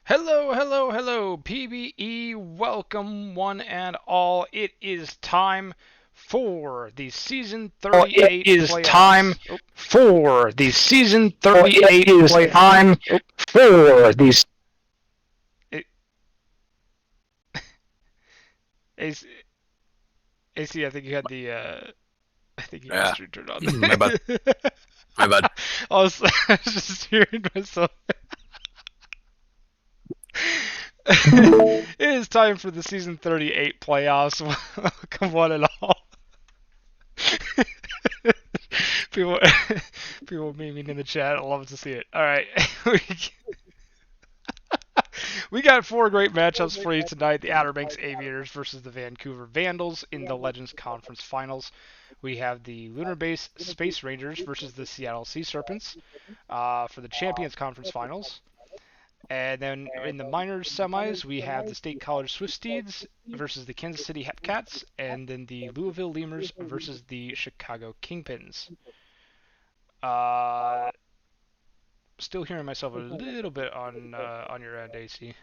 Hello, hello, hello, PBE, welcome one and all. It is time for the Season 38 It is playoffs. time for the Season 38 playoffs. Time for the AC, I think you had the, I think you had Yeah. the stream turned on. My bad. My bad. I was just hearing myself. It is time for the Season 38 playoffs. Welcome one and all. people, people memeing in the chat. I love to see it. All right, we got four great matchups for you tonight. The Outer Banks Aviators versus the Vancouver Vandals in the Legends Conference Finals. We have the Lunar Base Space Rangers versus the Seattle Sea Serpents for the Champions Conference Finals. And then in the minors semis, we have the State College Swifsteeds versus the Kansas City Hepcats, and then the Louisville Lemurs versus the Chicago Kingpins. Still hearing myself a little bit on your end, AC.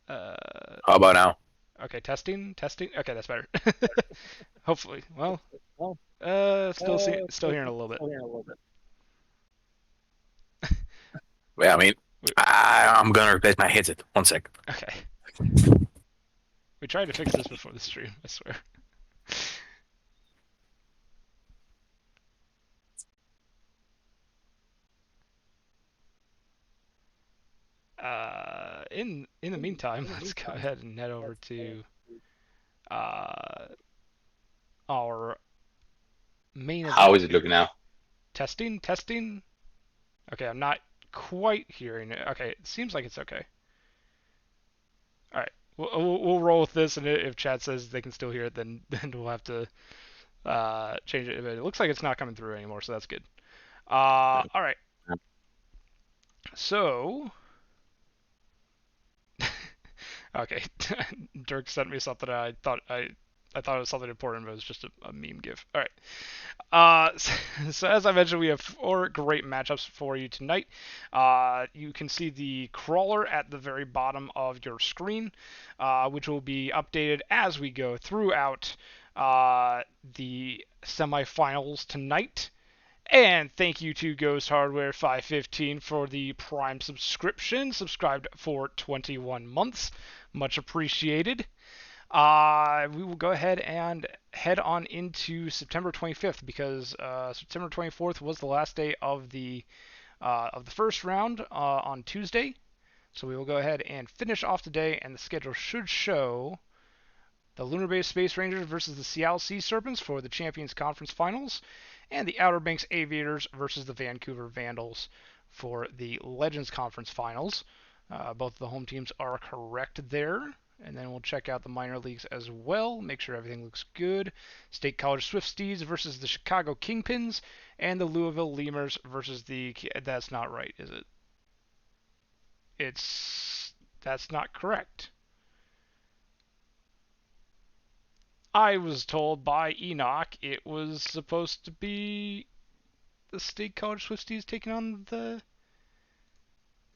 How about now? Okay, testing. Okay, that's better. Hopefully. Well, still hearing a little bit. Yeah, I mean, I'm gonna replace my headset. 1 sec. Okay. We tried to fix this before the stream, I swear. In the meantime, let's go ahead and head over to our main event. How is it looking now? Testing. Okay, I'm not quite hearing it. Okay, it seems like it's okay. All right, we'll roll with this, and if chat says they can still hear it, then we'll have to change it. But it looks like it's not coming through anymore, so that's good. All right. So, okay, Dirk sent me something. I thought it was something important, but it was just a meme gif. All right. So as I mentioned, we have four great matchups for you tonight. You can see the crawler at the very bottom of your screen, which will be updated as we go throughout the semifinals tonight. And thank you to Ghost Hardware 515 for the Prime subscription. Subscribed for 21 months. Much appreciated. We will go ahead and head on into September 25th because September 24th was the last day of the first round on Tuesday. So we will go ahead and finish off today, and the schedule should show the Lunar Base Space Rangers versus the Seattle Sea Serpents for the Champions Conference Finals, and the Outer Banks Aviators versus the Vancouver Vandals for the Legends Conference Finals. Both of the home teams are correct there. And then we'll check out the minor leagues as well, make sure everything looks good. State College Swifsteeds versus the Chicago Kingpins, and the Louisville Lemurs versus the... That's not right, is it? That's not correct. I was told by Enoch it was supposed to be the State College Swifties taking on the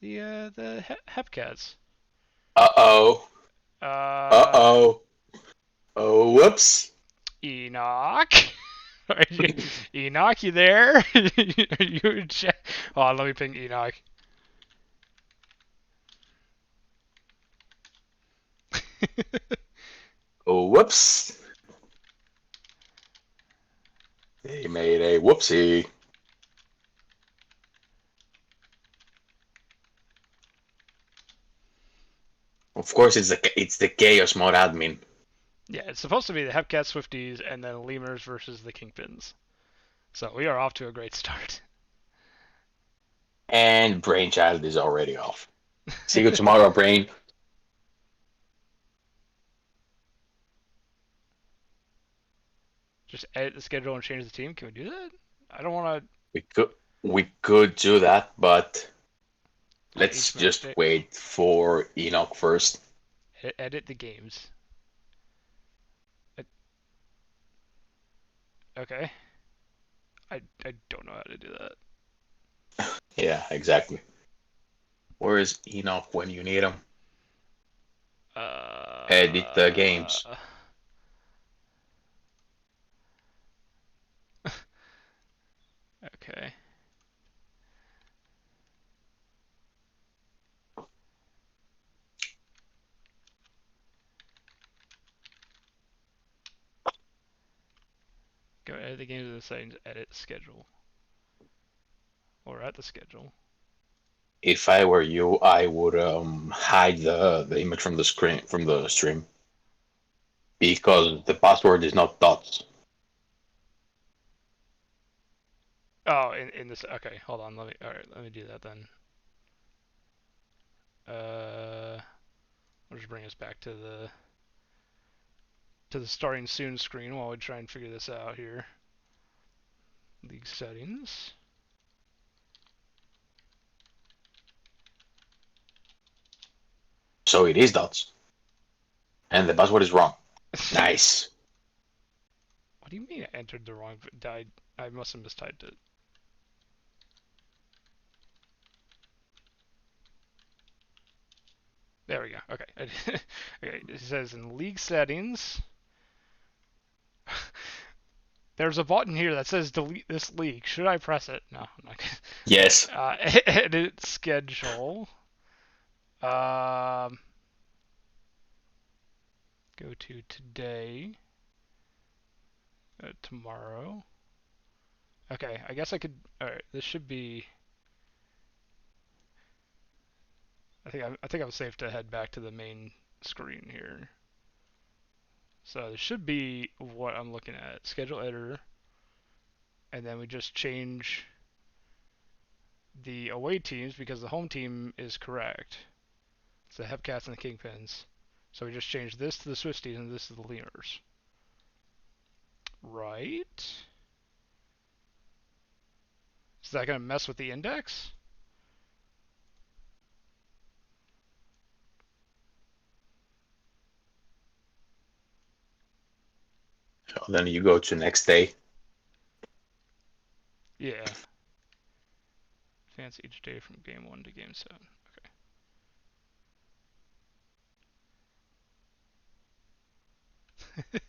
Hepcats. Uh-oh. Uh-oh. Oh, whoops. Enoch? Enoch, you there? Are you in chat? Oh, let me ping Enoch. Oh, whoops. They made a whoopsie. Of course, it's the chaos mode admin. Yeah, it's supposed to be the Hepcat Swifties and then Lemurs versus the Kingpins. So we are off to a great start. And Brainchild is already off. See you tomorrow, Brain. Just edit the schedule and change the team. Can we do that? I don't want We could do that, but to. let's just wait for Enoch first. Edit the games. Okay. I don't know how to do that. Yeah, exactly. Where is Enoch when you need him? Edit the games. Okay. Go edit the games of the settings, edit schedule. Or at the schedule. If I were you, I would hide the image from the stream because the password is not dots. Oh, in this. Okay, hold on. Let me do that then. I'll just bring us back to the starting soon screen while we try and figure this out here. League settings. So it is dots, and the password is wrong. Nice. What do you mean I entered the wrong? I must have mistyped it. There we go. Okay. Okay. It says in league settings. There's a button here that says delete this league. Should I press it? No, I'm not gonna. Yes. Edit schedule. Go to today. Tomorrow. Okay, I guess I could. All right, this should be. I think I'm safe to head back to the main screen here. So this should be what I'm looking at. Schedule editor, and then we just change the away teams because the home team is correct. It's the Hepcats and the Kingpins. So we just change this to the Swifties and this to the Lemurs. Right? Is that going to mess with the index? So then you go to next day. Yeah. Advance each day from game 1 to game 7. Okay.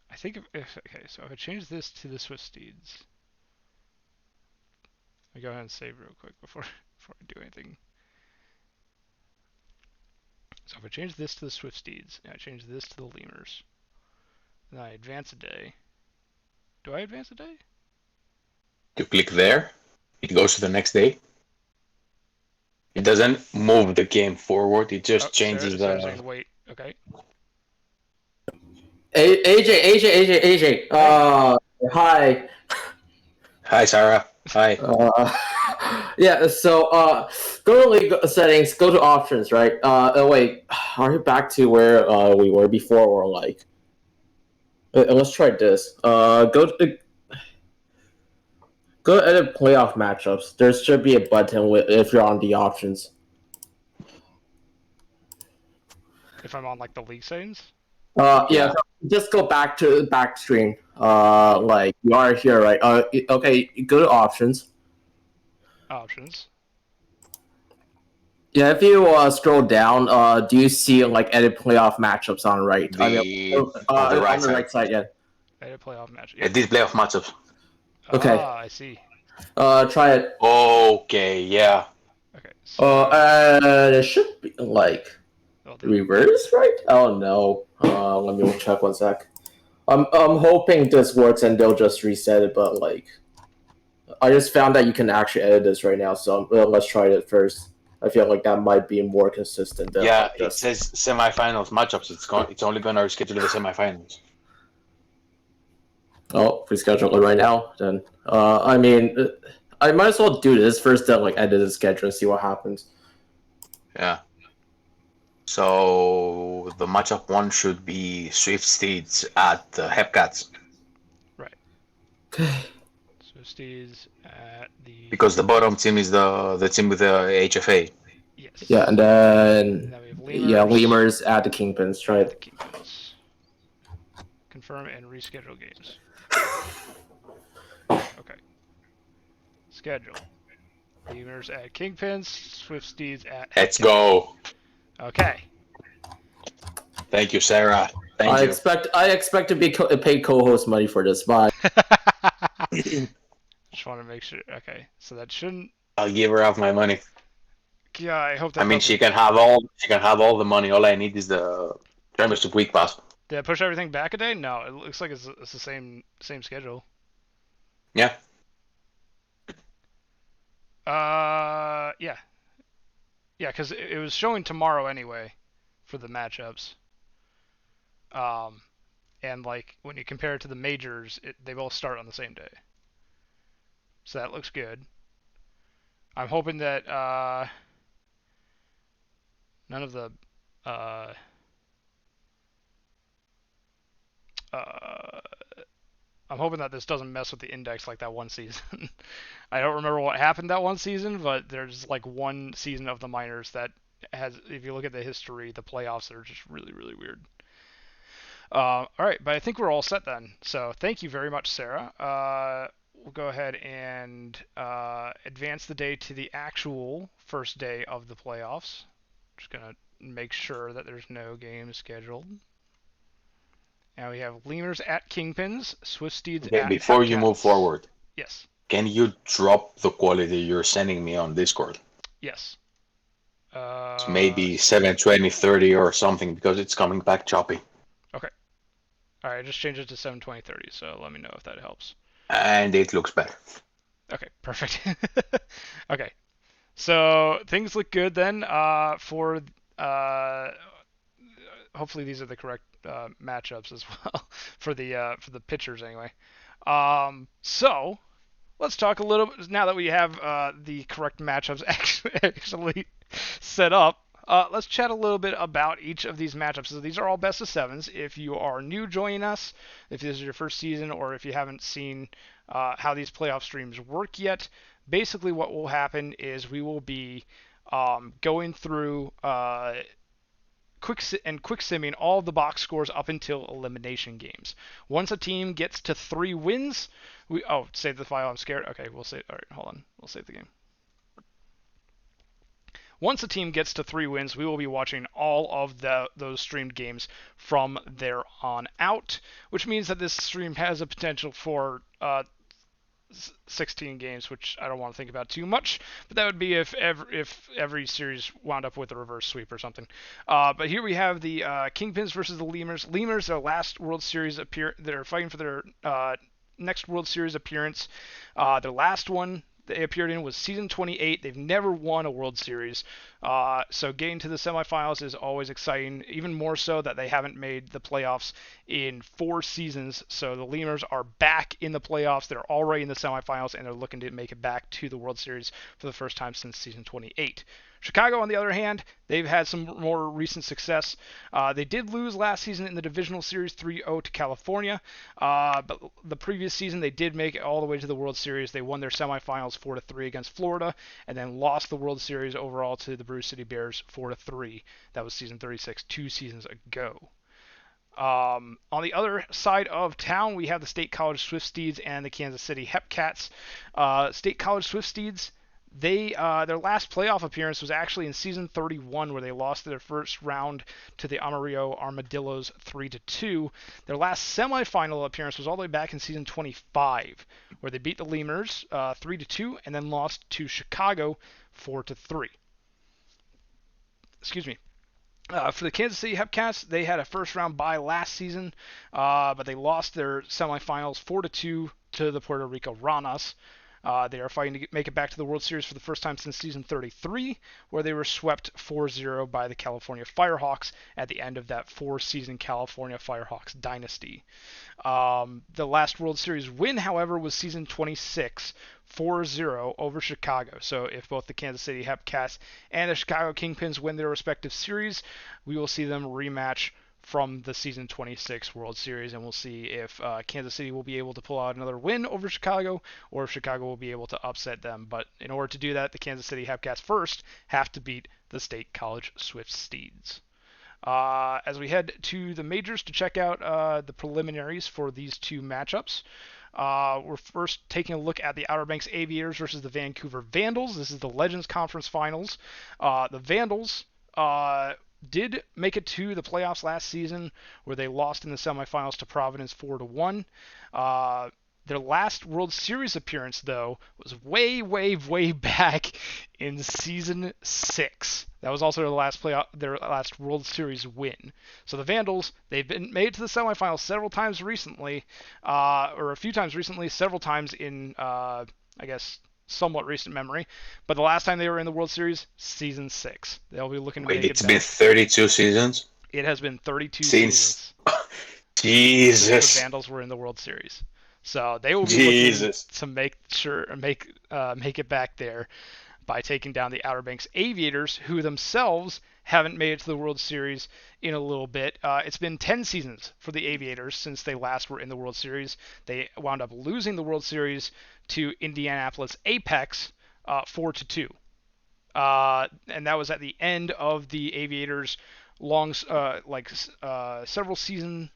I think okay, so if I change this to the Swifties, let me go ahead and save real quick before I do anything. So if I change this to the Swifties, and I change this to the Lemurs, and I advance a day. Do I advance a day? You click there, it goes to the next day. It doesn't move the game forward, it just changes Sarah's saying wait, okay. AJ. Hi. Hi, Sarah. Hi. Yeah. So, go to league settings. Go to options. Right. Wait. Are you back to where we were before, or like? Let's try this. Go to edit playoff matchups. There should be a button if you're on the options. If I'm on like the league settings. Yeah. So just go back to the back screen. Like you are here, right? Okay. Go to options. Options. Yeah, if you scroll down, do you see like edit playoff matchups on right? On the right side, yeah. Edit playoff match. Yeah, these playoff matchups. Okay. I see. Try it. Okay, yeah. Okay. So, it should be like reverse, right? Oh no. Let me check one sec. I'm hoping this works and they'll just reset it, but like, I just found that you can actually edit this right now, so let's try it first. I feel like that might be more consistent than Yeah, like it just. says semifinals matchups. It's only gonna reschedule the semifinals. Oh, we schedule it right now. Then, I mean, I might as well do this first. Then, like, edit the schedule and see what happens. Yeah. So the matchup one should be Swift Steeds at Hepcats Right. Okay. So Steve's at the because the bottom team is the team with the HFA. yes. Yeah, and And then then we have yeah, lemurs lemurs at the kingpins, at right? the kingpins. Confirm and reschedule games. Okay. Schedule. Lemurs at kingpins. Swift Steeds at Let's Hepcats. go. Okay. Thank you, Sarah. Thank you. I expect to be paid co-host money for this. Bye. Just want to make sure. Okay. So that shouldn't. I'll give her half my money. Yeah, I hope that I mean, doesn't. she can have all the money. All I need is the Championship Week Pass. Did I push everything back a day? No, it looks like it's the same schedule. Yeah. Yeah. Yeah, because it was showing tomorrow anyway for the matchups. And like when you compare it to the majors, they both start on the same day. So that looks good. I'm hoping that none of the uh, uh, I'm hoping that this doesn't mess with the index like that one season. I don't remember what happened that one season, but there's like one season of the minors that has, if you look at the history, the playoffs are just really, really weird. All right, but I think we're all set then. So thank you very much, Sarah. We'll go ahead and advance the day to the actual first day of the playoffs. Just gonna make sure that there's no games scheduled. Now we have Lemurs at Kingpins, Swift Steeds Okay, at before you move Hepcats. forward, Yes. can you drop the quality you're sending me on Discord? Yes. It's maybe 720, 30 or something because it's coming back choppy. Okay. All right, I just changed it to 720, 30, so let me know if that helps. And it looks better. Okay, perfect. Okay, so things look good then for hopefully these are the correct matchups as well for the pitchers anyway. So let's talk a little bit now that we have the correct matchups actually set up. Let's chat a little bit about each of these matchups. So these are all best of sevens. If you are new joining us, if this is your first season, or if you haven't seen how these playoff streams work yet, basically what will happen is we will be going through quick simming all the box scores up until elimination games. Once a team gets to 3 wins, save the file. I'm scared. Okay, we'll save. All right, hold on. We'll save the game. Once a team gets to 3 wins, we will be watching all of those streamed games from there on out, which means that this stream has a potential for 16 games, which I don't want to think about too much, but that would be if every series wound up with a reverse sweep or something. But here we have the Kingpins versus the Lemurs. Lemurs, their last World Series they're fighting for their next World Series appearance. Their last one they appeared in was season 28. They've never won a World Series. So getting to the semifinals is always exciting, even more so that they haven't made the playoffs in 4 seasons. So the Lemurs are back in the playoffs. They're already in the semifinals, and they're looking to make it back to the World Series for the first time since season 28. Chicago, on the other hand, they've had some more recent success. They did lose last season in the divisional series 3-0 to California, but the previous season they did make it all the way to the World Series. They won their semifinals 4-3 against Florida, and then lost the World Series overall to the Bruce City Bears 4-3. That was season 36, 2 seasons ago. On the other side of town, we have the State College Swift Steeds and the Kansas City Hepcats. State College Swift Steeds, their last playoff appearance was actually in season 31, where they lost their first round to the Amarillo Armadillos 3-2. Their last semifinal appearance was all the way back in season 25, where they beat the Lemurs 3-2 and then lost to Chicago 4-3. Excuse me. For the Kansas City Hepcats, they had a first round bye last season, but they lost their semifinals 4-2 to the Puerto Rico Ranas. They are fighting to make it back to the World Series for the first time since season 33, where they were swept 4-0 by the California Firehawks at the end of that 4-season California Firehawks dynasty. The last World Series win, however, was season 26, 4-0 over Chicago. So if both the Kansas City Hepcats and the Chicago Kingpins win their respective series, we will see them rematch from the season 26 World Series, and we'll see if Kansas City will be able to pull out another win over Chicago, or if Chicago will be able to upset them. But in order to do that, the Kansas City Hepcats first have to beat the State College Swift Steeds. As we head to the majors to check out the preliminaries for these two matchups, we're first taking a look at the Outer Banks Aviators versus the Vancouver Vandals. This is the Legends Conference Finals. The Vandals did make it to the playoffs last season, where they lost in the semifinals to Providence 4-1. Their last World Series appearance, though, was way back in season 6. That was also their last World Series win. So the Vandals, they've been made to the semifinals several times recently, or a few times recently, several times in, I guess, somewhat recent memory. But the last time they were in the World Series, season 6. They'll be looking to Wait, make it's it been back. 32 seasons? It has been 32 Since seasons since the Jesus. Vandals were in the World Series. So they will be Jesus. looking to make it back there by taking down the Outer Banks Aviators, who themselves haven't made it to the World Series in a little bit. It's been 10 seasons for the Aviators since they last were in the World Series. They wound up losing the World Series to Indianapolis Apex 4-2. And that was at the end of the Aviators' long, several season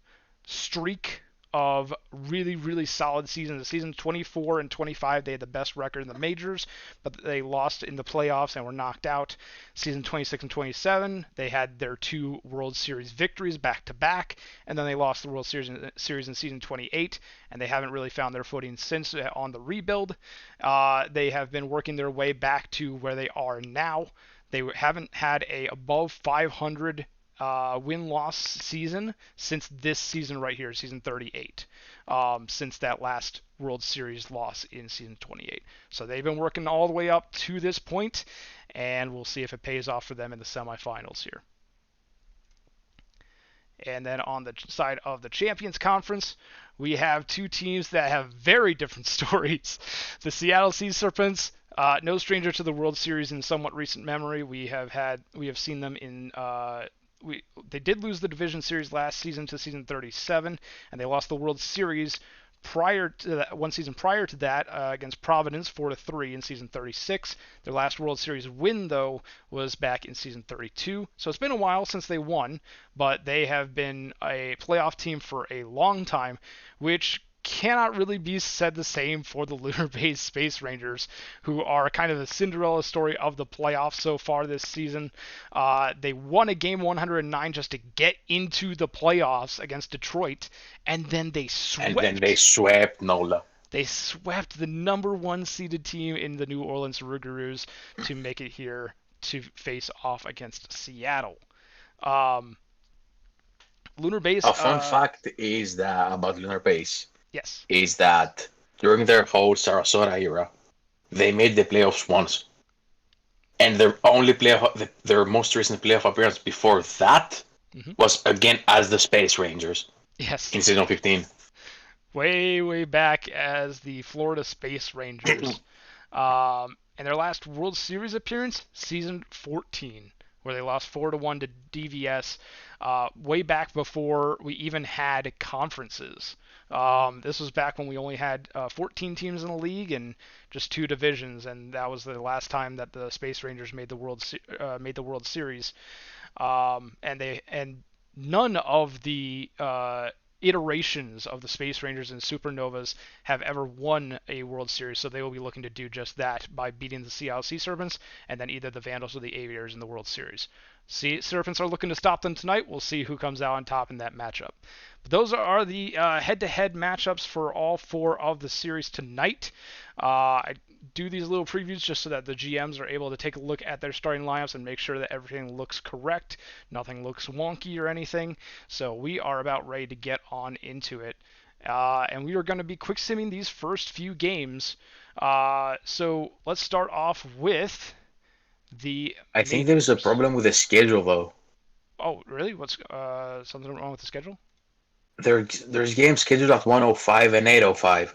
streak of really solid seasons. Season 24 and 25, they had the best record in the majors, but they lost in the playoffs and were knocked out. Season 26 and 27, they had their 2 World Series victories back to back, and then they lost the World Series in season 28, and they haven't really found their footing since on the rebuild. They have been working their way back to where they are now. They haven't had a above 500 win-loss season since this season right here, season 38, since that last World Series loss in season 28. So they've been working all the way up to this point, and we'll see if it pays off for them in the semifinals here. And then on the side of the Champions Conference, we have two teams that have very different stories. The Seattle Sea Serpents, no stranger to the World Series in somewhat recent memory. We have seen them in they did lose the division series last season to season 37, and they lost the World Series one season prior to that against Providence 4-3 in season 36. Their last World Series win, though, was back in season 32. So it's been a while since they won, but they have been a playoff team for a long time, which cannot really be said the same for the lunar-based Space Rangers, who are kind of the Cinderella story of the playoffs so far this season. They won a game 109 just to get into the playoffs against Detroit, and then they swept. Nola. They swept the number 1 seeded team in the New Orleans Rougarous to make it here to face off against Seattle. Lunar Base. A fun fact is that about Lunar Base. Yes. Is that during their whole Sarasota era, they made the playoffs once, and their most recent playoff appearance before that was again as the Space Rangers. Yes. In season 15. Way back as the Florida Space Rangers. And their last World Series appearance, season 14, where they lost 4-1 to DVS, way back before we even had conferences. This was back when we only had 14 teams in the league and just 2 divisions, and that was the last time that the Space Rangers made the World Series. And none of the iterations of the Space Rangers and Supernovas have ever won a World Series, so they will be looking to do just that by beating the Seattle Sea Serpents and then either the Vandals or the Aviators in the World Series. Sea Serpents are looking to stop them tonight. We'll see who comes out on top in that matchup. But those are the head-to-head matchups for all 4 of the series tonight. I do these little previews just so that the GMs are able to take a look at their starting lineups and make sure that everything looks correct, nothing looks wonky or anything. So we are about ready to get on into it. And we are going to be quick simming these first few games. So let's start off with the I think there's a majors. problem with the schedule though. Oh, really? What's something wrong with the schedule? There's games scheduled at 1:05 and 8:05.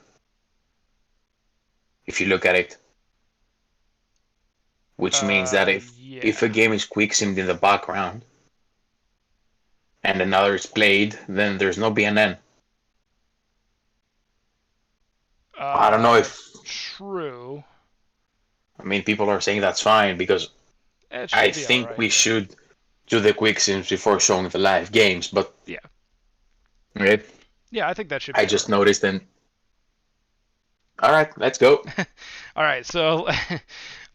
If you look at it, which means that if a Yeah. game is quick simmed in the background and another is played, then there's no BNN. I don't know Uh, if True. I mean people are saying that's fine because It I should be all think right. we Yeah. should do the quick sims before showing the live games, but Yeah. right, Yeah, I think that should I be all just right. noticed and all right, let's go. All right. So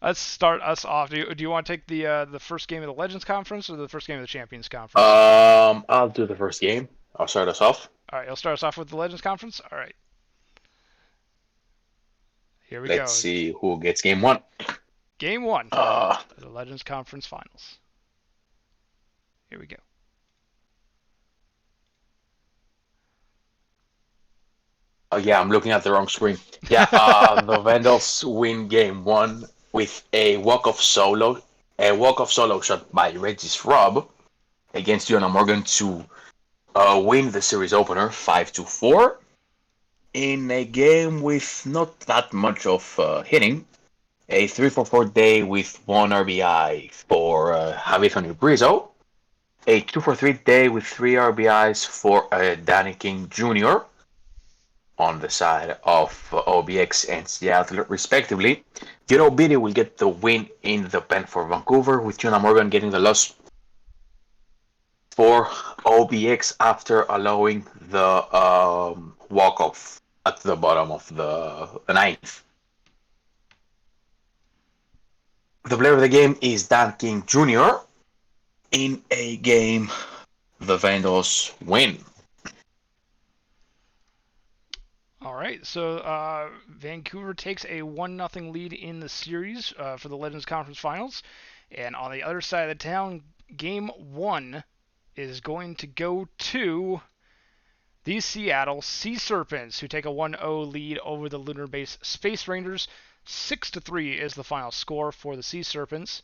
let's start us off. Do you want to take the first game of the Legends Conference or the first game of the Champions Conference? I'll do the first game. I'll start us off. All right. You'll start us off with the Legends Conference. All right. Here we Let's go. see who gets game one. Game one Uh, of the Legends Conference Finals. Here we go. oh yeah, I'm looking at the wrong screen. Yeah, the Vandals win game one with a walk-off solo shot by Regis Robb against Jonah Morgan to win the series opener 5-4 in a game with not that much of hitting. A 3-4 day with one RBI for Javier Brizo. A 2-3 day with three RBIs for Danny King Jr. on the side of OBX and Seattle, respectively. Jiro Bidi will get the win in the pen for Vancouver, with Jonah Morgan getting the loss for OBX after allowing the walk-off at the bottom of the ninth. The player of the game is Dan King Jr. in a game the Vandals win. All right, so Vancouver takes a 1-0 lead in the series for the Legends Conference Finals. And on the other side of the town, game one is going to go to the Seattle Sea Serpents, who take a 1-0 lead over the Lunar Base Space Rangers. 6-3 is the final score for the Sea Serpents.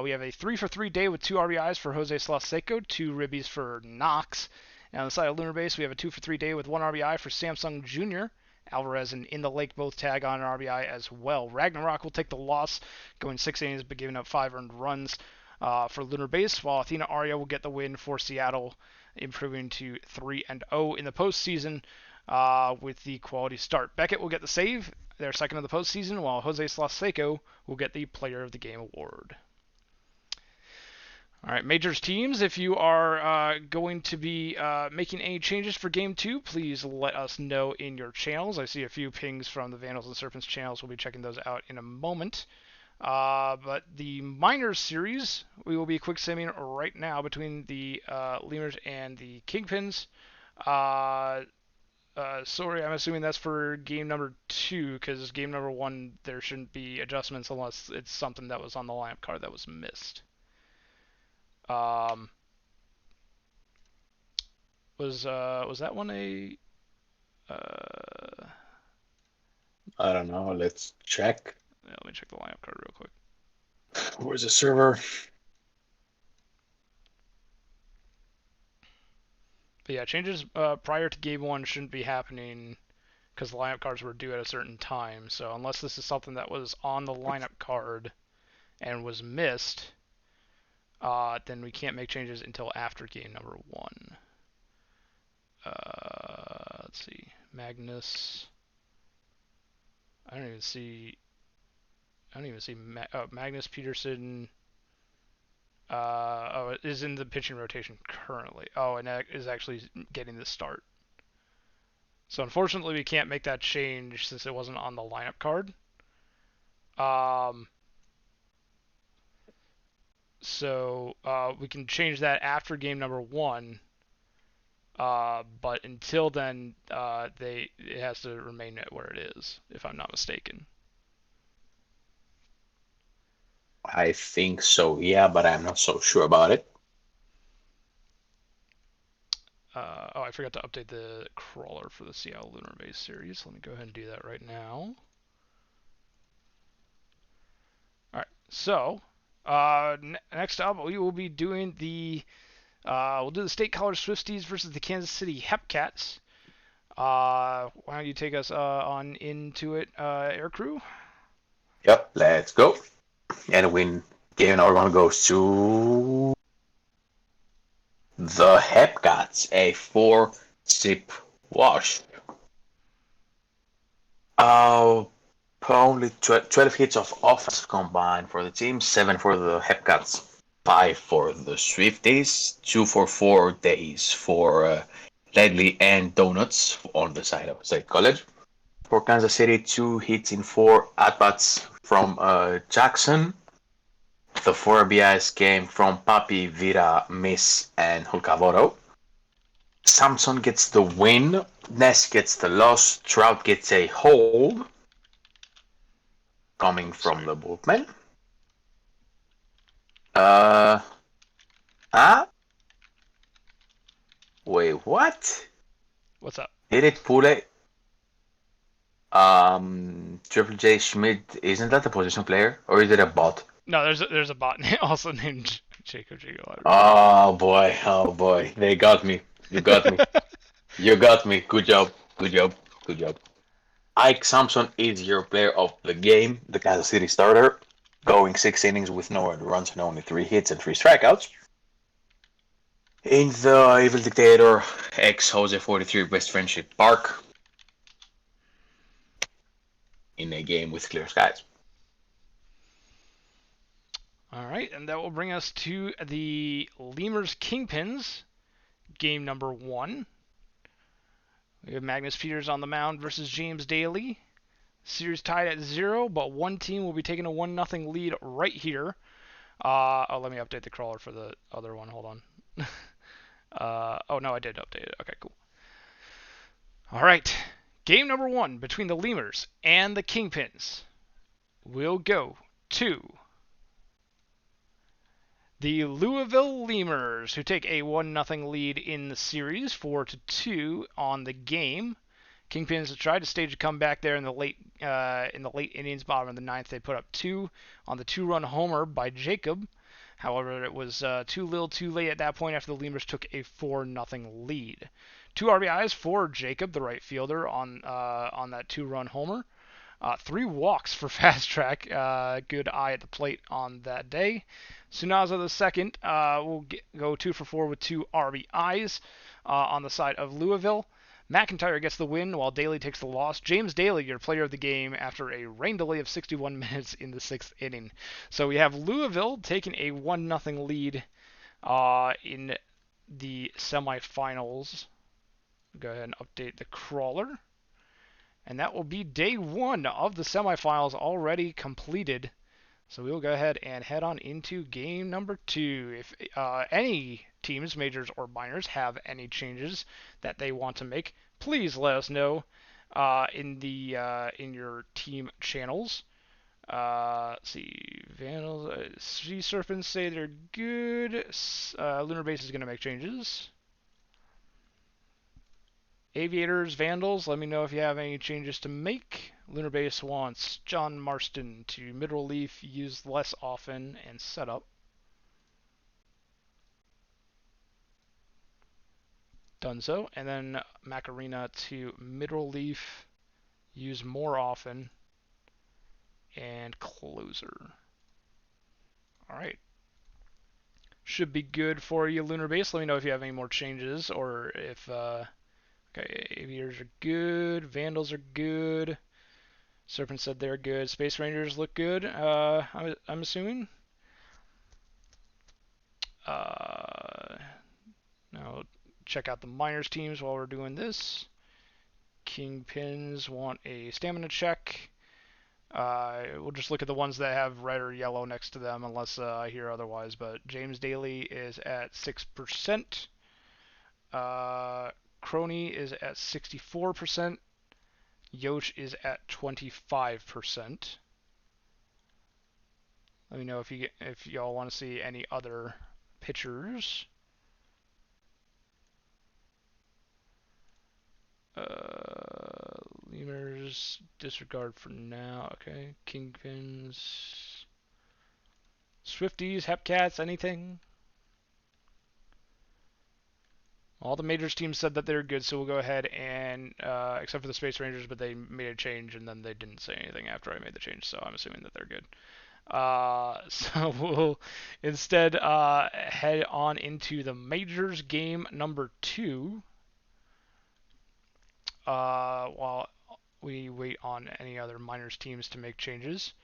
We have a 3-for-3 day with 2 RBIs for Jose Slaseco, 2 ribbies for Knox. And on the side of Lunar Base, we have a 2-for-3 day with 1 RBI for Samsung Jr. Alvarez and In the Lake both tag on an RBI as well. Ragnarok will take the loss, going 6 innings but giving up 5 earned runs for Lunar Base, while Athena Arya will get the win for Seattle, improving to 3-0 in the postseason with the quality start. Beckett will get the save, their second of the postseason, while Jose Slaseco will get the Player of the Game award. All right, Majors teams, if you are going to be making any changes for Game 2, please let us know in your channels. I see a few pings from the Vandals and Serpents channels. We'll be checking those out in a moment. But the Miners series, we will be quick simming right now between the Lemurs and the Kingpins. Sorry, I'm assuming that's for game number 2, because game number 1, there shouldn't be adjustments unless it's something that was on the lineup card that was missed. Um, was that one a? Uh, I don't know. Let's check. yeah, let me check the lineup card real quick. Where's the server? But yeah, changes prior to game 1 shouldn't be happening because the lineup cards were due at a certain time. So unless this is something that was on the lineup card and was missed, then we can't make changes until after game number 1. Let's see, Magnus. I don't even see. Magnus Peterson. Is in the pitching rotation currently. Oh, and is actually getting the start. So unfortunately, we can't make that change since it wasn't on the lineup card. So we can change that after game number 1. But until then, it has to remain at where it is, if I'm not mistaken. I think so, yeah, but I'm not so sure about it. Oh, I forgot to update the crawler for the Seattle Lunar Base series. Let me go ahead and do that right now. All right. So, next up, we will be doing we'll do the State College Swifties versus the Kansas City Hepcats. Why don't you take us on into it, Air Crew? Yep, let's go. And win game number one goes to the Hepcats, a 4-zip wash. Only 12 hits of offense combined for the team, 7 for the Hepcats, 5 for the Swifties, 2 for 4 days for Ledley and Donuts on the side of State College. For Kansas City, 2 hits in 4 at-bats from Jackson. The 4 RBIs came from Papi, Vira, Miss, and Hulkavoto. Samson gets the win, Ness gets the loss, Trout gets a hold coming from the bullpen. Uh, ah? Wait, what? What's up? Did it pull it? Triple J Schmidt, isn't that a position player? Or is it a bot? No, there's a bot also named Jacob Jago. Oh boy, they got me. You got me. You got me. Good job. Good job. Good job. Ike Sampson is your player of the game, the Kansas City starter, going 6 innings with no earned runs and only 3 hits and 3 strikeouts. In the Evil Dictator X Jose 43 West Friendship Park, in a game with clear skies. All right, and that will bring us to the Lemurs Kingpins, game number 1. We have Magnus Peters on the mound versus James Daly. Series tied at 0, but one team will be taking a 1-0 lead right here. Let me update the crawler for the other one. Hold on. Oh, no, I did update it. Okay, cool. All right. Game number 1 between the Lemurs and the Kingpins will go to the Louisville Lemurs, who take a 1-0 lead in the series, 4-2 on the game. Kingpins have tried to stage a comeback there in the late innings, bottom of the ninth. They put up 2 on the 2-run homer by Jacob. However, it was too little, too late at that point after the Lemurs took a 4-0 lead. 2 RBIs for Jacob, the right fielder, on that 2-run homer. 3 walks for Fast Track. Good eye at the plate on that day. Sunaza the second will go 2 for 4 with 2 RBIs on the side of Louisville. McIntyre gets the win while Daly takes the loss. James Daly, your player of the game, after a rain delay of 61 minutes in the 6th inning. So we have Louisville taking a 1-0 lead in the semifinals. Go ahead and update the crawler. And that will be day 1 of the semifinals already completed. So we'll go ahead and head on into game number 2. If any teams, majors or minors, have any changes that they want to make, please let us know in your team channels. Let's see, Vandals, Sea Serpents say they're good. Lunar Base is going to make changes. Aviators, Vandals, let me know if you have any changes to make. Lunar Base wants John Marston to mid-relief, used less often, and setup. Done so. And then Macarena to mid-relief, use more often, and closer. Alright. Should be good for you, Lunar Base. Let me know if you have any more changes, or if... Okay, Aviators are good, Vandals are good. Serpent said they're good. Space Rangers look good, I'm assuming. Now, check out the minors teams while we're doing this. Kingpins want a stamina check. We'll just look at the ones that have red or yellow next to them, unless I hear otherwise. But James Daly is at 6%. Crony is at 64%. Yosh is at 25%. Let me know if y'all want to see any other pitchers. Lemurs disregard for now. Okay. Kingpins. Swifties, Hepcats, anything? All the majors teams said that they're good, so we'll go ahead and, except for the Space Rangers, but they made a change and then they didn't say anything after I made the change, so I'm assuming that they're good. So we'll instead head on into the majors game number 2 while we wait on any other minors teams to make changes.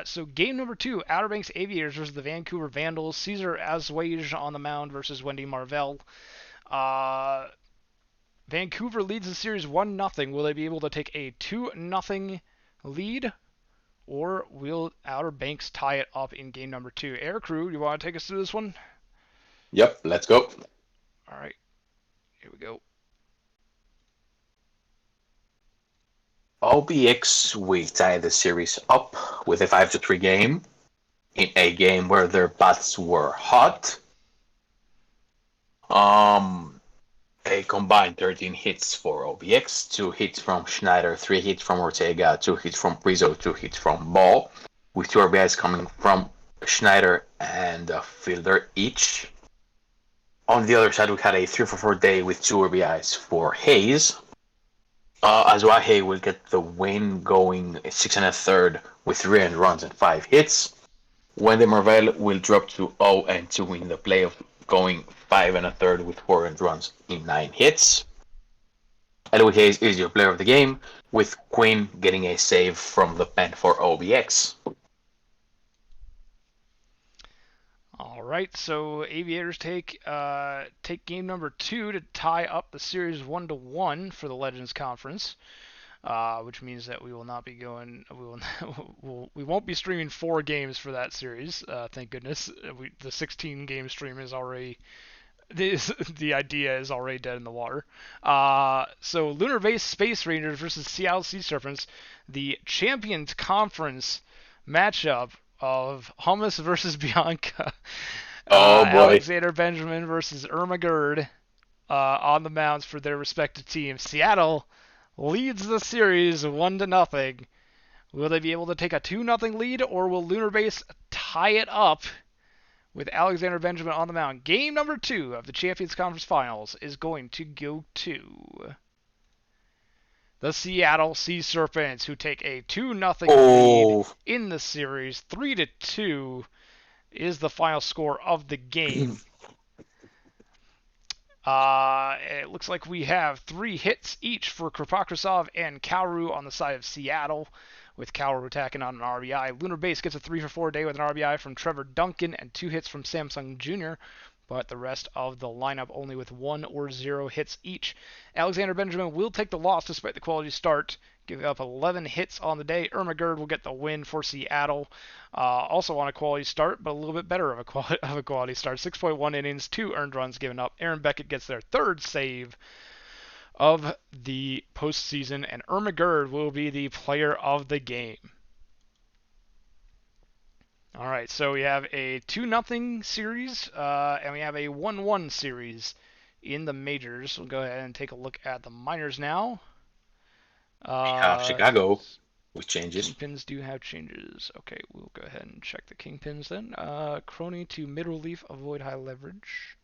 So game number 2, Outer Banks Aviators versus the Vancouver Vandals. Caesar Azwage on the mound versus Wendy Marvell. Vancouver leads the series 1-0. Will they be able to take a 2-0 lead? Or will Outer Banks tie it up in game number 2? Air Crew, you want to take us through this one? Yep, let's go. All right, here we go. OBX will tie the series up with a 5-3 game in a game where their bats were hot. A combined 13 hits for OBX, 2 hits from Schneider, 3 hits from Ortega, 2 hits from Rizzo, 2 hits from Ball, with 2 RBIs coming from Schneider and a fielder each. On the other side, we had a 3-for-4 day with 2 RBIs for Hayes. Azwahe will get the win going 6 1/3 with 3 earned runs and 5 hits. Wendy Marvell will drop to 0-2 in the playoff, going 5 1/3 with 4 earned runs in 9 hits. Louis Hayes is your player of the game, with Quinn getting a save from the pen for OBX. All right, so Aviators take game number 2 to tie up the series 1-1 for the Legends Conference, which means that we will not be going. We won't be streaming 4 games for that series. Thank goodness. The 16 game stream is already. The idea is already dead in the water. So Lunar Base Space Rangers versus Seattle Sea Serpents, the Champions Conference matchup of Hummus versus Bianca. Oh boy. Alexander Benjamin versus Irma Gerd on the mounds for their respective teams. Seattle leads the series 1-0. Will they be able to take a 2-0 lead, or will Lunar Base tie it up with Alexander Benjamin on the mound? Game number 2 of the Champions Conference Finals is going to go to the Seattle Sea Serpents, who take a 2-0 lead in the series. 3-2 is the final score of the game. It looks like we have 3 hits each for Kripakrisov and Kauru on the side of Seattle, with Kauru attacking on an RBI. Lunar Base gets a 3-for-4 day with an RBI from Trevor Duncan and 2 hits from Samsung Jr., but the rest of the lineup only with 1 or 0 hits each. Alexander Benjamin will take the loss despite the quality start, giving up 11 hits on the day. Irma Gerd will get the win for Seattle, also on a quality start, but a little bit better of a quality start. 6.1 innings, 2 earned runs given up. Aaron Beckett gets their 3rd save of the postseason, and Irma Gerd will be the player of the game. All right, so we have a 2-0 series, and we have a 1-1 series in the majors. We'll go ahead and take a look at the minors now. We have Chicago with changes. Kingpins do have changes. Okay, we'll go ahead and check the Kingpins then. Crony to mid relief, avoid high leverage.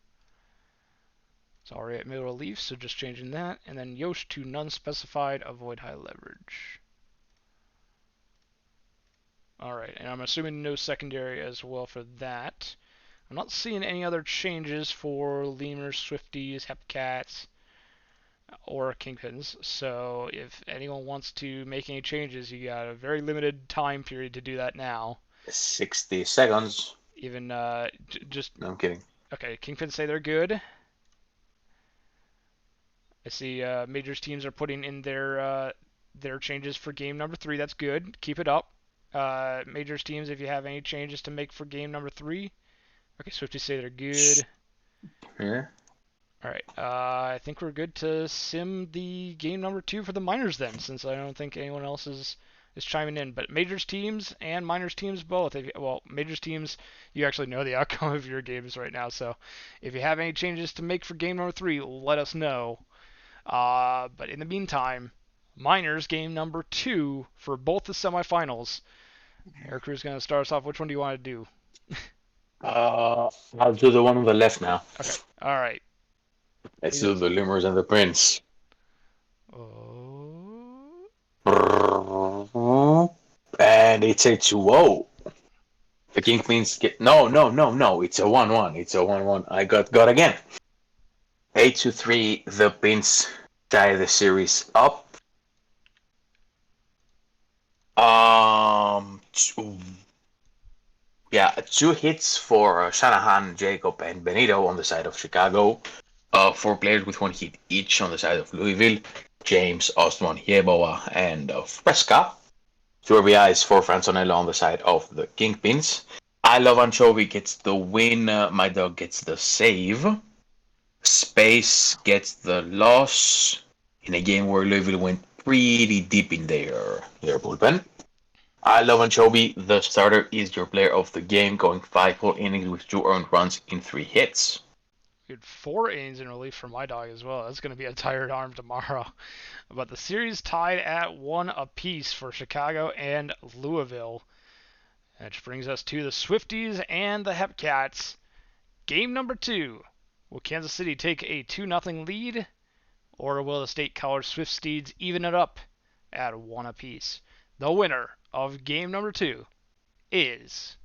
It's already at mid relief, so just changing that. And then Yosh to none specified, avoid high leverage. Alright, and I'm assuming no secondary as well for that. I'm not seeing any other changes for Lemurs, Swifties, Hepcats, or Kingpins. So if anyone wants to make any changes, you got a very limited time period to do that now. 60 seconds. Even, just... No, I'm kidding. Okay, Kingpins say they're good. I see Majors teams are putting in their changes for game number 3. That's good. Keep it up. Majors teams, if you have any changes to make for game number 3. Okay, Swifties say they're good. Yeah. Alright, I think we're good to sim the game number 2 for the minors then, since I don't think anyone else is chiming in. But majors teams and minors teams both. Well, majors teams, you actually know the outcome of your games right now, so if you have any changes to make for game number 3, let us know. But in the meantime, Miners game number 2 for both the semifinals. Eric Cruz going to start us off. Which one do you want to do? I'll do the one on the left now. Okay. All right. Let's do the Lemurs and the Prince. Oh. And it's a 2-0. The Kingpins get no. It's a 1-1. It's a 1-1. I got again. 8-3. The Pins tie the series up. Yeah, 2 hits for Shanahan, Jacob, and Benito on the side of Chicago. 4 players with 1 hit each on the side of Louisville. James, Ostman, Yeboah, and Fresca. 2 RBIs for Franzonello on the side of the Kingpins. I Love Anchovy gets the win. My Dog gets the save. Space gets the loss in a game where Louisville went pretty deep in their bullpen. I Love Anchovy, the starter, is your player of the game, going 5 whole innings with 2 earned runs in 3 hits. We had 4 innings in relief for my dog as well. That's going to be a tired arm tomorrow. But the series tied at 1 apiece for Chicago and Louisville. Which brings us to the Swifties and the Hepcats. Game number 2. Will Kansas City take a 2-0 lead? Or will the State College Swifties even it up at 1 apiece? The winner of game number 2 is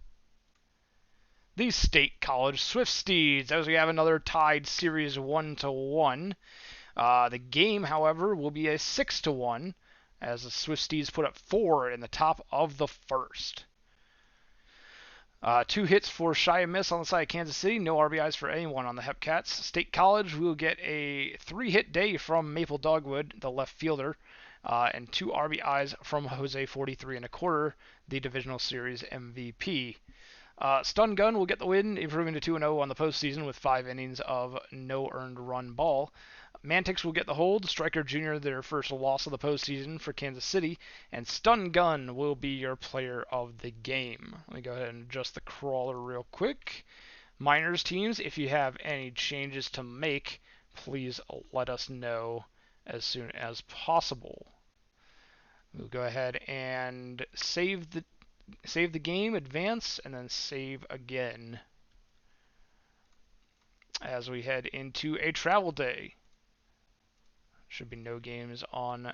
the State College Swifties, as we have another tied series 1-1. The game, however, will be a 6-1, as the Swifties put up 4 in the top of the first. 2 hits for Shy and Miss on the side of Kansas City. No RBIs for anyone on the Hepcats. State College will get a 3-hit day from Maple Dogwood, the left fielder, and 2 RBIs from Jose 43 1/4, the divisional series MVP. Stun Gun will get the win, improving to 2-0 on the postseason with 5 innings of no earned run ball. Mantix will get the hold. Striker Jr. their first loss of the postseason for Kansas City, and Stun Gun will be your player of the game. Let me go ahead and adjust the crawler real quick. Minors teams, if you have any changes to make, please let us know as soon as possible. We'll go ahead and save the game, advance, and then save again as we head into a travel day. Should be no games on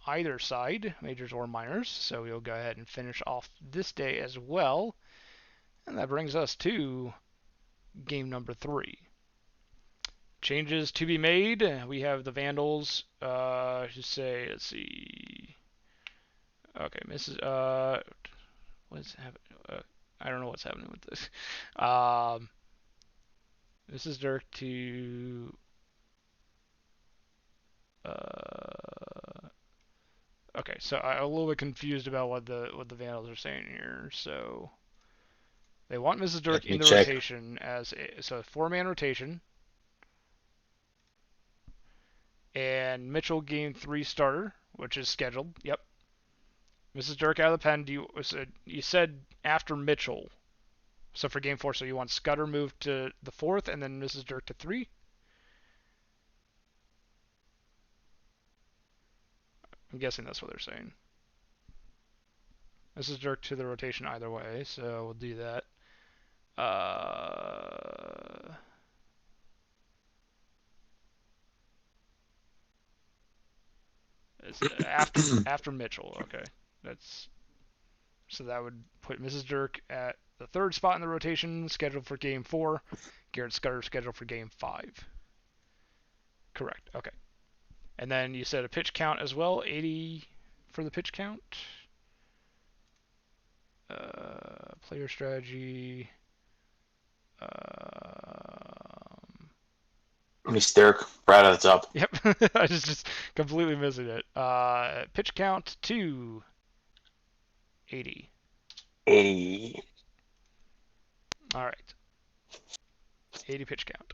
either side, majors or minors, so we'll go ahead and finish off this day as well. And that brings us to game number 3. Changes to be made. We have the Vandals, let's see. Okay, what's happening? I don't know what's happening with this. Mrs. Dirk to okay, so I'm a little bit confused about what the Vandals are saying here. So they want Mrs. Dirk in the rotation as a 4-man rotation, and Mitchell game 3 starter, which is scheduled. Yep. Mrs. Dirk out of the pen. You said after Mitchell, so for game 4, so you want Scudder moved to the 4th, and then Mrs. Dirk to 3. I'm guessing that's what they're saying. Mrs. Dirk to the rotation either way, so we'll do that. After Mitchell, okay. So that would put Mrs. Dirk at the 3rd spot in the rotation, scheduled for game 4. Garrett Scudder scheduled for game 5. Correct. Okay. And then you said a pitch count as well, 80 for the pitch count. Player strategy. Miss Dirk, right at the top. Yep, I was just completely missing it. Pitch count to 80. 80. All right. 80 pitch count.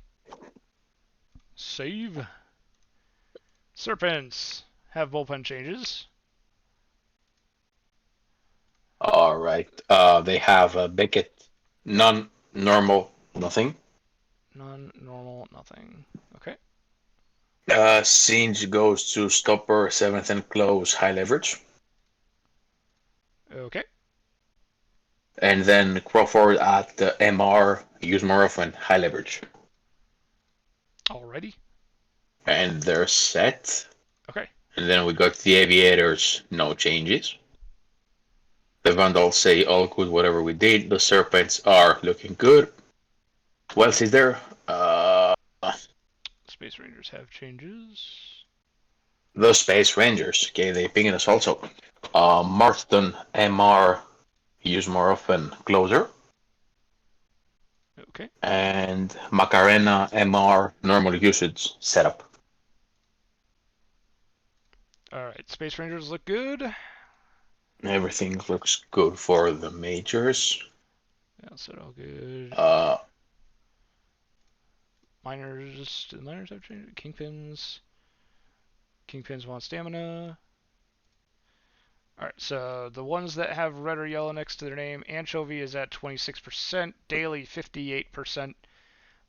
Save. Serpents have bullpen changes. All right. They have Beckett, none, normal, nothing. None, normal, nothing. Okay. Singe goes to stopper, 7th and close, high leverage. Okay. And then Crawford at the MR, use more often, high leverage. Alrighty. And they're set. Okay. And then we got the Aviators, no changes. The Vandals say all good, whatever we did. The Serpents are looking good. What else is there? Space Rangers have changes. The Space Rangers. Okay, they pinged us also. Marston, MR, use more often, closer. Okay. And Macarena, MR, normal usage, setup. Alright, Space Rangers look good. Everything looks good for the majors. Yeah, so all good. Uh, Miners, do the miners have changed? Kingpins. Kingpins want stamina. Alright, so the ones that have red or yellow next to their name, Anchovy is at 26%, Daily 58%,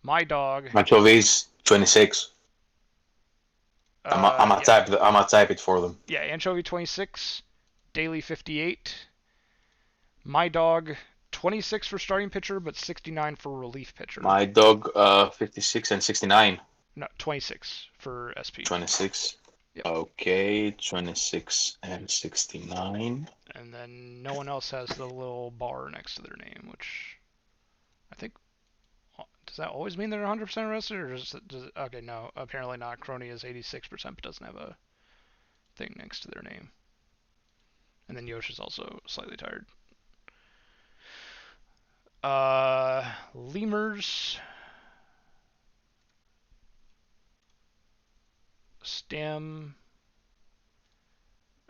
My Dog, Anchovies, 26. I'm gonna type it for them. yeah, Anchovy 26, Daily 58, My Dog 26 for starting pitcher, but 69 for relief pitcher. My Dog, 56 and 69. No, 26 for SP. 26. Yep. Okay, 26 and 69. And then no one else has the little bar next to their name, which I think, does that always mean they're 100% arrested, or okay, no, apparently not. Crony is 86%, but doesn't have a thing next to their name. And then Yosh is also slightly tired. Lemurs, Stam.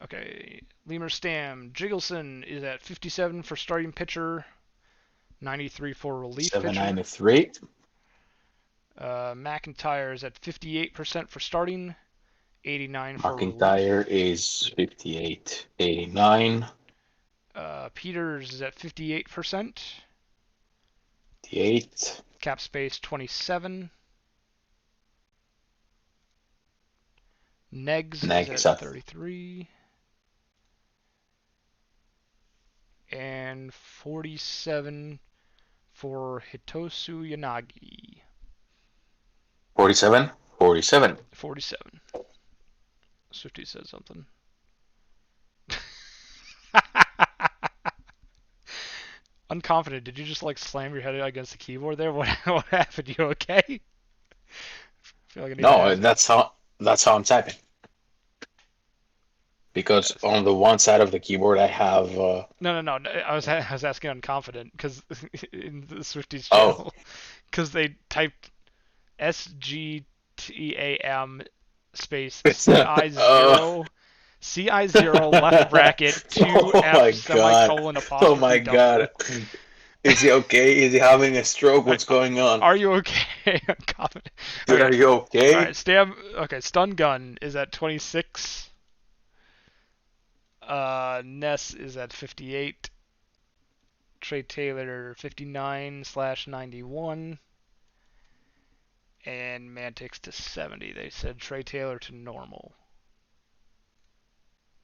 Okay, Lemur Stam. Jiggleson is at 57 for starting pitcher, 93 for relief pitcher. 793. McIntyre is at 58% for starting, 89 for McIntyre relief. is 58, 89. Peters is at 58%. 58. Cap space 27. Negs is at 33. And 47 for Hitosu Yanagi. 47. 47. 47. Swifty said something. Unconfident. Did you just like slam your head against the keyboard there? What happened? You okay? I feel like I need to No, ask. that's how I'm typing. Because Yes. on the one side of the keyboard I have. No. I was asking unconfident because in the Swifties channel, because they typed SGTAM space CI0 CI0 left bracket 2F my semicolon god! Oh my apostrophe double. god! Is he okay? Is he having a stroke? What's going on? Are you okay? Unconfident. Dude, Okay. are you okay? All right, Stam. Okay, Stun Gun is at 26. Ness is at 58. Trey Taylor 59/91. And Mantix to 70. They said Trey Taylor to normal.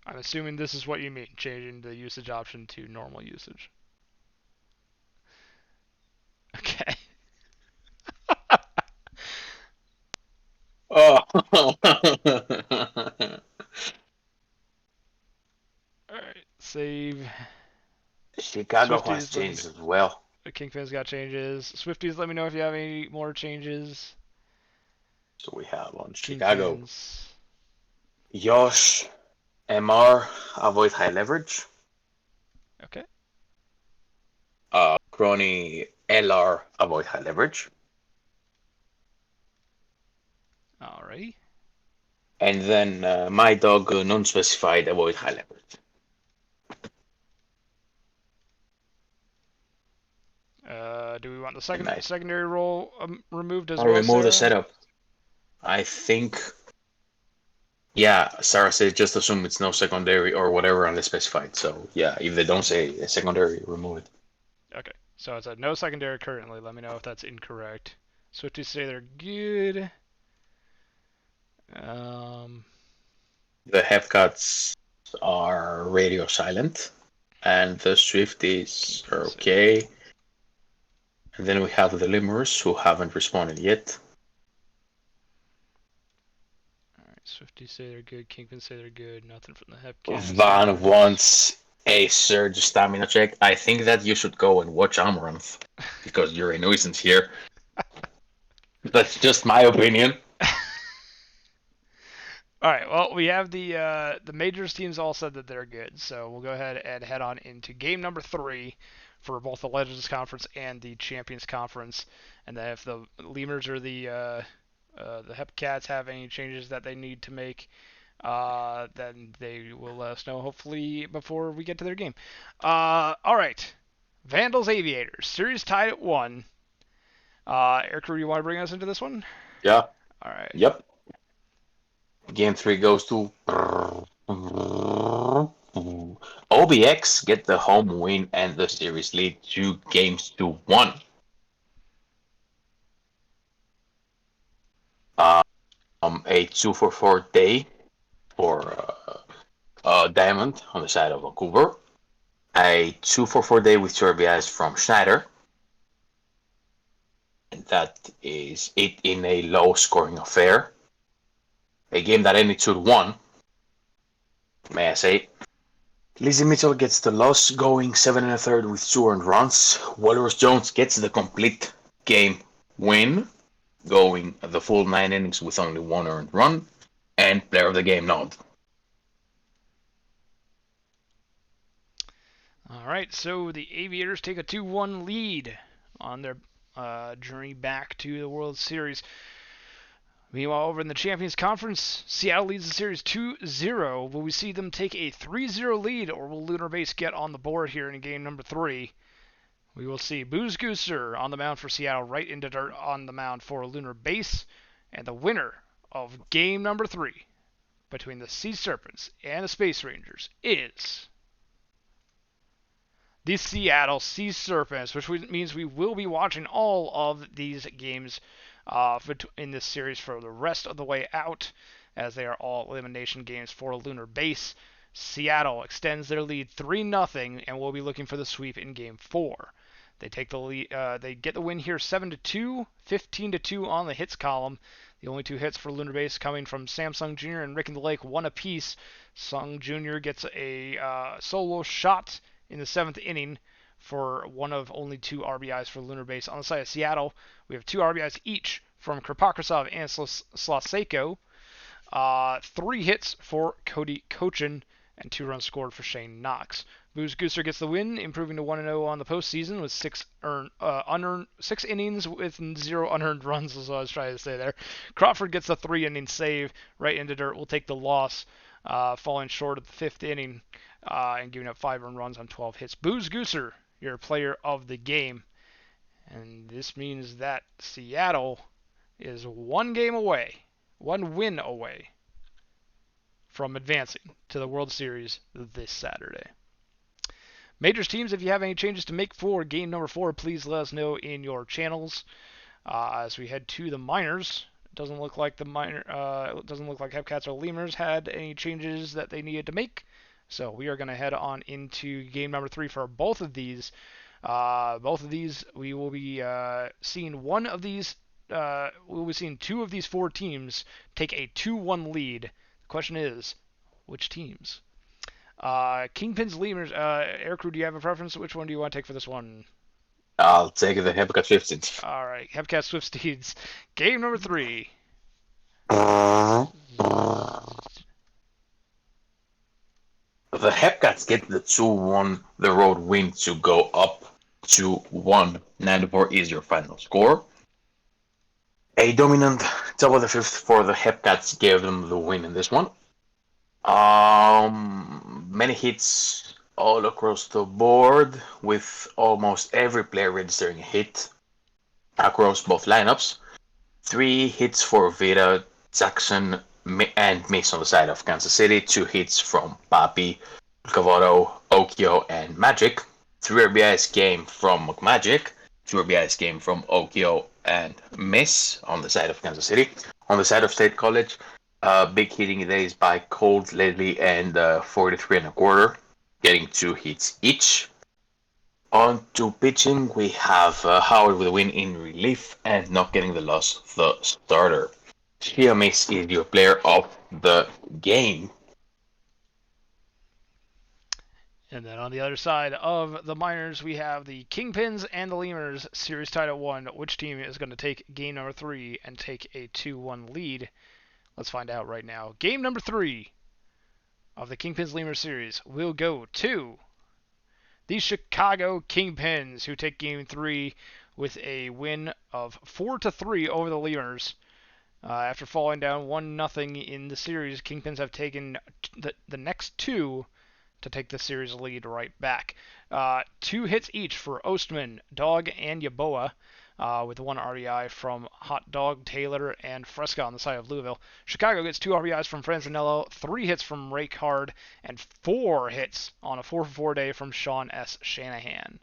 I'm assuming this is what you mean, changing the usage option to normal usage. Okay. Oh. Alright, save. Chicago Swifties, has changed as well. Kingpin's got changes. Swifties, let me know if you have any more changes. So we have on Chicago. Kingpins. Josh, MR, avoid high leverage. Okay. Crony, LR, avoid high leverage. Alrighty. And then my dog, non-specified, avoid high leverage. Do we want the secondary role removed as I'll well? remove the Sarah? setup. I think. Yeah, Sarah said just assume it's no secondary or whatever unless specified. So yeah, if they don't say a secondary, remove it. Okay. So it's a no secondary currently. Let me know if that's incorrect. Swifties say they're good. Um, The Hepcats are radio silent, and the Swifties are okay. And then we have the Lemurs, who haven't responded yet. Alright, Swifties say they're good. Kingpins say they're good. Nothing from the Hepcats. Van wants a surge stamina check. I think that you should go and watch Amaranth, because you're a nuisance here. That's just my opinion. All right. Well, we have the majors teams all said that they're good, so we'll go ahead and head on into game number 3 for both the Legends Conference and the Champions Conference. And then if the Lemurs or the Hepcats have any changes that they need to make, then they will let us know hopefully before we get to their game. All right. Vandals Aviators series tied at 1. Aircrew, you want to bring us into this one? Yeah. All right. Yep. Game 3 goes to OBX get the home win and the series lead 2-1. A 2-4 day for Diamond on the side of Vancouver. A 2-4 day with 2 RBIs from Schneider. And that is it in a low scoring affair. A game that ended 2-1, may I say. Lizzie Mitchell gets the loss, going 7 1/3 with 2 earned runs. Walrus Jones gets the complete game win, going the full 9 innings with only 1 earned run, and player of the game nod. All right, so the Aviators take a 2-1 lead on their journey back to the World Series. Meanwhile, over in the Champions Conference, Seattle leads the series 2-0. Will we see them take a 3-0 lead, or will Lunar Base get on the board here in game number 3? We will see Booze Gooser on the mound for Seattle, right into dirt on the mound for Lunar Base. And the winner of game number 3 between the Sea Serpents and the Space Rangers is the Seattle Sea Serpents, which means we will be watching all of these games in this series for the rest of the way out, as they are all elimination games for Lunar Base. Seattle extends their lead 3-0, and we'll be looking for the sweep in Game 4. They take the lead. They get the win here, 7-2, 15-2 on the hits column. The only 2 hits for Lunar Base coming from Samsung Jr. and Rick in the Lake, 1 apiece. Sung Jr. gets a solo shot in the 7th inning for one of only 2 RBIs for Lunar Base. On the side of Seattle, we have 2 RBIs each from Krapokrasov and Slaseko. 3 hits for Cody Cochin, and 2 runs scored for Shane Knox. Booze Gooser gets the win, improving to 1-0 on the postseason with 6 innings with 0 unearned runs, is what I was trying to say there. Crawford gets a 3-inning save right into dirt. We'll take the loss, falling short of the 5th inning and giving up 5 earned runs on 12 hits. Booze Gooser, your player of the game. And this means that Seattle is 1 win away from advancing to the World Series this Saturday. Majors teams, if you have any changes to make for game number 4, please let us know in your channels. As we head to the minors, it doesn't look like Hepcats or Lemurs had any changes that they needed to make. So we are going to head on into game number 3 for both of these. We will be seeing we'll be seeing 2 of these 4 teams take a 2-1 lead. The question is, which teams? Kingpins, Lemurs, Aircrew, do you have a preference? Which one do you want to take for this one? I'll take the Hepcat 15th. All right, Hepcat Swift Steeds. Game number 3. The Hepcats get the 2-1 the road win to go up 2-1. 94 is your final score. A dominant top of the 5th for the Hepcats gave them the win in this one. Many hits all across the board, with almost every player registering a hit across both lineups. 3 hits for Vita, Jackson, and Miss on the side of Kansas City. 2 hits from Papi, Cavado, Okio, and Magic. 3 RBIs came from McMagic. 2 RBIs came from Okio and Miss on the side of Kansas City. On the side of State College, Big hitting days by Cold, Ledley, and 43 and a quarter, getting 2 hits each. On to pitching, we have Howard with a win in relief and not getting the loss, the starter. Shiamis is your player of the game. And then on the other side of the minors, we have the Kingpins and the Lemurs, series tied at 1. Which team is going to take game number 3 and take a 2-1 lead? Let's find out right now. Game number 3 of the Kingpins Lemurs series will go to the Chicago Kingpins, who take game 3 with a win of 4-3 over the Lemurs. After falling down 1-0 in the series, Kingpins have taken the next 2 to take the series lead right back. 2 hits each for Ostman, Dog, and Yaboa, with 1 RBI from Hot Dog, Taylor, and Fresca on the side of Louisville. Chicago gets 2 RBIs from Francinello, 3 hits from Ray Card, and 4 hits on a 4-for-4 day from Sean S. Shanahan.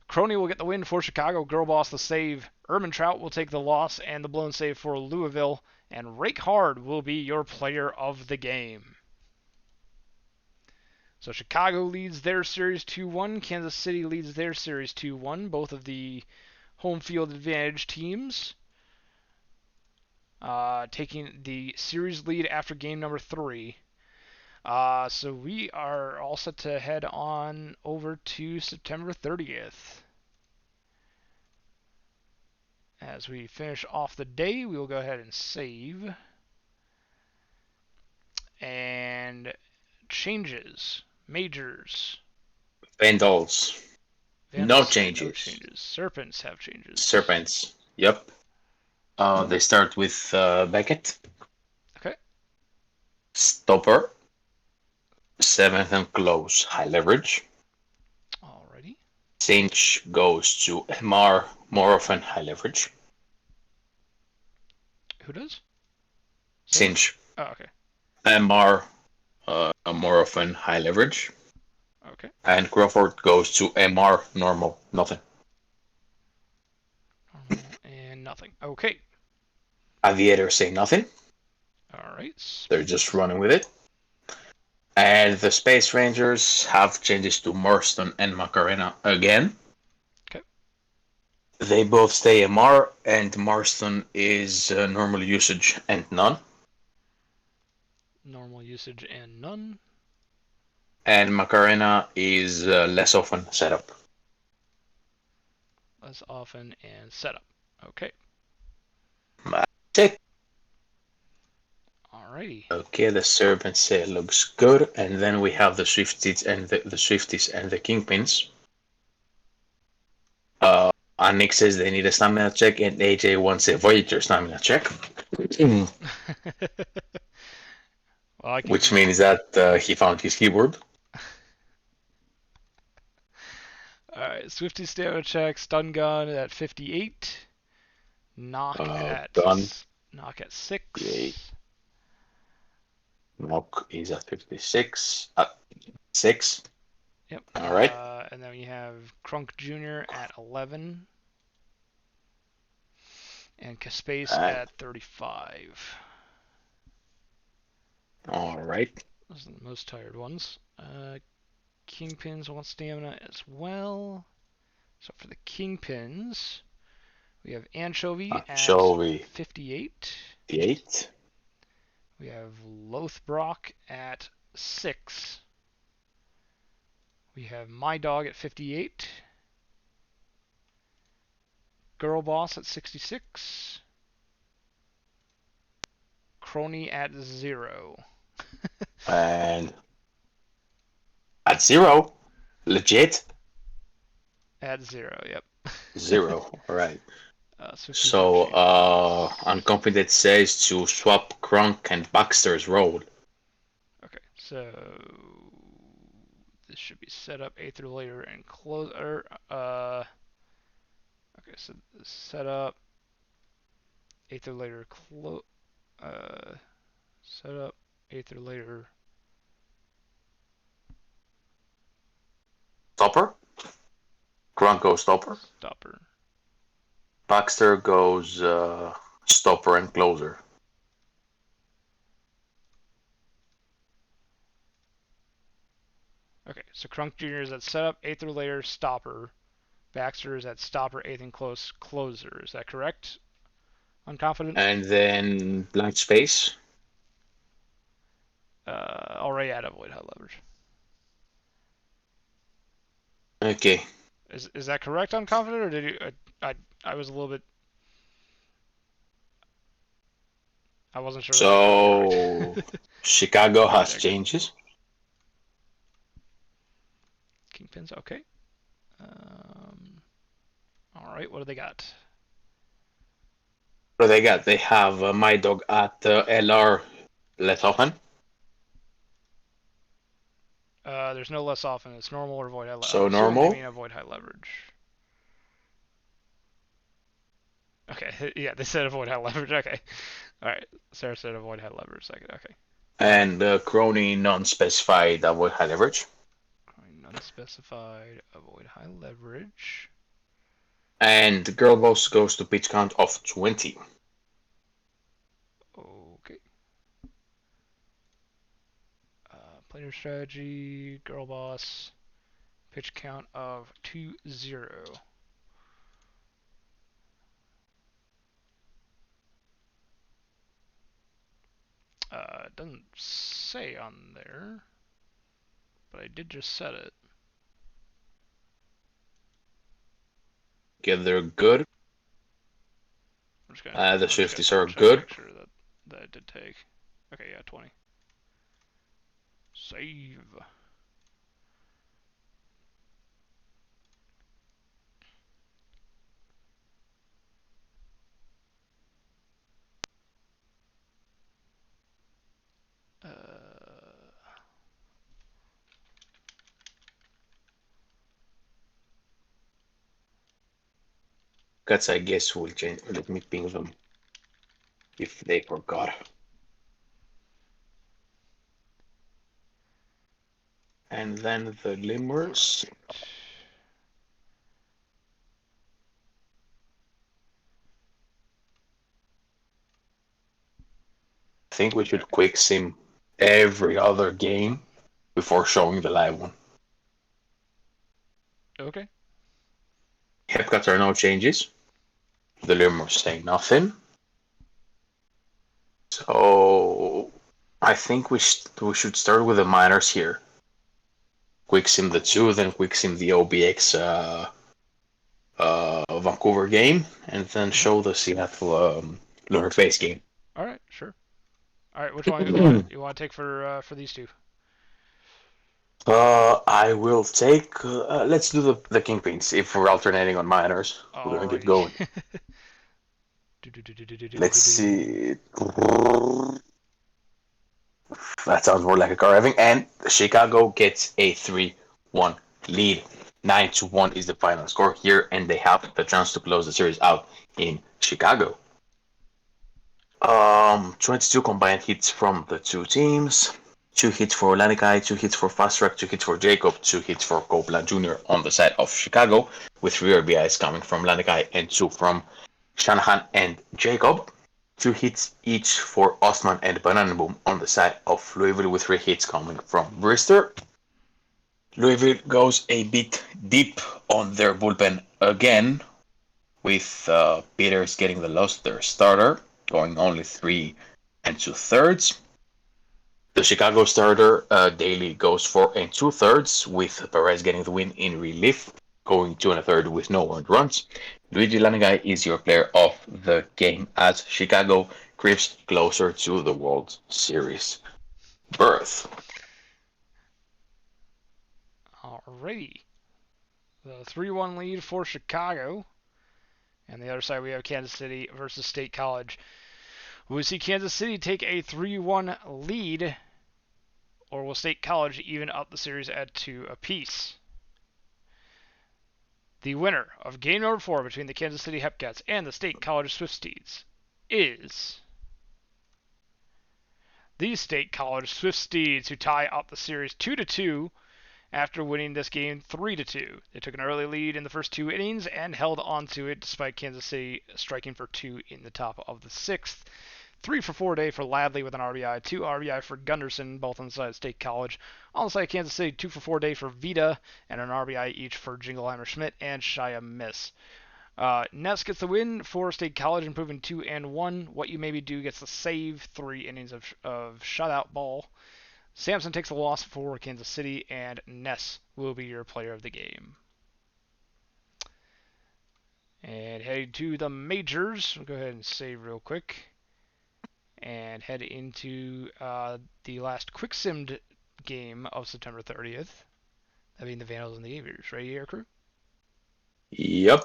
Crony will get the win for Chicago, Girl Boss the save, Trout will take the loss and the blown save for Louisville, and Rake Hard will be your player of the game. So Chicago leads their series 2-1. Kansas City leads their series 2-1. Both of the home field advantage teams taking the series lead after game number 3. So we are all set to head on over to September 30th. As we finish off the day, we will go ahead and save. And changes. Majors. Vandals. No changes. No changes. Serpents have changes. Serpents. Yep. They start with Beckett. Okay. Stopper. 7th and close. High leverage. Alrighty. Cinch goes to MR. More often high leverage. Who does? Cinch. Oh, okay. MR. More often high leverage. Okay. And Crawford goes to MR. Normal. Nothing. Normal and nothing. Okay. Aviators say nothing. Alright. They're just running with it. And the Space Rangers have changes to Marston and Macarena again. Okay. They both stay MR, and Marston is normal usage and none. Normal usage and none. And Macarena is less often setup. Less often and setup. Okay. That's it. Alrighty. Okay, the Serpent say looks good, and then we have the Swifties and the Swifties and the Kingpins. And Nick says they need a stamina check, and AJ wants a Voyager stamina check. Well, Which means that he found his keyboard. Alright, Swifty stamina check, stun gun at 58. Knock at gun. Knock at 6. 58. Knock is at 56. At 6. Yep. Alright. And then we have Crunk Jr. at 11. And Caspace at 35. Alright. Those are the most tired ones. Kingpins want stamina as well. So for the Kingpins, we have Anchovy at 58. 58. We have Lothbrock at 6. We have My Dog at 58. Girl Boss at 66. Crony at 0. And at 0, legit. At 0, yep. 0, alright. So Unconfident says to swap Crunk and Baxter's role. Okay, so this should be set up A through later and closer. Okay, so set up A through later set up A through later. Stopper. Crunk goes stopper. Stopper. Baxter goes stopper and closer. Okay, so Crunk Jr. is at setup, 8th or later, stopper. Baxter is at stopper, 8th and close, closer. Is that correct? Unconfident? And then blank space. Already at avoid high leverage. Okay. Is that correct? Unconfident, or did you? I was a little bit. I wasn't sure that I got So it correct. Chicago Okay, has there you go. changes. Kingpins, okay. All right, what do they got? What do they got? They have my dog at LR less often. There's no less often. It's normal or avoid high leverage. So I'm assuming they normal. mean avoid high leverage. Okay, yeah, they said avoid high leverage. Okay. All right, Sarah said avoid high leverage. Second, okay. And Crony non-specified avoid high leverage. Unspecified, avoid high leverage. And Girl Boss goes to pitch count of 20. Okay. Player strategy, girl boss, pitch count of 2-0. It doesn't say on there, but I did just set it. Okay, they're good. I'm just gonna, The I'm just Swifties gonna are check to good. make sure that it did take. Okay, yeah, 20. Save. Cats, I guess, will change. Let me ping them if they forgot. And then the limers. I think we should quick sim every other game before showing the live one. Okay. Hepcats are no changes. The limers say nothing. So I think we should start with the minors here. Quick sim the 2, then quick sim the OBX Vancouver game, and then show the Seattle Lunar Face game. All right, sure. All right, which one you want to take for these two? I will take. Let's do the Kingpins if we're alternating on minors. We're gonna get Alrighty. going. Let's see. That sounds more like a car having. And Chicago gets a 3-1 lead. 9-1 is the final score here, and they have the chance to close the series out in Chicago. 22 combined hits from the two teams. 2 hits for Lanikai, 2 hits for Fast Track, 2 hits for Jacob, 2 hits for Copeland Jr. on the side of Chicago, with 3 RBIs coming from Lanikai and 2 from Shanahan and Jacob. 2 hits each for Osman and Banana Boom on the side of Louisville, with 3 hits coming from Brister. Louisville goes a bit deep on their bullpen again, with Peters getting the loss, their starter, going only 3 2/3. The Chicago starter, Daly, goes 4 2/3, with Perez getting the win in relief, going 2 1/3 with no earned runs. Luigi Lanigai is your player of the game as Chicago creeps closer to the World Series berth. Alrighty. The 3-1 lead for Chicago. And the other side we have Kansas City versus State College. Will we see Kansas City take a 3-1 lead, or will State College even up the series at 2 apiece? The winner of game number 4 between the Kansas City Hepcats and the State College Swifties is the State College Swifties, who tie up the series 2-2 after winning this game 3-2. They took an early lead in the first 2 innings and held on to it despite Kansas City striking for 2 in the top of the 6th. 3 for 4 day for Ladley with an RBI, 2 RBI for Gunderson, both on the side of State College. On the side of Kansas City, 2 for 4 day for Vita, and an RBI each for Jingleheimer Schmidt and Shia Miss. Ness gets the win for State College, improving 2-1. What You Maybe Do gets the save, 3 innings of shutout ball. Sampson takes the loss for Kansas City, and Ness will be your player of the game. And heading to the majors, we'll go ahead and save real quick. And head into the last quick simmed game of September 30th. That being the Vandals and the Aviators. Ready, Air Crew? Yep.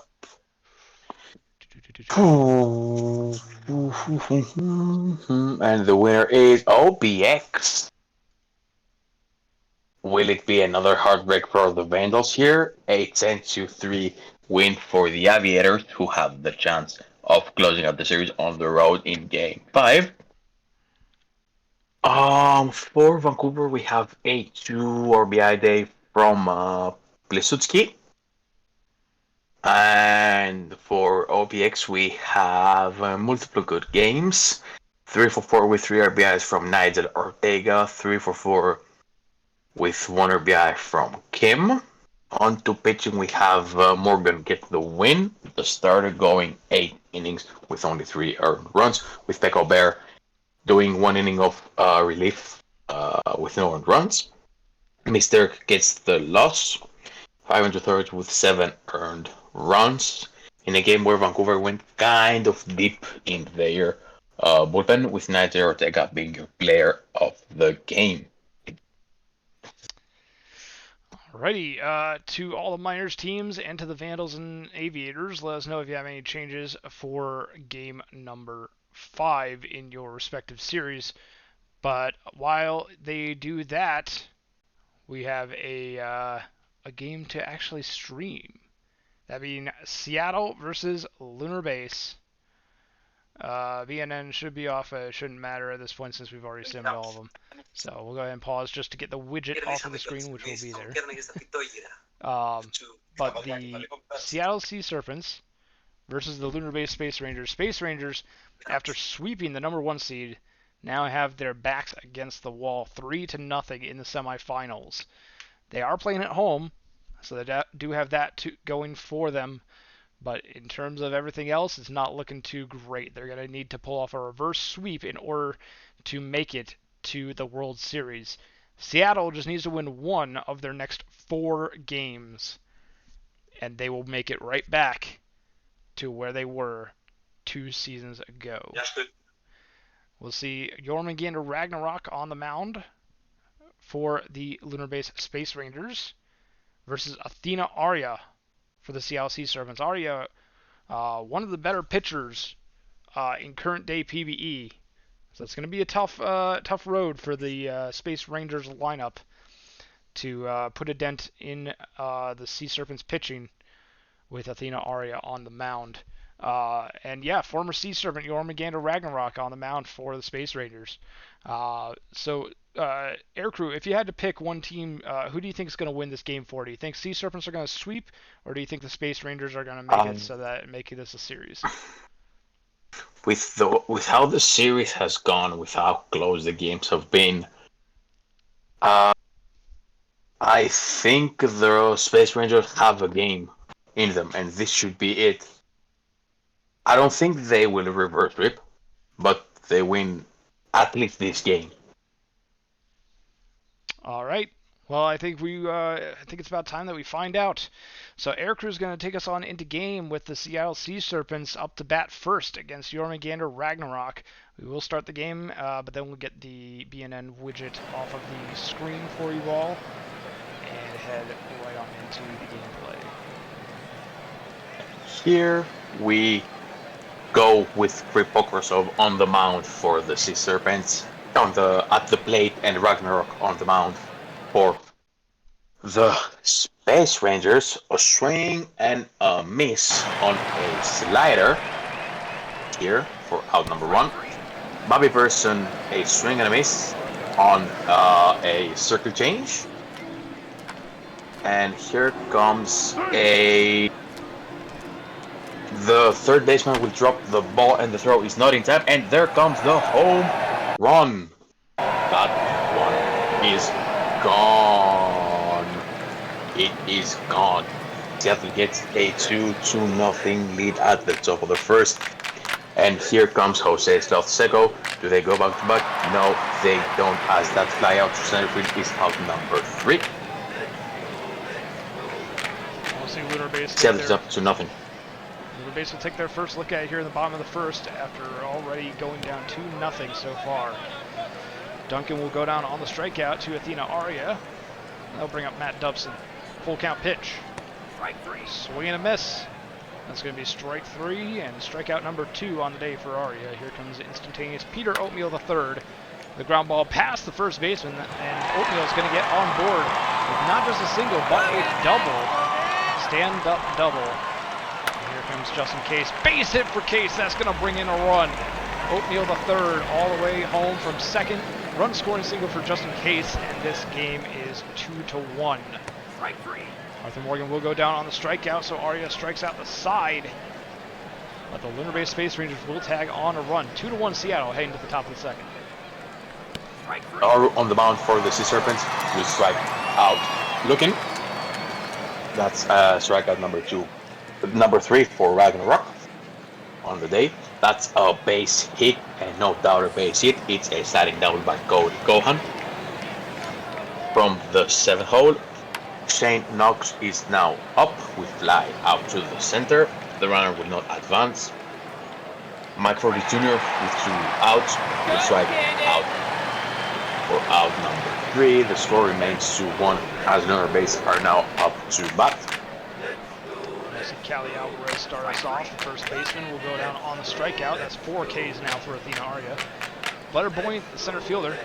And the winner is OBX. Will it be another heartbreak for the Vandals here? A 10-3 win for the Aviators, who have the chance of closing out the series on the road in Game 5. For Vancouver, we have a 2 RBI day from Plisutski. And for OPX, we have multiple good games. 3 for 4 with 3 RBIs from Nigel Ortega. 3 for 4 with 1 RBI from Kim. On to pitching, we have Morgan get the win. The starter going 8 innings with only 3 earned runs, with Pekko Bear doing 1 inning of relief with no earned runs. Mr. gets the loss, 530 with 7 earned runs in a game where Vancouver went kind of deep in their bullpen, with Nigel Ortega being your player of the game. Alrighty, to all the minors teams and to the Vandals and Aviators, let us know if you have any changes for game number 5 in your respective series. But while they do that, we have a game to actually stream. That being Seattle versus Lunar Base. BNN should be off. It shouldn't matter at this point since we've already simmed all of them. So we'll go ahead and pause just to get the widget off of the screen, which will be there. But the Seattle Sea Serpents versus the Lunar Base Space Rangers. Space Rangers, after sweeping the number 1 seed, now have their backs against the wall 3-0 in the semifinals. They are playing at home, so they do have that going for them. But in terms of everything else, it's not looking too great. They're going to need to pull off a reverse sweep in order to make it to the World Series. Seattle just needs to win 1 of their next 4 games, and they will make it right back to where they were 2 seasons ago. We'll see Jormungandr Ragnarok on the mound for the Lunar Base Space Rangers versus Athena Arya for the Seattle Sea Serpents. Arya, one of the better pitchers in current day PBE. So it's going to be a tough road for the Space Rangers lineup to put a dent in the Sea Serpents pitching with Athena Arya on the mound. And yeah, former Sea Serpent Jormungandr Ragnarok on the mound for the Space Rangers. Aircrew, if you had to pick one team, who do you think is going to win this game for? Do you think Sea Serpents are going to sweep, or do you think the Space Rangers are going to make it so that make this a series? With how the series has gone, with how close the games have been, I think the Space Rangers have a game in them, and this should be it. I don't think they will reverse sweep, but they win at least this game. All right. Well, I think it's about time that we find out. So Aircrew is going to take us on into game with the Seattle Sea Serpents up to bat first against Jormungandr Ragnarok. We will start the game, but then we'll get the BNN widget off of the screen for you all and head right on into the gameplay. Here we go with Kripokrosov on the mound for the Sea Serpents, at the plate, and Ragnarok on the mound for the Space Rangers. A swing and a miss on a slider here for out number 1. Bobby Person, a swing and a miss on a circle change. And here comes a The third baseman will drop the ball and the throw is not in time, and there comes the home run. That one is gone. It is gone. Seattle gets a 2-0 lead at the top of the first. And here comes Jose Canseco. Do they go back to back? No, they don't, as that fly out to center field is out number 3. Seattle's up to nothing. Lunar Base will take their first look at it here in the bottom of the first after already going down 2-0 so far. Duncan will go down on the strikeout to Athena Aria. They'll bring up Matt Dubson. Full count pitch. Strike 3. Swing and a miss. That's going to be strike 3 and strikeout number 2 on the day for Aria. Here comes instantaneous Peter Oatmeal III. The ground ball past the first baseman, and Oatmeal is going to get on board with not just a single, but a double. Stand-up double. And here comes Justin Case. Base hit for Case. That's going to bring in a run. Oatmeal III all the way home from second. Run scoring single for Justin Case, and this game is 2-1. Strike 3. Arthur Morgan will go down on the strikeout, so Aria strikes out the side. But the Lunar Base Space Rangers will tag on a run. 2-1 Seattle heading to the top of the second. On the mound for the Sea Serpents will strike out. Looking. That's strikeout number 2. Number 3 for Ragnarok on the day. That's a base hit, and no doubt a base hit. It's a sliding double by Cody Gohan. From the 7th hole, Shane Knox is now up with fly out to the center. The runner will not advance. Mike Forby Jr. with 2 outs will strike out for out number 3. The score remains 2-1 as Lunar Base are now up to bat. Cali Alvarez start us off. The first baseman will go down on the strikeout. That's 4 Ks now for Athena Aria. Butter Boynt, the center fielder.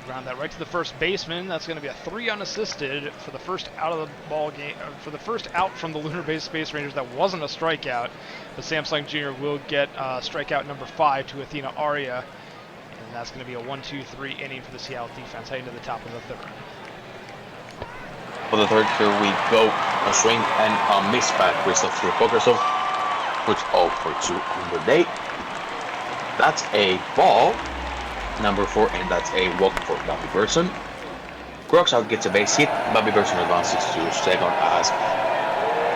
Ground that right to the first baseman. That's going to be a 3 unassisted for the first out of the ball game. For the first out from the Lunar Base Space Rangers, that wasn't a strikeout. But Samsung Jr. will get strikeout number 5 to Athena Aria, and that's going to be a 1-2-3 inning for the Seattle defense heading to the top of the third. For the third, here we go. A swing and a miss by Krzysztof Pokrzov. Puts 0 for 2 on the day. That's a ball. Number 4, and that's a walk for Bobby Burson. Kroxout gets a base hit. Bobby Burson advances to second as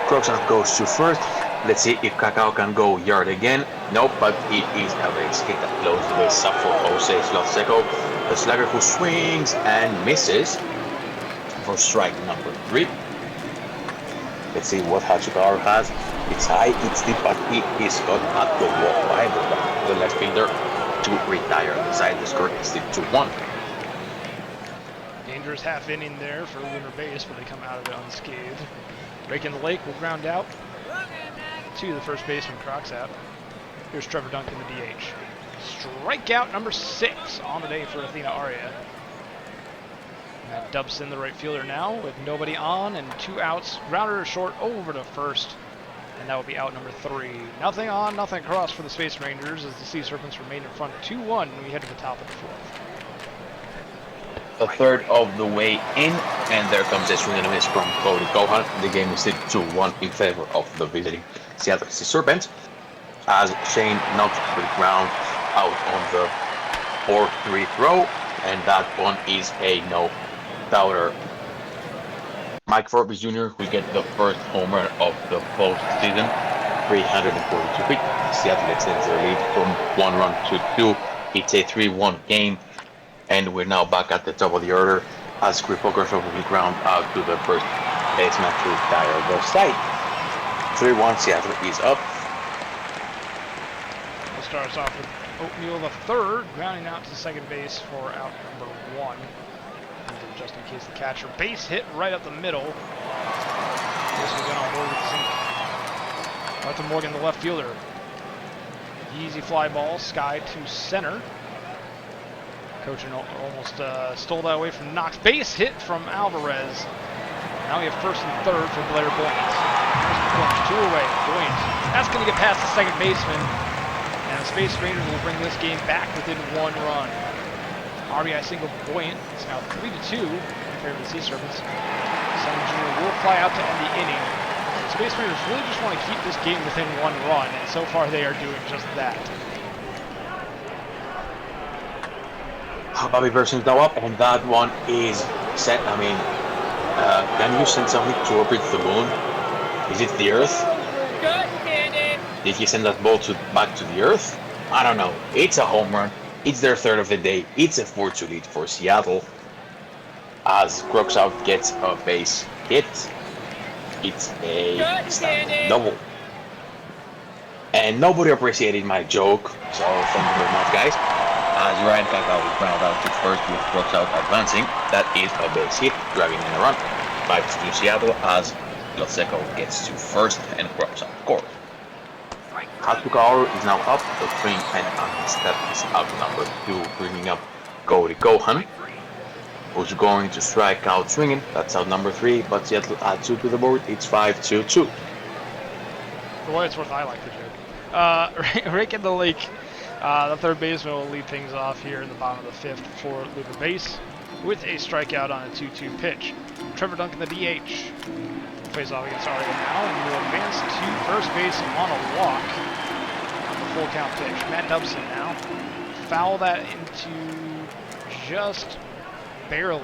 Kroxout goes to first. Let's see if Kakao can go yard again. Nope, but it is a base hit that closes the base up for Jose Canseco. The slugger who swings and misses for strike number 3. Let's see what Hachikaru has. It's high, it's deep, but it is got at the wall by the left fielder to retire on the side. The score is still 2-1. Dangerous half inning there for Lunar Base, but they come out of it unscathed. Rake in the Lake will ground out to the first baseman, Kroxout. Here's Trevor Duncan, the DH. Strikeout number 6 on the day for Athena Aria. Matt Dubson, the right fielder now, with nobody on and 2 outs. Grounder is short over to first, and that will be out number 3. Nothing on, nothing across for the Space Rangers as the Sea Serpents remain in front 2-1 when we head to the top of the 4th. A third of the way in, and there comes a swing and a miss from Cody Gohan. The game is still 2-1 in favor of the visiting Seattle Sea Serpents as Shane knocks the ground out on the 4-3 throw, and that one is a no-doubter. Mike Forbes Jr. will get the first home run of the postseason, 342 feet. Seattle extends their lead from 1 run to 2. It's a 3-1 game, and we're now back at the top of the order as Pokrzov will ground out to the first baseman to retire the side. 3-1, Seattle is up. We'll start us off with Oatmeal the third, grounding out to second base for out number 1. Just in case the catcher. Base hit right up the middle. This was in on board with the single. Arthur Morgan, the left fielder. Easy fly ball, sky to center. Coach almost stole that away from Knox. Base hit from Alvarez. Now we have first and third for Blair Boynt. 2 away. Boynt. That's going to get past the second baseman. And the Space Rangers will bring this game back within 1 run. RBI single Boynt. It's now 3-2 in favor of the Sea Serpents. Simon Jr. will fly out to end the inning. The Space Raiders really just want to keep this game within 1 run, and so far they are doing just that. Bobby Person's now up, and that one is set. I mean, can you send something to orbit the moon? Is it the Earth? Did he send that ball back to the Earth? I don't know. It's a home run. It's their third of the day. It's a 4-2 lead for Seattle. As Croxout gets a base hit, it's a standing double. And nobody appreciated my joke, so thank you very much, guys. As Ryan Kakao is ground out to first with Croxout advancing, that is a base hit, driving in a run. 5-2 Seattle as Lotseco gets to first and Croxout scores. Hatsukaoru is now up, the swing and step is out number 2, bringing up Cody Gohan, who's going to strike out swinging. That's out number 3, but Seattle adds 2 to the board. It's 5-2-2. For what it's worth, I like the joke. Rick in the Lake, the third baseman, will lead things off here in the bottom of the 5th for Lunar Base with a strikeout on a 2-2 pitch. Trevor Duncan, the DH, face off against Arya now, and will advance to first base on a walk on the full count pitch. Matt Dubson now. Foul that into just barely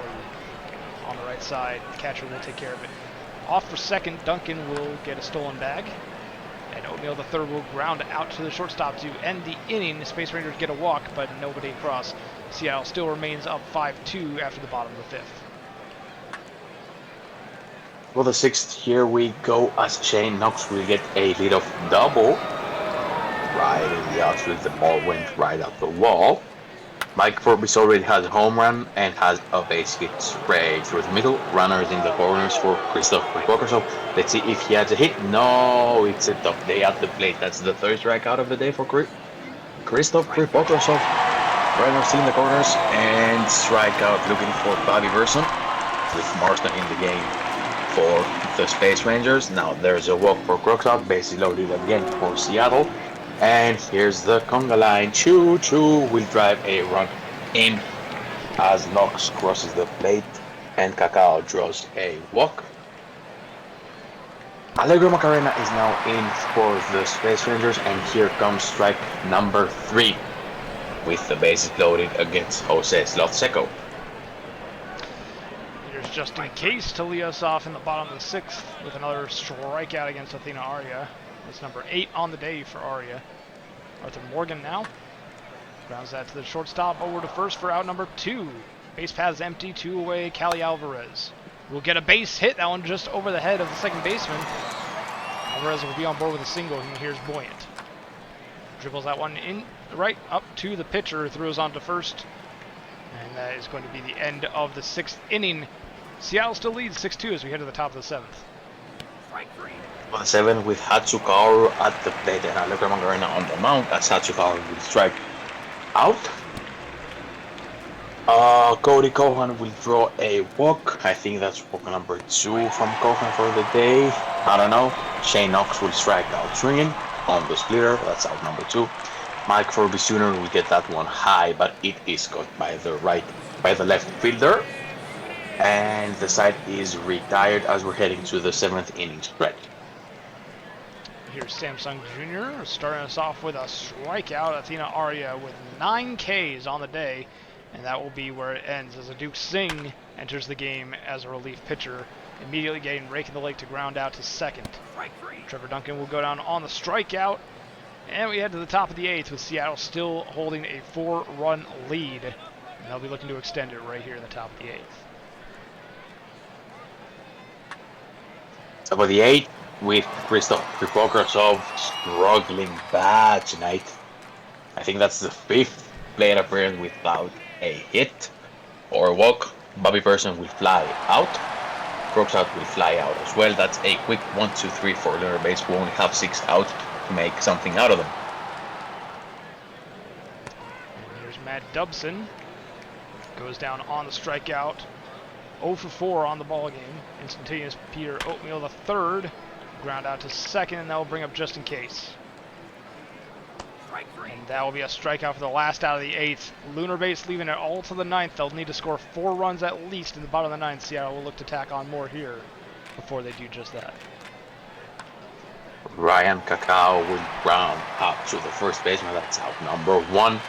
on the right side. The catcher will take care of it. Off for second, Duncan will get a stolen bag. And Oatmeal the third will ground out to the shortstop to end the inning. The Space Rangers get a walk, but nobody across. Seattle still remains up 5-2 after the bottom of the 5th. For the 6th, here we go as Shane Knox will get a leadoff double. Right in the outfield, the ball went right up the wall. Mike Forbes already has a home run and has a base hit straight through the middle. Runners in the corners for Christoph Kripokosov. Let's see if he has a hit. No, it's a tough day at the plate. That's the third strikeout of the day for Christoph Kripokosov. Runners in the corners and strikeout looking for Bobby Burson with Marston in the game for the Space Rangers. Now there's a walk for Croxout, bases loaded again for Seattle. And here's the conga line. Choo-choo will drive a run in as Knox crosses the plate and Kakao draws a walk. Allegro Macarena is now in for the Space Rangers, and here comes strike number 3 with the bases loaded against Jose Slotseco. Here's just in case to lead us off in the bottom of the 6th with another strikeout against Athena Arya. That's number 8 on the day for Arya. Arthur Morgan now grounds that to the shortstop over to first for out number 2. Base paths empty, 2 away. Cali Alvarez will get a base hit. That one just over the head of the second baseman. Alvarez will be on board with a single. And here's Buoyant. Dribbles that one in right up to the pitcher, throws on to first. And that is going to be the end of the 6th inning. Seattle still leads 6-2 as we head to the top of the 7th. On the 7th with Hatsukaoru at the plate and Allegro Macarena on the mound as Hatsukaoru will strike out. Cody Kohan will draw a walk. I think that's walk number 2 from Kohan for the day. I don't know. Shane Knox will strike out swinging on the splitter. That's out number 2. Mike Forbes Jr. will get that one high, but it is caught by the left fielder. And the side is retired as we're heading to the 7th inning stretch. Here's Samsung Jr. starting us off with a strikeout. Athena Arya with 9 Ks on the day, and that will be where it ends as Duke Singh enters the game as a relief pitcher, immediately getting Rake in the Lake to ground out to second. Trevor Duncan will go down on the strikeout, and we head to the top of the 8th with Seattle still holding a 4-run lead, and they'll be looking to extend it right here in the top of the 8th. Top of the 8th with Christoph Kripokosov struggling bad tonight. I think that's the 5th plate appearance without a hit or a walk. Bobby Person will fly out. Croxout will fly out as well. That's a quick 1-2-3 for Lunar Base, who only have 6 out to make something out of them. And here's Matt Dubson. Goes down on the strikeout. 0 for 4 on the ball game. Instantaneous Peter Oatmeal the third. Ground out to second, and that will bring up just in case. And that will be a strikeout for the last out of the 8th. Lunar Base leaving it all to the 9th. They'll need to score 4 runs at least in the bottom of the 9th. Seattle will look to tack on more here before they do just that. Ryan Cacao will ground out to the first baseman. That's out number one.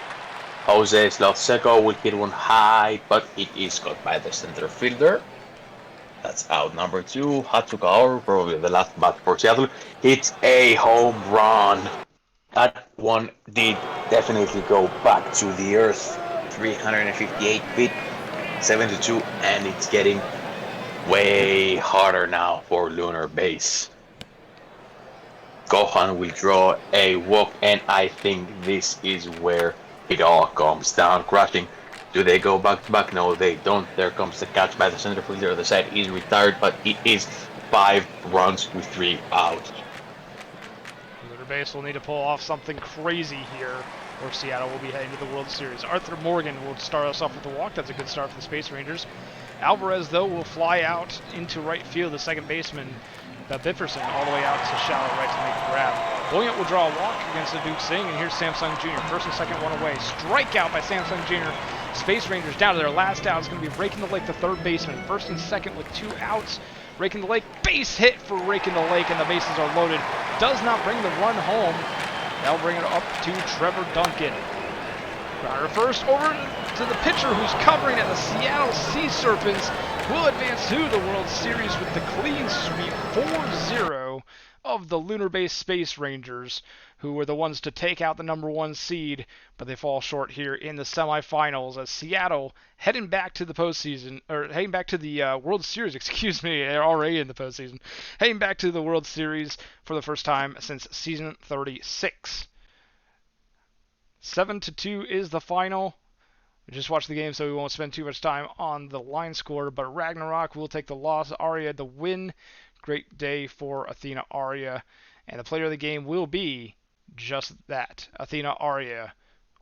Jose Slavseco will hit one high, but it is caught by the center fielder. That's out number two. Hatsukaoru, probably the last bat for Seattle, hits a home run. That one did definitely go back to the earth. 358 feet, 72, and it's getting way harder now for lunar base. Gohan will draw a walk, and I think this is where it all comes down crashing. Do they go back to back? No, they don't. There comes the catch by the center fielder. The side is retired, but it is 5 runs with 3 out. Lunar Base will need to pull off something crazy here, or Seattle will be heading to the World Series. Arthur Morgan will start us off with a walk. That's a good start for the Space Rangers. Alvarez, though, will fly out into right field. The second baseman, Bifferson, all the way out to shallow right to make the grab. William will draw a walk against the Duke Singh, and here's Samsung Jr. First and second, one away. Strikeout by Samsung Jr. Space Rangers down to their last out. It's going to be Raking the Lake, the third baseman. First and second with 2 outs. Raking the Lake, base hit for Raking the Lake, and the bases are loaded. Does not bring the run home. That'll bring it up to Trevor Duncan. Grounder first over to the pitcher who's covering at the Seattle Sea Serpents. Will advance to the World Series with the clean sweep 4-0 of the Lunar Base Space Rangers, who were the ones to take out the number 1 seed, but they fall short here in the semifinals as Seattle heading back to the postseason, or heading back to the World Series, excuse me, they're already in the postseason, heading back to the World Series for the first time since season 36. 7-2 is the final. We just watched the game, so we won't spend too much time on the line score, but Ragnarok will take the loss, Arya the win. Great day for Athena Arya, and the player of the game will be just that, Athena Arya.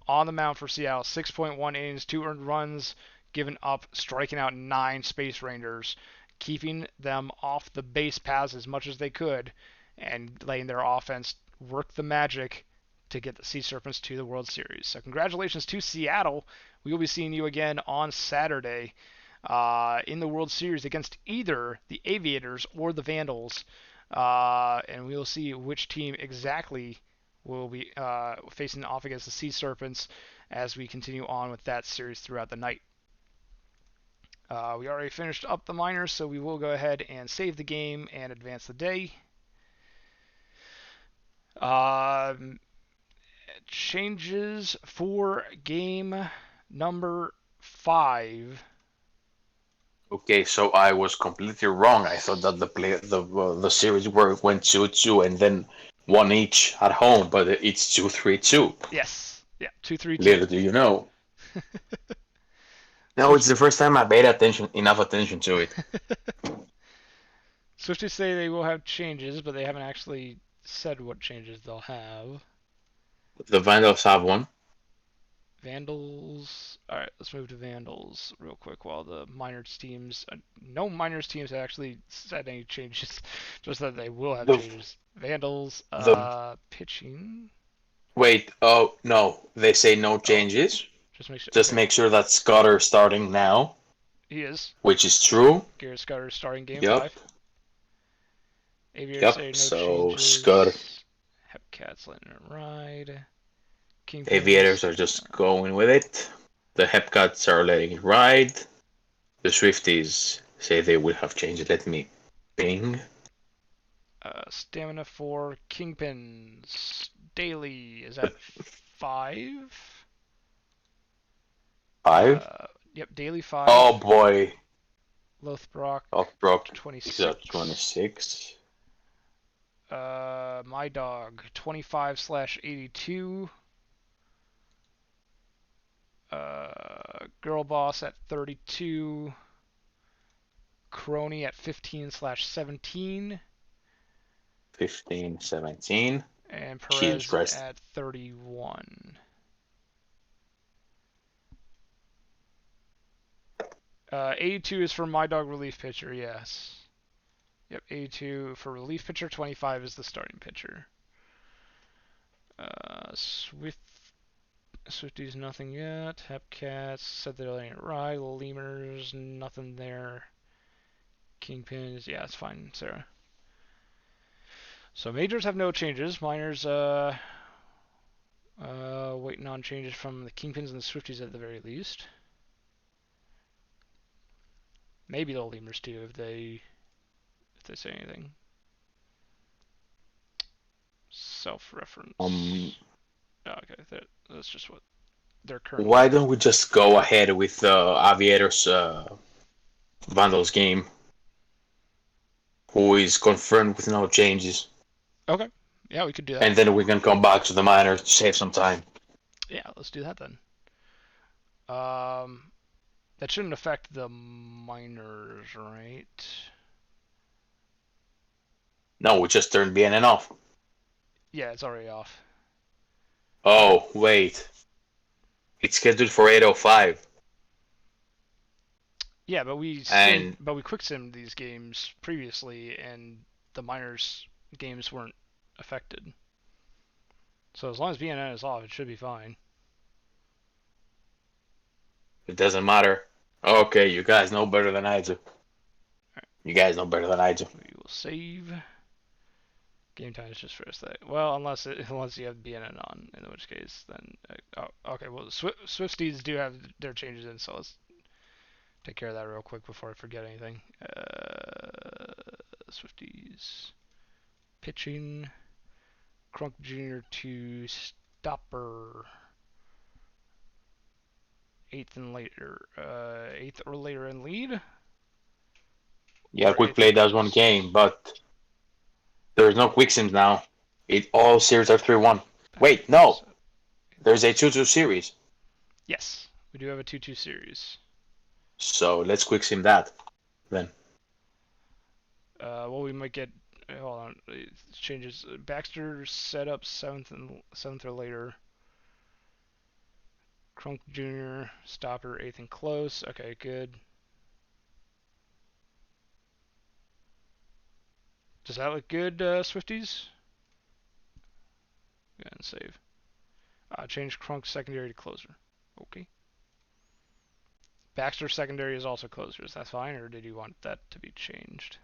On the mound for Seattle, 6.1 innings, 2 earned runs, given up, striking out 9 Space Rangers, keeping them off the base paths as much as they could, and letting their offense work the magic to get the Sea Serpents to the World Series. So congratulations to Seattle. We will be seeing you again on Saturday in the World Series against either the Aviators or the Vandals. And we will see which team exactly will be facing off against the Sea Serpents as we continue on with that series throughout the night. We already finished up the minors, so we will go ahead and save the game and advance the day. Changes for game number 5. Okay, so I was completely wrong. I thought that the series went 2-2 and then 1 each at home, but it's 2-3-2. Yes. Yeah, 2-3-2. Little do you know. No, it's the first time I paid enough attention to it. Swifties say they will have changes, but they haven't actually said what changes they'll have. The Vandals have one. Vandals. Alright, let's move to Vandals real quick while the minors teams. No minors teams have actually said any changes, just that they will have changes. Vandals, pitching. Wait, oh, no. They say no changes. Just make sure that Scudder's starting now. He is. Which is true. Garrett Scudder starting game Yep. 5. Aviators say no so changes. Scudder. Hepcats letting it ride. Kingpins. Aviators are just going with it. The Hepcats are letting it ride. The Swifties say they will have changed it. Let me ping. Stamina for Kingpins. Daily is at 5. 5? Yep, daily 5. Oh boy. Lothbrok. 26. Is at 26. My dog 25/82. Girl Boss at 32. Crony at 15/17. 15, 17. And Perez Christ. at 31. 82 is for my dog relief pitcher, yes. Yep, 82 for relief pitcher, 25 is the starting pitcher. Swifties, nothing yet. Hepcats said they're letting it ride. Lemurs, nothing there. Kingpins, yeah, it's fine, Sarah. So majors have no changes. Minors, waiting on changes from the Kingpins and the Swifties at the very least. Maybe the Lemurs too if they say anything. Self-reference. Oh, okay, that's just what they're currently. Why don't we just go ahead with Aviator's Vandals game, who is confirmed with no changes, Okay. Yeah, we could do that. and then we can come back to the minors to save some time. Yeah, let's do that then. That shouldn't affect the minors, right? No, we just turned BNN off. Yeah, it's already off. Oh, wait. It's scheduled for 8:05. Yeah, but we And quick simmed these games previously, and the minors games weren't affected. So as long as BNN is off, it should be fine. it doesn't matter. Okay, you guys know better than I do. You guys know better than I do. We will save. Game time is just for aesthetic. Well, unless you have BNN on, in which case then okay. Well, Swifties do have their changes in, so let's take care of that real quick before I forget anything. Swifties pitching. Crunk Jr. to stopper. Eighth or later in lead. Yeah, Or Quick eighth and Play does one close. game, but there's no quick sims now. All series are 3-1. Wait, no. There's a 2-2 series. Yes, we do have a 2-2 series. So let's quick sim that then. Well, we might get. Hold on, it changes. Baxter set up seventh or later. Crunk Jr. stopper eighth and close. Okay, good. Does that look good, Swifties? Go ahead and save. Change Crunk secondary to closer. Okay. Baxter secondary is also closers. That's fine, or did you want that to be changed?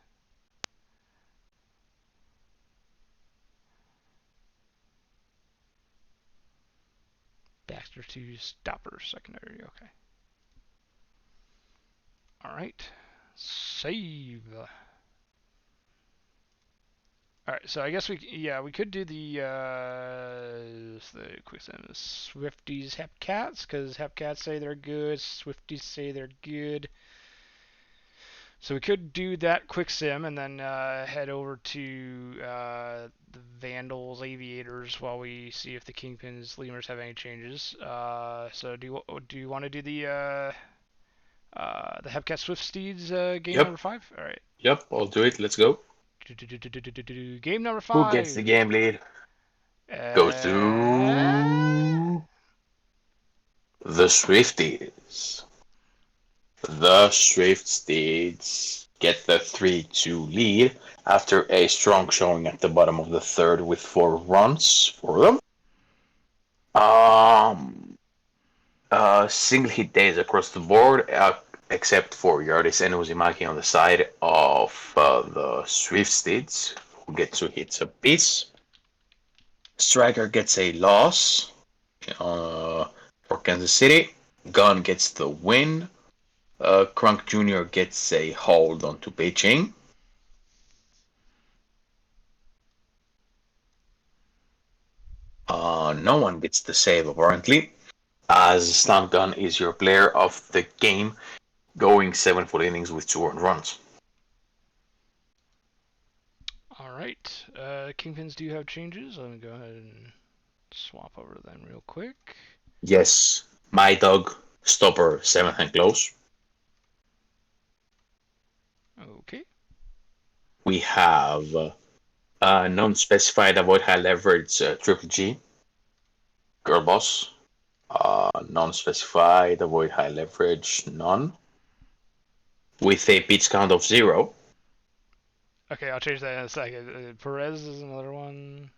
Baxter to stopper secondary. Okay. All right. Save. All right. So I guess we could do the quick sentence Swifties Hepcats because Hepcats say they're good. Swifties say they're good. So we could do that quick sim and then head over to the Vandals, Aviators while we see if the Kingpins, Lemurs have any changes. So do you want to do the Hepcat Swift Steeds game Yep. number 5? All right. Yep, I'll do it. Let's go. Game number Who gets 5. the game lead? Goes to the Swifties. The Swifties get the 3-2 lead after a strong showing at the bottom of the third with 4 runs for them. Single hit days across the board, except for Yardis and Uzumaki on the side of the Swifties, who get 2 hits apiece. Striker gets a loss for Kansas City. Gunn gets the win. Crunk Jr. gets a hold onto Beijing. No one gets the save apparently, as Stunt Gun is your player of the game, going 7 full innings with 2 earned runs. All right. Kingpins do have changes. Let me go ahead and swap over them real quick. Yes, my dog, stopper, 7th and close. Okay. We have non-specified avoid high leverage triple G, girl boss. Non-specified avoid high leverage none, with a pitch count of 0. Okay, I'll change that in a second. Perez is another one.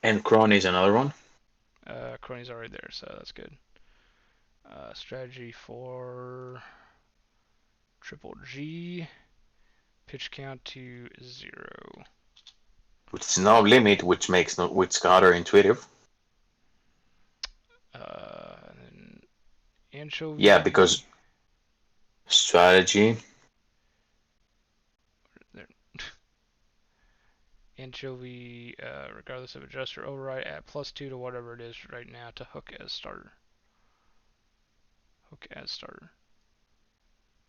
And Kron is another one. Crony's already there, so that's good. Strategy for triple G. Pitch count to 0. With no limit, which makes no, which counterintuitive. And anchovy. Yeah, because strategy. Anchovy, regardless of adjust or override, add +2 to whatever it is right now to hook as starter. Hook as starter.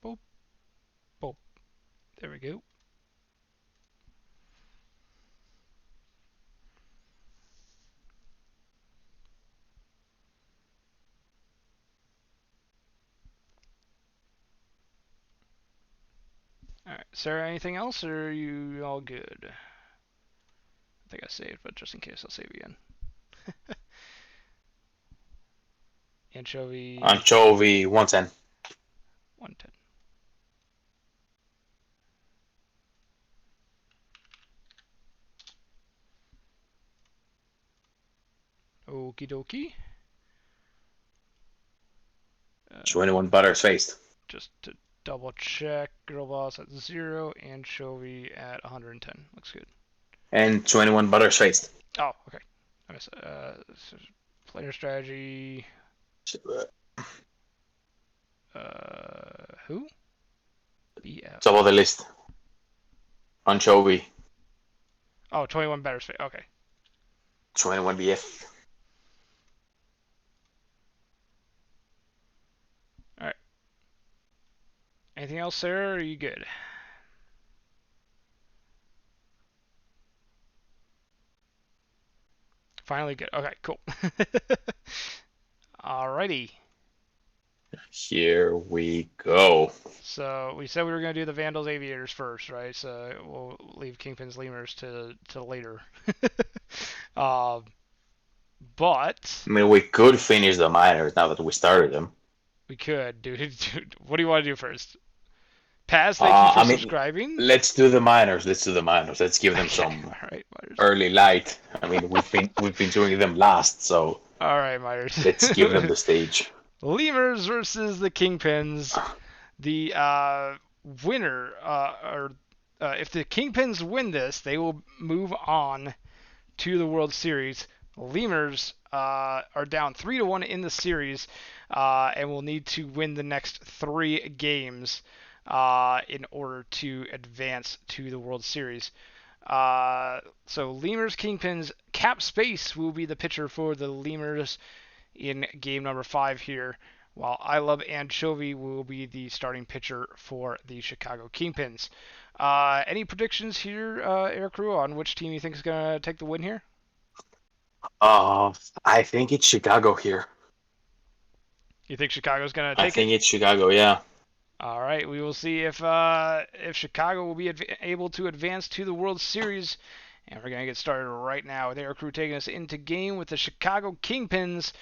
Boop. Boop. There we go. Alright, Sarah, anything else, or are you all good? I think I saved, but just in case, I'll save again. Anchovy. Anchovy 110. 110. Okie dokie. 21 butters faced. Just to double check, girl boss at 0, anchovy at 110. Looks good. And 21 butters faced. Oh, okay. I missed it. Player strategy. Who? BF. Top of the list. Anchovy. Oh, 21 better space. Okay. 21 BF. Alright. Anything else, Sarah, or are you good? Finally good. Okay, cool. Alrighty. Here we go. So we said we were going to do the Vandals Aviators first, right? So we'll leave Kingpins Lemurs to later. But I mean, we could finish the minors now that we started them. we could, dude. What do you want to do first? Paz, thank you for subscribing. Let's do the minors. Let's give them some Alright, early light. I mean, we've been doing them last, so Alright, Myers. let's give them the stage. Lemurs versus the Kingpins. The winner, if the Kingpins win this, they will move on to the World Series. Lemurs are down 3-1 in the series, and will need to win the next 3 games in order to advance to the World Series. So Lemurs Kingpins, Cap Space will be the pitcher for the Lemurs in game number 5 here, while I Love Anchovy will be the starting pitcher for the Chicago Kingpins. Any predictions here, Air Crew, on which team you think is going to take the win here? I think it's Chicago here. You think Chicago's going to take it? I think it's Chicago, yeah. All right, we will see if Chicago will be able to advance to the World Series. And we're going to get started right now with Air Crew taking us into game with the Chicago Kingpins.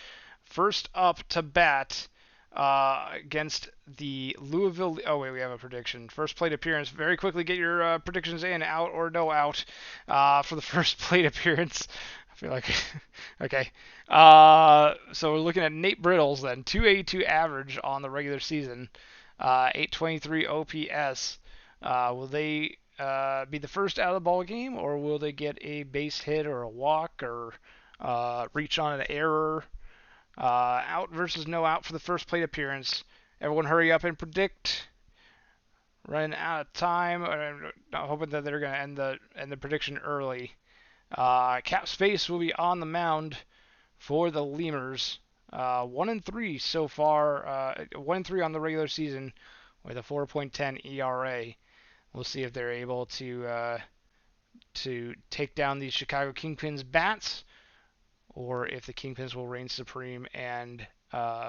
First up to bat against the Louisville. Oh, wait, we have a prediction. First plate appearance. Very quickly get your predictions in, out or no out, for the first plate appearance. I feel like, okay. So we're looking at Nate Brittles then. 282 average on the regular season. 823 OPS. Will they be the first out of the ball game, or will they get a base hit or a walk or reach on an error? Out versus no out for the first plate appearance. Everyone hurry up and predict. Running out of time. I'm hoping that they're going to end the prediction early. Cap Space will be on the mound for the Lemurs. 1-3 so far. 1-3 on the regular season with a 4.10 ERA. We'll see if they're able to take down the Chicago Kingpins bats, or if the Kingpins will reign supreme and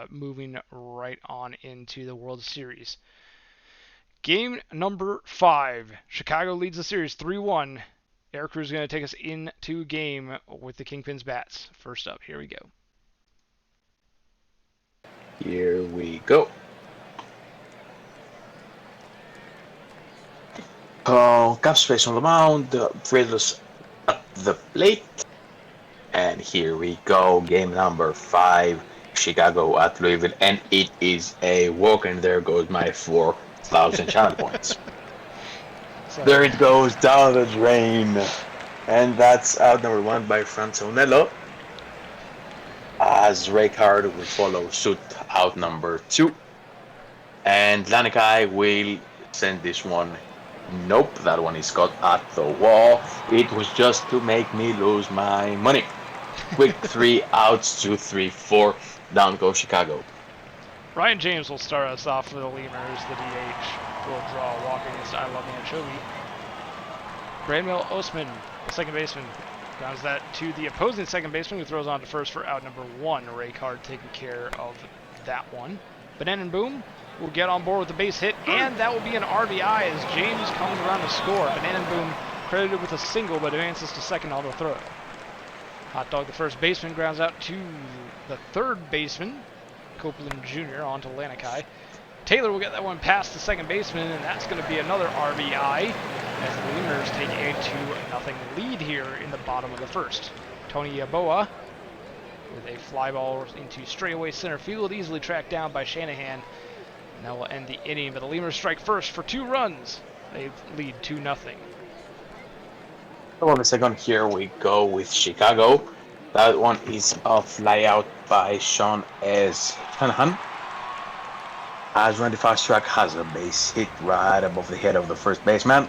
moving right on into the World Series. Game number 5. Chicago leads the series 3-1. Air Crew's going to take us into game with the Kingpins bats. First up, here we go. Here we go. Cap Space on the mound, Friedles at the plate. And here we go, game number 5, Chicago at Louisville, and it is a walk, and there goes my 4,000 channel points. So, There it goes, down the drain. And that's out number 1 by Franzonello. As Raycard will follow suit out number 2. And Lanikai will send this one. Nope, that one is caught at the wall. It was just to make me lose my money. Quick 3 outs, 2, 3, 4. Down goes Chicago. Ryan James will start us off for the Lemurs. The DH will draw a walk against I Love Anchovy. Brandmil Osman, the second baseman, grounds that to the opposing second baseman, who throws on to first for out number 1. Ray Card taking care of that one. Banana and Boom will get on board with the base hit, and that will be an RBI as James comes around to score. Banana and Boom credited with a single, but advances to second on the throw. Hot Dog, the first baseman, grounds out to the third baseman, Copeland Jr. onto Lanikai. Taylor will get that one past the second baseman, and that's going to be another RBI as the Lemurs take a 2-0 lead here in the bottom of the first. Tony Yeboah with a fly ball into straightaway center field, easily tracked down by Shanahan. And that will end the inning, but the Lemurs strike first for 2 runs. They lead 2-0. On the second, here we go with Chicago. That one is a fly out by Sean S. Shanahan. As Randy Fast Track has a base hit right above the head of the first baseman.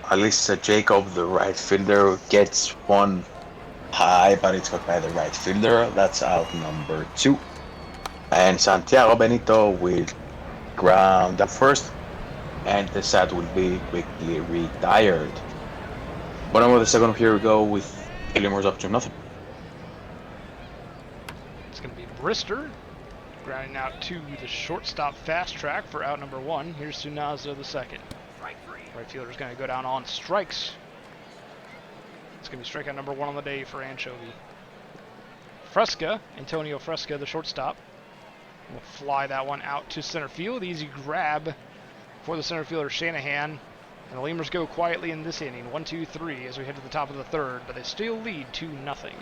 Alyssa Jacob, the right fielder, gets one high, but it's caught by the right fielder. That's out number 2. And Santiago Benito will ground up first, and the set will be quickly retired. Bottom of the second, here we go with Lemurs up to nothing. It's going to be Brister grounding out to the shortstop Fast Track for out number 1. Here's Sunazo the second. Right fielder's going to go down on strikes. It's going to be strikeout number 1 on the day for Anchovy. Fresca, Antonio Fresca, the shortstop, will fly that one out to center field. Easy grab for the center fielder Shanahan. And the Lemurs go quietly in this inning, 1-2-3 as we head to the top of the third, but they still lead 2-0.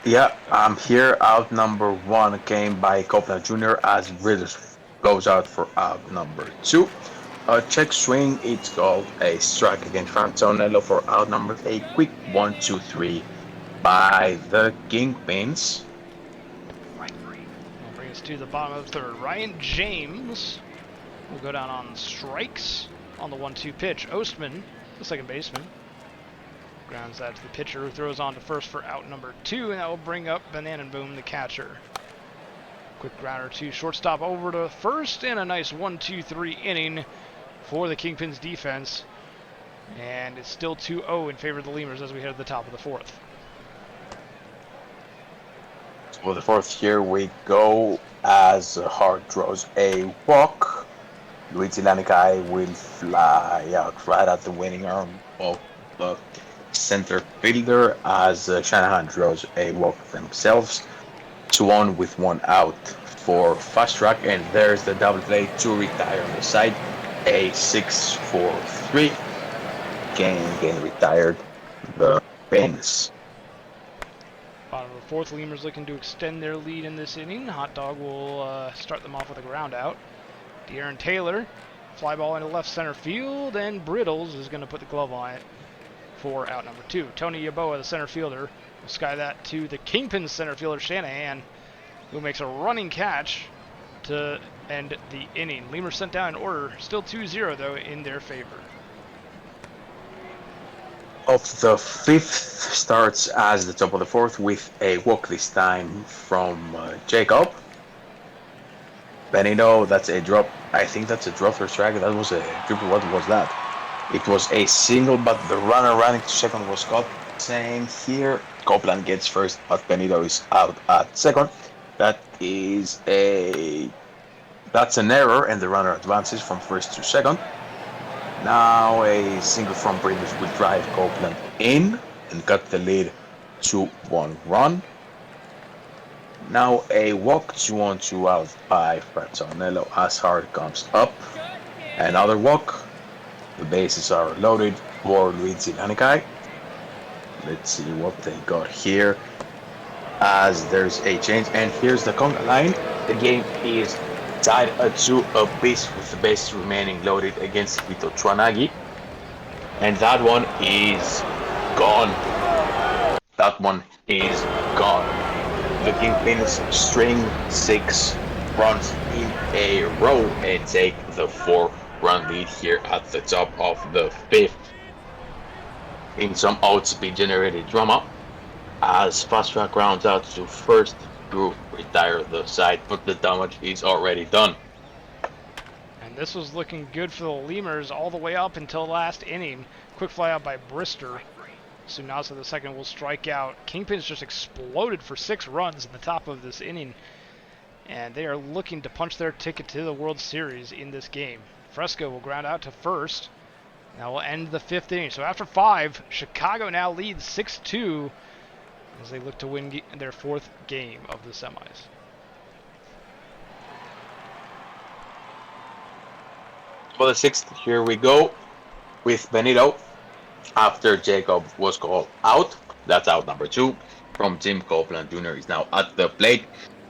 Yeah, I'm here. Out number 1 came by Copeland Jr. as Ridders goes out for out number 2. A check swing, it's called a strike against Franzonello for out number 8. Quick 1-2-3 by the Kingpins. That'll bring us to the bottom of the third. Ryan James will go down on strikes on the 1-2 pitch. Ostman, the second baseman, grounds that to the pitcher, who throws on to first for out number 2, and that will bring up Banana Boom, the catcher. Quick grounder to shortstop over to first, and a nice 1-2-3 inning for the Kingpins defense. And it's still 2-0 in favor of the Lemurs as we head to the top of the fourth. For the fourth, here we go as Hart draws a walk. Luigi Lanikai will fly out right at the winning arm of the center fielder as Shanahan draws a walk themselves. 2-1 with 1 out for Fast Track, and there's the double play to retire on the side. A 6-4-3 game retired the Pins. Bottom of the fourth, Lemurs looking to extend their lead in this inning. Hot Dog will start them off with a ground out. De'Aaron Taylor, fly ball into left center field, and Brittles is going to put the glove on it for out number 2. Tony Yeboah, the center fielder, will sky that to the Kingpins center fielder Shanahan, who makes a running catch to end the inning. Lemurs sent down in order, still 2-0 though in their favor. Of the fifth starts as the top of the fourth with a walk this time from Jacob. Benito, that's a drop. I think that's a drop for strike. That was a triple. What was that? It was a single, but the runner running to second was caught. Same here. Copeland gets first, but Benito is out at second. That's an error, and the runner advances from first to second. Now a single from Brindis will drive Copeland in and cut the lead to 1 run. Now a walk, 2-on-2 out by Franzonello as Hart comes up. Another walk. The bases are loaded for Luigi Lanikai. Let's see what they got here. As there's a change, and here's the conga line. The game is tied at 2 apiece with the bases remaining loaded against Vito Twanagi. And that one is gone. That one is gone. The Kingpins string 6 runs in a row and take the 4-run lead here at the top of the 5th. In some OTP generated drama, as Fast Track rounds out to first to retire the side, but the damage is already done. And this was looking good for the Lemurs all the way up until last inning. Quick fly out by Brister. Tsunaza the second will strike out. Kingpins just exploded for 6 runs in the top of this inning. And they are looking to punch their ticket to the World Series in this game. Fresco will ground out to first. That will end the 5th inning. So after 5, Chicago now leads 6-2 as they look to win their 4th game of the semis. For the 6th, here we go with Benito. After Jacob was called out, that's out number 2 from Tim Copeland Jr. is now at the plate.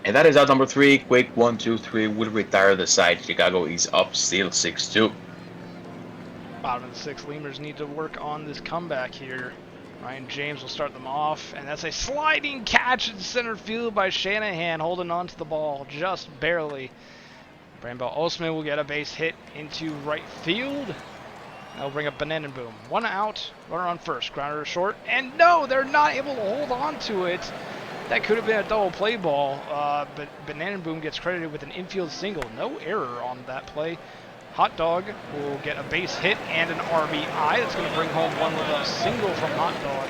And that is out number 3. Quick 1-2-3 will retire the side. Chicago is up still 6-2. Bottom of the 6th, Lemurs need to work on this comeback here. Ryan James will start them off, and that's a sliding catch in center field by Shanahan, holding on to the ball just barely. Brambo Osman will get a base hit into right field. That'll bring up Banana Boom. 1 out, runner on first, grounder to short, and no, they're not able to hold on to it. That could have been a double play ball, but Banana Boom gets credited with an infield single. No error on that play. Hot Dog will get a base hit and an RBI. That's going to bring home one with a single from Hot Dog.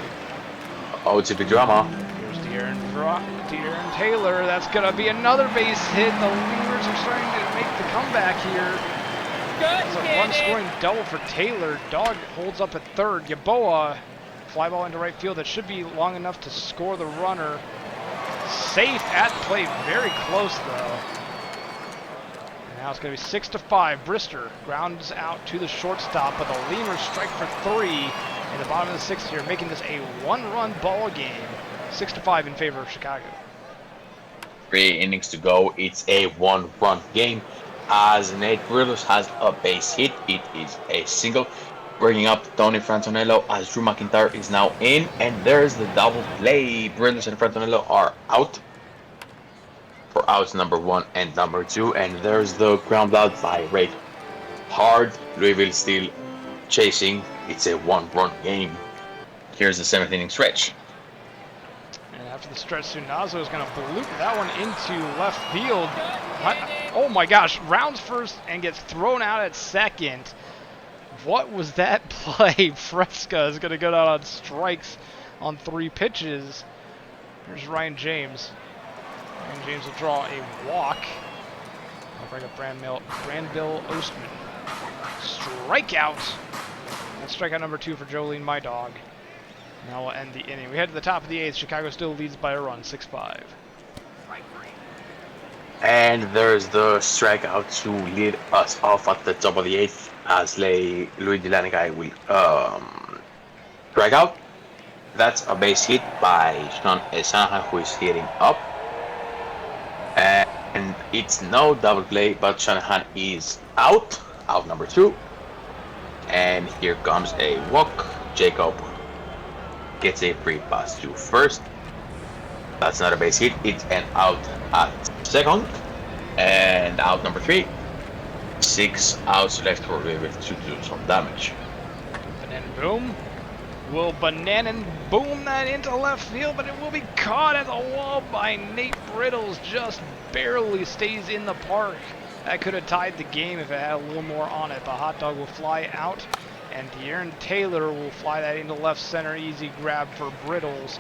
OTP drama. Here's De'Aaron Taylor. That's going to be another base hit. The Lemurs are starting to make the comeback here. It's a run-scoring double for Taylor. Dog holds up at third. Yaboa, fly ball into right field. That should be long enough to score the runner. Safe at the plate. Very close, though. Now it's going to be 6-5. Brister grounds out to the shortstop, but the Lemurs strike for 3 in the bottom of the 6th here, making this a 1-run ball game. 6-5 in favor of Chicago. 3 innings to go. It's a 1-run game. As Nate Brillos has a base hit, it is a single. Bringing up Tony Frantonello as Drew McIntyre is now in, and there's the double play. Brillos and Frantonello are out for outs number 1 and number 2, and there's the ground out by Ray Hard. Louisville still chasing. It's a 1-run game. Here's the 7th inning stretch. And after the stretch, Tsunazo is going to bloop that one into left field. Oh my gosh, rounds first and gets thrown out at second. What was that play? Fresca is going to go down on strikes on 3 pitches. Here's Ryan James. Ryan James will draw a walk. I'll bring up Brandbill Ostman. Strikeout. That's strikeout number 2 for Jolene, my dog. Now we'll end the inning. We head to the top of the 8th. Chicago still leads by a run, 6-5. And there's the strikeout to lead us off at the top of the 8th as Louis Delanigai will strike out. That's a base hit by Sean Esanahan, who is hitting up. And it's no double play, but Shanahan is out number 2. And here comes a walk. Jacob gets a free pass to first. That's not a base hit, it's an out at second. And out number 3. 6 outs left for Louisville to do some damage. Banana Boom will Banana Boom that into left field, but it will be caught at the wall by Nate Brittles. Just barely stays in the park. That could have tied the game if it had a little more on it. The Hot Dog will fly out, and De'Aaron Taylor will fly that into left center. Easy grab for Brittles.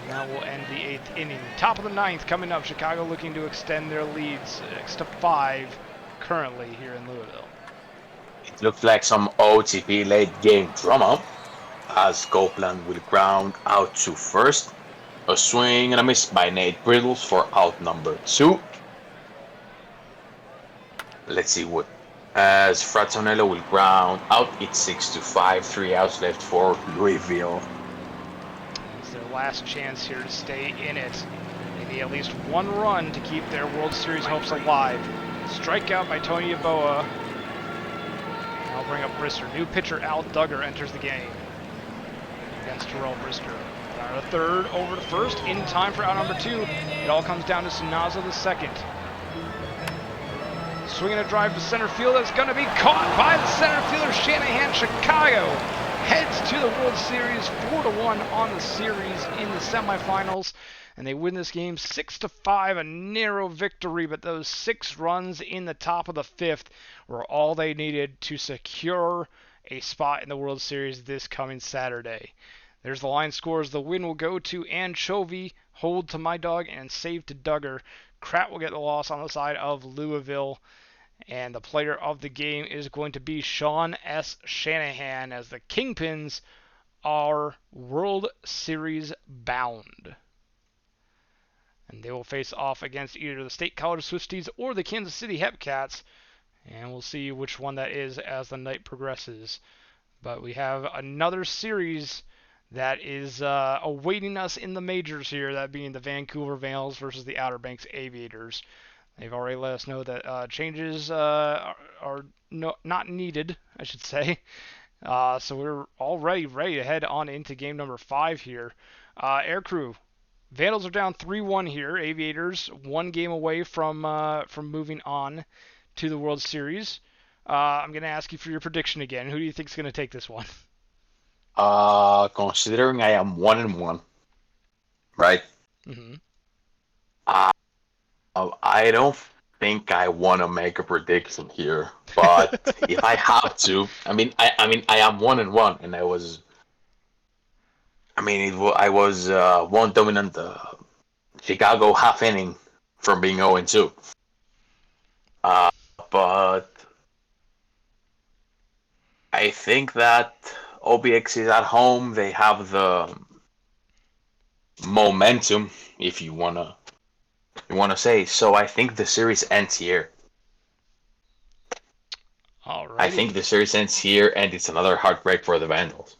And that will end the 8th inning. Top of the 9th coming up. Chicago looking to extend their leads 6-5 currently here in Louisville. It looks like some OTP late game drama as Copeland will ground out to first. A swing and a miss by Nate Brittles for out number 2. Let's see what. As Fratonello will ground out, it's 6-5. 3 outs left for Louisville. It's their last chance here to stay in it. They need at least one run to keep their World Series hopes alive. Strikeout by Tony Yeboah. I'll bring up Brister. New pitcher Al Duggar enters the game against Terrell Brister. Down to third, over to first, in time for out number 2. It all comes down to Sunaza the second. Swinging a drive to center field that's going to be caught by the center fielder Shanahan. Chicago heads to the World Series 4-1 on the series in the semifinals, and they win this game 6-5, a narrow victory, but those 6 runs in the top of the 5th were all they needed to secure a spot in the World Series this coming Saturday. There's the line scores. The win will go to Anchovy, hold to My Dog, and save to Duggar. Kratt will get the loss on the side of Louisville. And the player of the game is going to be Sean S. Shanahan, as the Kingpins are World Series bound. And they will face off against either the State College Swifties or the Kansas City Hepcats. And we'll see which one that is as the night progresses. But we have another series that is awaiting us in the majors here, that being the Vancouver Vandals versus the Outer Banks Aviators. They've already let us know that changes are not needed, I should say. So we're already ready to head on into game number 5 here. Aircrew, Vandals are down 3-1 here. Aviators 1 game away from moving on to the World Series. I'm going to ask you for your prediction again. Who do you think is going to take this one? Considering I am 1-1, right? Mm-hmm. I don't think I want to make a prediction here, but if I have to, I am 1-1, and I was one dominant Chicago half inning from being 0-2. But I think that OBX is at home. They have the momentum, if you wanna say. So I think the series ends here. Alrighty. I think the series ends here, and it's another heartbreak for the Vandals.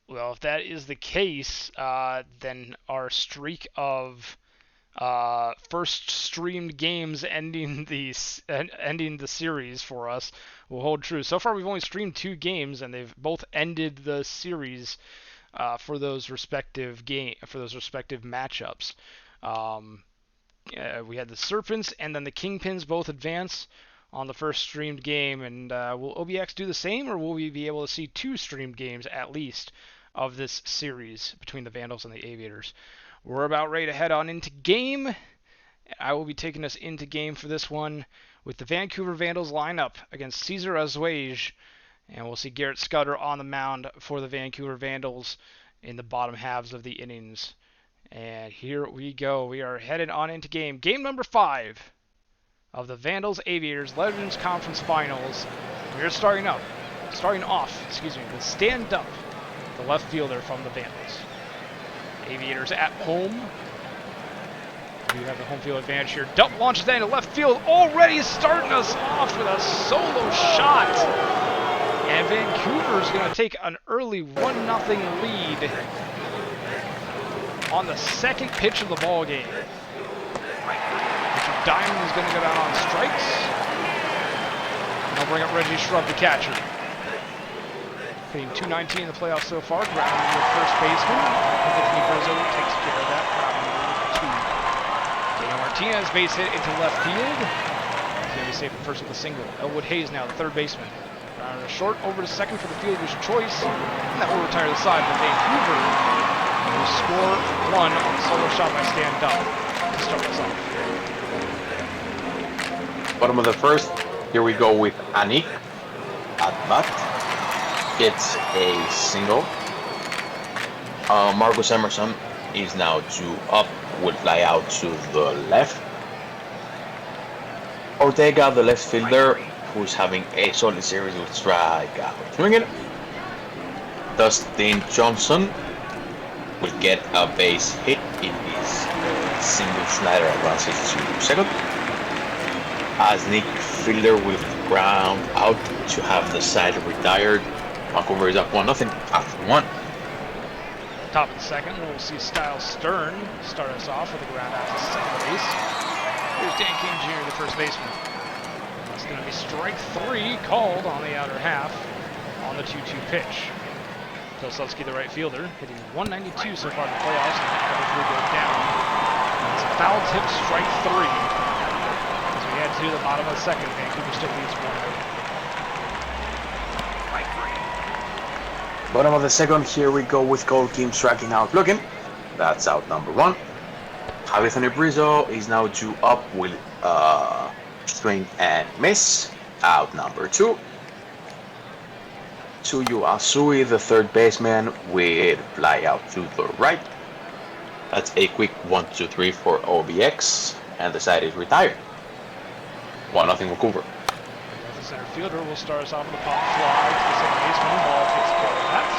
Well, if that is the case, then our streak of first streamed games ending the series for us will hold true. So far, we've only streamed 2 games, and they've both ended the series for those respective matchups. We had the Serpents and then the Kingpins both advance on the first streamed game, and will OBX do the same, or will we be able to see 2 streamed games at least of this series between the Vandals and the Aviators? We're about ready to head on into game. I will be taking us into game for this one with the Vancouver Vandals lineup against Cesar Azuaj, and we'll see Garrett Scudder on the mound for the Vancouver Vandals in the bottom halves of the innings. And here we go. We are headed on into game. Game number 5 of the Vandals Aviators Legends Conference Finals. We are starting off, with Stand Up, the left fielder from the Vandals. Aviators at home. We have the home field advantage here. Dump launches that into left field, already starting us off with a solo shot. And Vancouver's going to take an early 1-0 lead on the second pitch of the ball game. Richard Diamond is going to go down on strikes. And I'll bring up Reggie Shrub, the catcher. Hitting .219 in the playoffs so far. Grounding to first baseman. Anthony Rizzo takes care of that. Grounding to 2. Daniel Martinez base hit into left field. He's going to be safe at first with a single. Elwood Hayes now, the third baseman. Grounding to short, over to second for the fielder's choice. And that will retire the side. But Vancouver will score 1 on the solo shot by Stand Up to start us off. Bottom of the first, here we go with Anik at bat. Gets a single. Marcus Emerson is now 2 up, will fly out to the left. Ortega, the left fielder, who's having a solid series, will strike out. Swing it. Dustin Johnson will get a base hit in his single slider advances to second. As Nick Fielder will ground out to have the side retired. Vancouver is up 1-0 after 1. Top of the second, we'll see Styles Stern start us off with a ground out to base. Here's Dan King Jr., the first baseman. It's going to be strike 3 called on the outer half on the 2-2 pitch. Pilsudski, the right fielder, hitting 192 so far in the playoffs, and that cover 3 goes down. It's a foul tip, strike 3. As we head to the bottom of the second, Vancouver still leads 1-0. Bottom of the second, here we go with Cole Kim striking out looking. That's out number 1. Javier Brizo is now due up with swing and miss. Out number 2. Tsuyu Asui, the third baseman, with fly out to the right. That's a quick 1-2-3 for OBX, and the side is retired. 1-0 Vancouver. The center fielder will start us off with a pop fly to the second baseman. Ball takes care of that.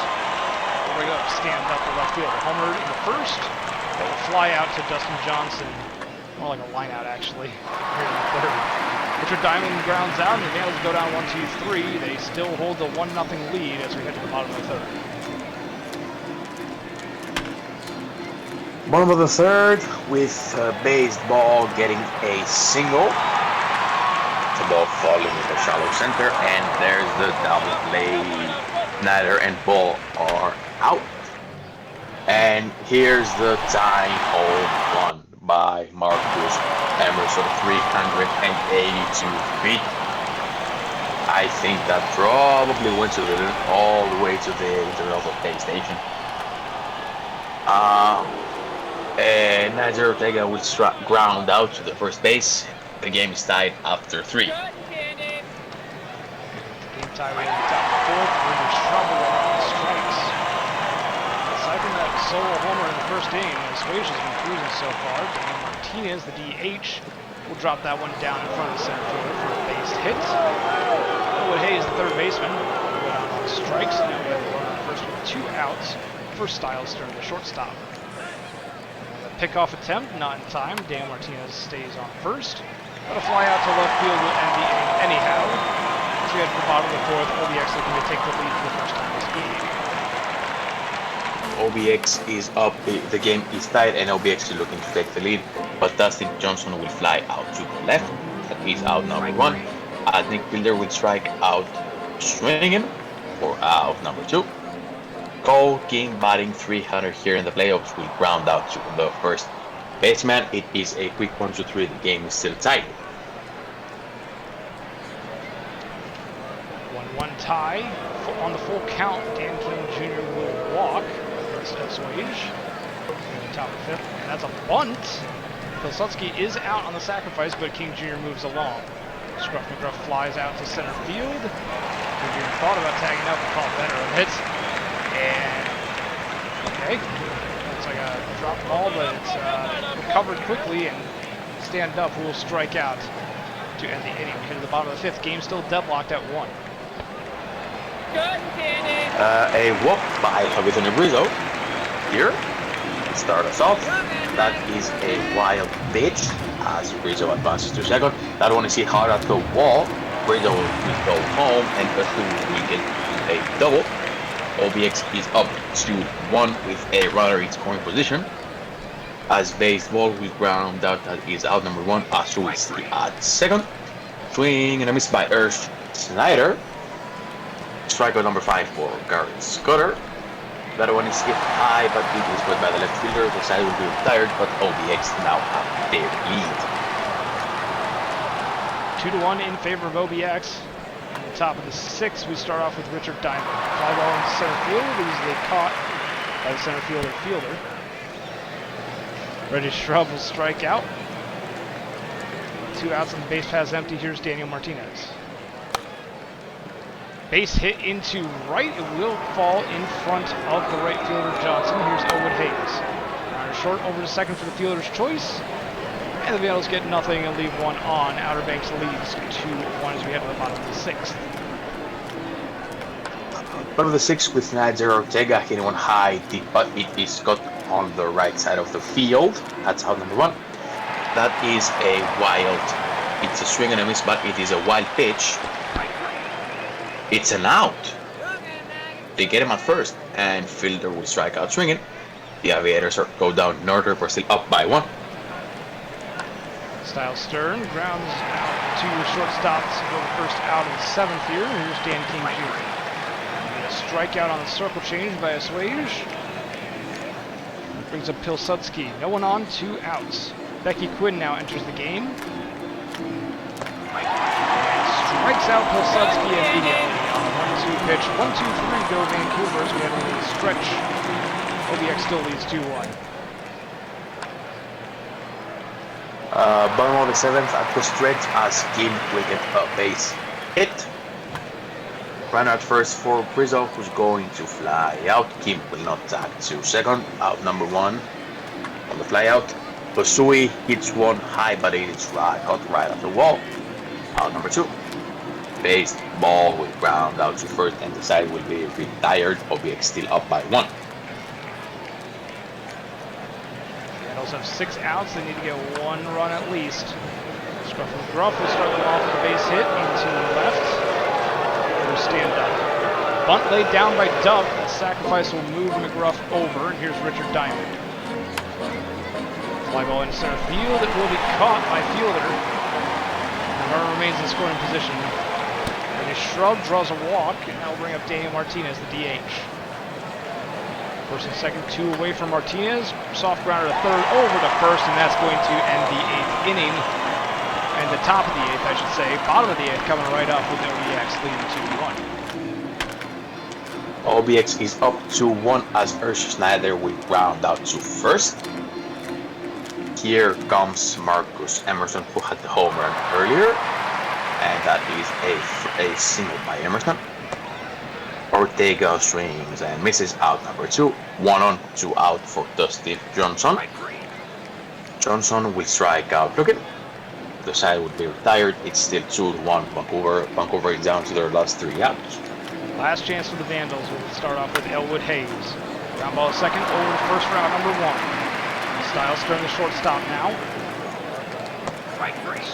Bring up, stand up the left fielder. Homer in the first. They will fly out to Dustin Johnson. More like a line out, actually. Here in the third. Richard Diamond grounds out, and the Nails go down 1-2-3. They still hold the 1-0 lead as we head to the bottom of the third. Bottom of the third, with baseball getting a single. The ball falling in the shallow center, and there's the double play. Snyder and Ball are out. And here's the tying home run by Marcus Emerson, 382 feet. I think that probably went to all the way to the Interlotto Pay Station. And Nadir Ortega will ground out to the first base. The game is tied after 3. Game tie right at the top of the fourth. Rivers trouble on strikes. Aside from that solo homer in the first inning, Suarez has been cruising so far. Daniel Martinez, the DH, will drop that one down in front of the center fielder for a base hit. Elwood Hayes, the third baseman, will go down on strikes. Now we have a runner on first with 2 outs for Styles Stern, the shortstop. The pickoff attempt, not in time. Daniel Martinez stays on first. But a fly out to left field will end the inning anyhow. As we head to the bottom of the fourth, OBX looking to take the lead for the first time this evening. OBX is up, the game is tied, and OBX is looking to take the lead, but Dustin Johnson will fly out to the left. That is out number 1. Nick Fielder will strike out swinging for out number 2. Cole King, batting 300 here in the playoffs, will ground out to the first baseman. It is a quick 1-2-3. The game is still tied. 1-1 tie. On the full count, Dan King Jr. will walk against Suarez in the top of the fifth. And that's a bunt. Pilsudski is out on the sacrifice, but King Jr. moves along. Scruff McGruff flies out to center field. King Jr. thought about tagging up and caught better of it. And, okay. Looks like a drop ball, but it's recovered quickly, and stand up will strike out to end the inning. We head to the bottom of the fifth. Game still deadlocked at 1. A walk by Javier Brizo here. Start us off. That is a wild pitch as Brizo advances to second. That one is hit hard at the wall. Brizo will go home, and Kasu will get a double. OBX is up 2-1 with a runner in scoring position. As baseball will ground out, that is out number 1. Asu is at second. Swing and a miss by Earth Snyder. Strikeout number 5 for Garrett Scudder. That one is hit high, but it was put by the left fielder. The side will be retired, but OBX now have their lead. 2-1 in favor of OBX. On the top of the 6th, we start off with Richard Diamond. Fly ball into center field, easily caught by the center fielder. Reggie Shrub will strike out. 2 outs and the base path's empty. Here's Daniel Martinez. Base hit into right. It will fall in front of the right fielder Johnson. Here's Elwood Hayes. Runner short over to second for the fielder's choice. And the Vandals get nothing and leave 1 on. Outer Banks leads 2-1 as we head to the bottom of the 6th. Bottom of the 6th with Nadir Ortega hitting one high deep, but it is cut on the right side of the field. That's out number 1. That is a wild. It's a swing and a miss, but it is a wild pitch. It's an out. They get him at first, and Fielder will strike out swinging. The Aviators go down in order. We're still up by 1. Styles Stern grounds out to your shortstop to go the first out of the 7th here. Here's Dan King Jr. A strikeout on the circle change by Assuage. Brings up Pilsudski. No one on, 2 outs. Becky Quinn now enters the game. And strikes out Pilsudski immediately on a 1-2 pitch. 1-2-3 go Vancouver as we head into the stretch. OBX still leads 2-1. Bottom of the 7th at the stretch as Kim will get a base hit. Runner at first for Rizzo, who's going to fly out. Kim will not tag to second. Out number 1 on the fly out. Basui hits one high, but it is caught right off the wall. Out number 2. Based ball will ground out to first, and the side will be retired. OBX still up by 1. Vandals have 6 outs. They need to get 1 run at least. Scruff and Gruff will start them off with a base hit into the left. Stand up. Bunt laid down by Duff. The sacrifice will move McGruff over, and here's Richard Diamond. Fly ball into center field. It will be caught by fielder. And runner remains in scoring position. And a shrub draws a walk, and that will bring up Daniel Martinez, the DH. First and second, 2 away from Martinez. Soft grounder to third, over to first, and that's going to end the 8th inning. And the top of the 8th, I should say. Bottom of the 8th coming right up with OBX leading 2-1. OBX is up 2-1 as Ursula Schneider will ground out to first. Here comes Marcus Emerson, who had the home run earlier. And that is a single by Emerson. Ortega swings and misses out number 2. 1 on, 2 out for Dusty Johnson. Johnson will strike out looking. The side would be retired. It's still 2-1 Vancouver. Vancouver is down to their last 3 outs. Last chance for the Vandals. We'll start off with Elwood Hayes. Ground ball second, over to first round number 1. Styles Stern the shortstop now.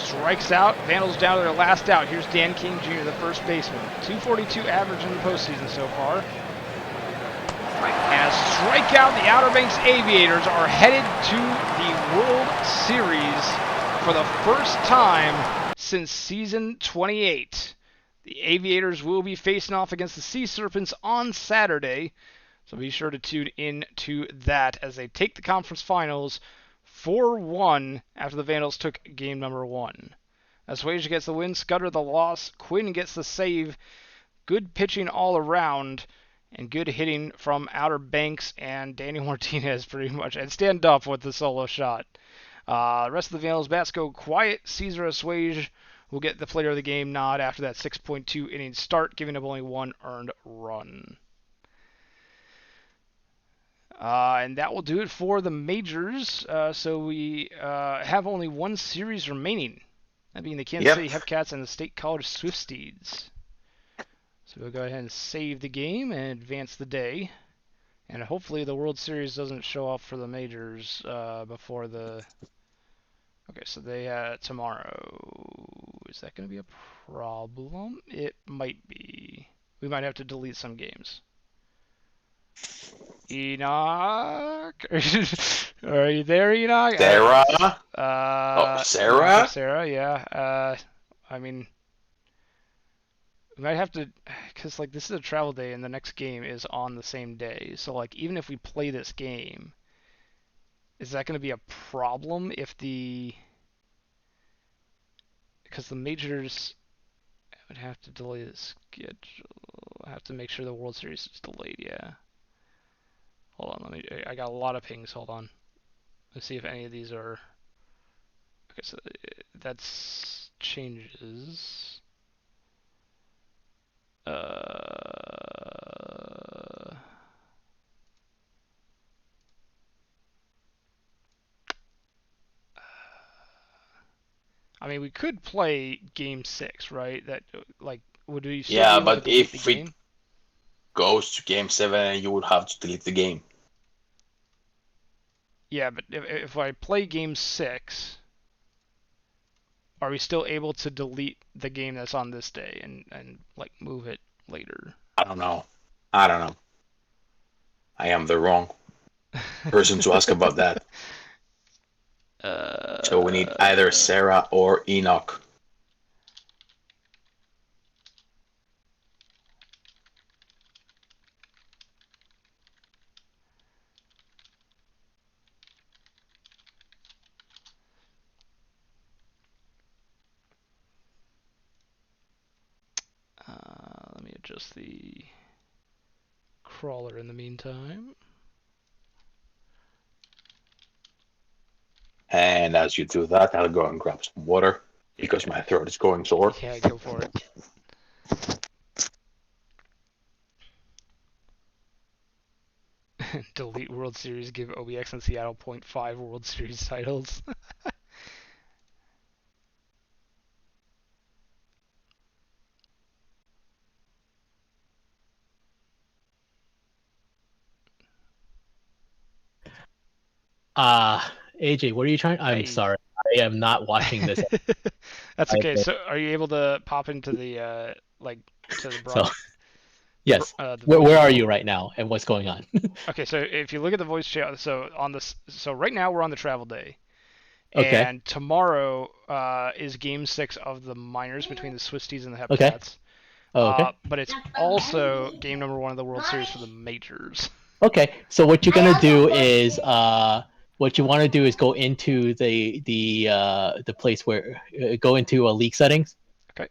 Strikes out. Vandals down to their last out. Here's Dan King Jr., the first baseman. 242 average in the postseason so far. And a strikeout. The Outer Banks Aviators are headed to the World Series for the first time since season 28. The Aviators will be facing off against the Sea Serpents on Saturday, so be sure to tune in to that as they take the conference finals 4-1 after the Vandals took game number 1. Assuage gets the win, Scudder the loss, Quinn gets the save. Good pitching all around, and good hitting from Outer Banks and Daniel Martinez pretty much, and stand up with the solo shot. The rest of the Vandals bats go quiet. Cesar Assuage will get the player of the game nod after that 6.2 inning start, giving up only 1 earned run. And that will do it for the majors. So we have only 1 series remaining. That being the Kansas City Hepcats and the State College Swifties. So we'll go ahead and save the game and advance the day. And hopefully the World Series doesn't show up for the majors before the... Okay, so they tomorrow. Is that going to be a problem? It might be. We might have to delete some games. Enoch? Are you there, Enoch? Sarah? Sarah? Sarah, yeah. I mean, we might have to, because, like, this is a travel day and the next game is on the same day. So, like, even if we play this game, is that going to be a problem if the... Because the majors would have to delay the schedule. I have to make sure the World Series is delayed, yeah. Hold on, I got a lot of pings, hold on. Let's see if any of these are... Okay, so that's changes. I mean, we could play Game 6, right? That, like, would we still be able but to delete if the it game? goes to Game 7, you would have to delete the game. Yeah, but if I play Game 6, are we still able to delete the game that's on this day and like, move it later? I don't know. I am the wrong person to ask about that. So we need either Sarah or Enoch. Let me adjust the crawler in the meantime. And as you do that, I'll go and grab some water because my throat is going sore. Yeah, go for it. Delete World Series, give OBX and Seattle 0.5 World Series titles. AJ, what are you trying? I'm Hey. sorry. I am not watching this. That's okay. So, are you able to pop into the to the So, broad? yes. The Where, voice where are channel? you right now and what's going on? Okay, so if you look at the voice channel, so right now we're on the travel day, Okay. and tomorrow is Game 6 of the minors between the Swifties and the Okay. Hepcats. Oh, okay. But it's also game number 1 of the World Series for the majors. Okay. So what you're gonna do is what you want to do is go into the place where go into league settings, Okay.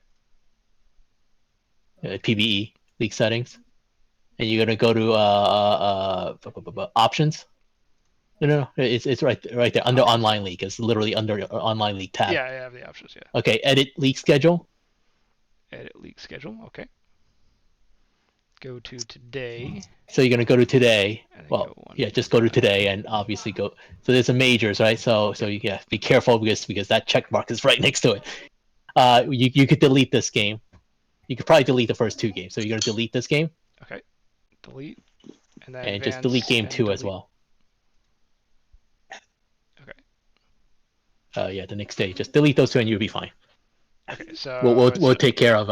PBE league settings, and you're gonna go to options. No. It's right there under Options. online league. It's literally under online league tab. Yeah, I have the options. Yeah. Okay. Edit league schedule. Edit league schedule. Okay. Go to today. So you're gonna go to today. And then Well, go one. yeah, just go to today and obviously go. So there's a majors, right? So you yeah, be careful because that check mark is right next to it. You could delete this game. You could probably delete the first 2 games. So you're gonna delete this game Okay. Delete. And then and just advance. delete game and 2 as delete. well. Okay. Yeah, the next day, just delete those 2 and you'll be fine. Okay. So We'll take care of.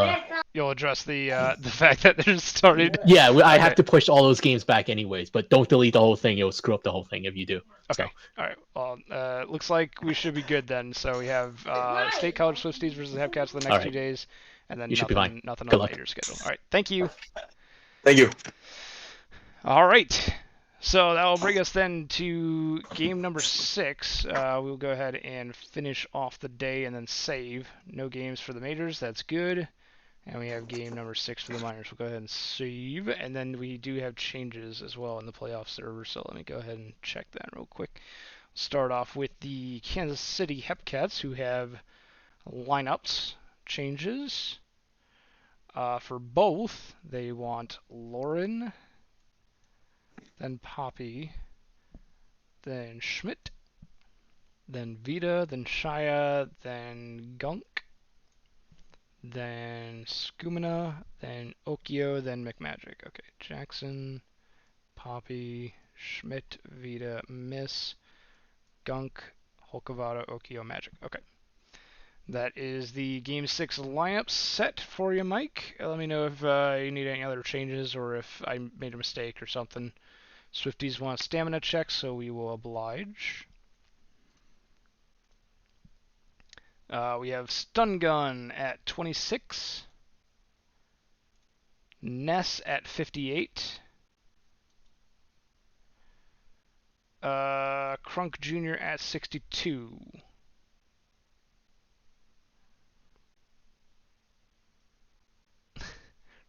you'll address the fact that they're started. Yeah, I Okay. have to push all those games back anyways, but don't delete the whole thing. It'll screw up the whole thing if you do. Okay. So. All right. Well, looks like we should be good then. So we have State College Swifties versus the Hepcats the next All right. 2 days, and then You should be fine. nothing Good on the luck. major schedule. All right. Thank you. Thank you. All right. So that will bring us then to game number 6. We'll go ahead and finish off the day and then save. No games for the majors. That's good. And we have game number 6 for the minors. We'll go ahead and save. And then we do have changes as well in the playoff server. So let me go ahead and check that real quick. Start off with the Kansas City Hepcats, who have lineups changes. For both, they want Lauren, then Poppy, then Schmidt, then Vita, then Shia, then Gunk, then Skumina, then Okio, then McMagic. Okay, Jackson, Poppy, Schmidt, Vita, Miss, Gunk, Holkavada, Okio, Magic. Okay. That is the Game 6 lineup set for you, Mike. Let me know if you need any other changes or if I made a mistake or something. Swifties want a stamina check, so we will oblige. We have Stun Gun at 26. Ness at 58. Crunk Jr. at 62.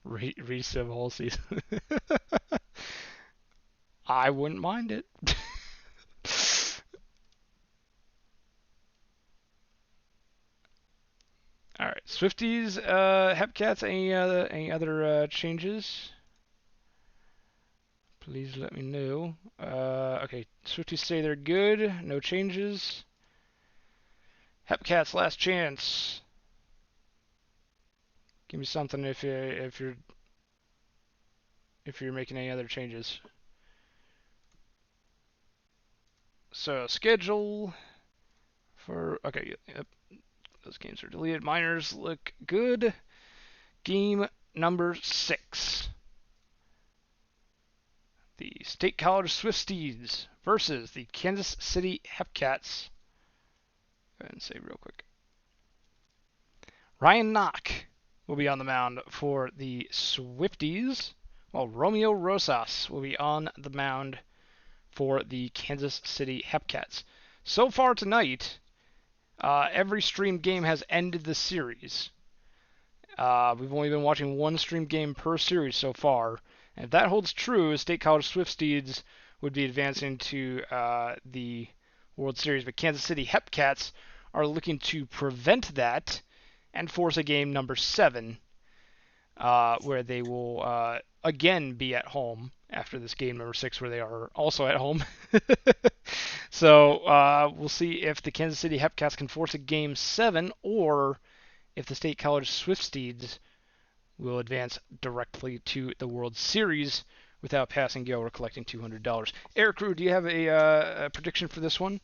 Resub whole season. I wouldn't mind it. All right, Swifties, Hepcats. Any other changes? Please let me know. Okay, Swifties say they're good. No changes. Hepcats, last chance. Give me something if you're making any other changes. So schedule for yep, those games are deleted. Minors look good. Game number 6. The State College Swifties versus the Kansas City Hepcats. Go ahead and save real quick. Ryan Knock will be on the mound for the Swifties, while Romeo Rosas will be on the mound for the Kansas City Hepcats. So far tonight, every streamed game has ended the series. We've only been watching one streamed game per series so far. And if that holds true, State College Swifties would be advancing to the World Series. But Kansas City Hepcats are looking to prevent that and force a game number 7, where they will again be at home after this game number 6, where they are also at home. So we'll see if the Kansas City Hepcats can force a game 7, or if the State College Swifties will advance directly to the World Series without passing go or collecting $200. Air Crew, do you have a prediction for this one?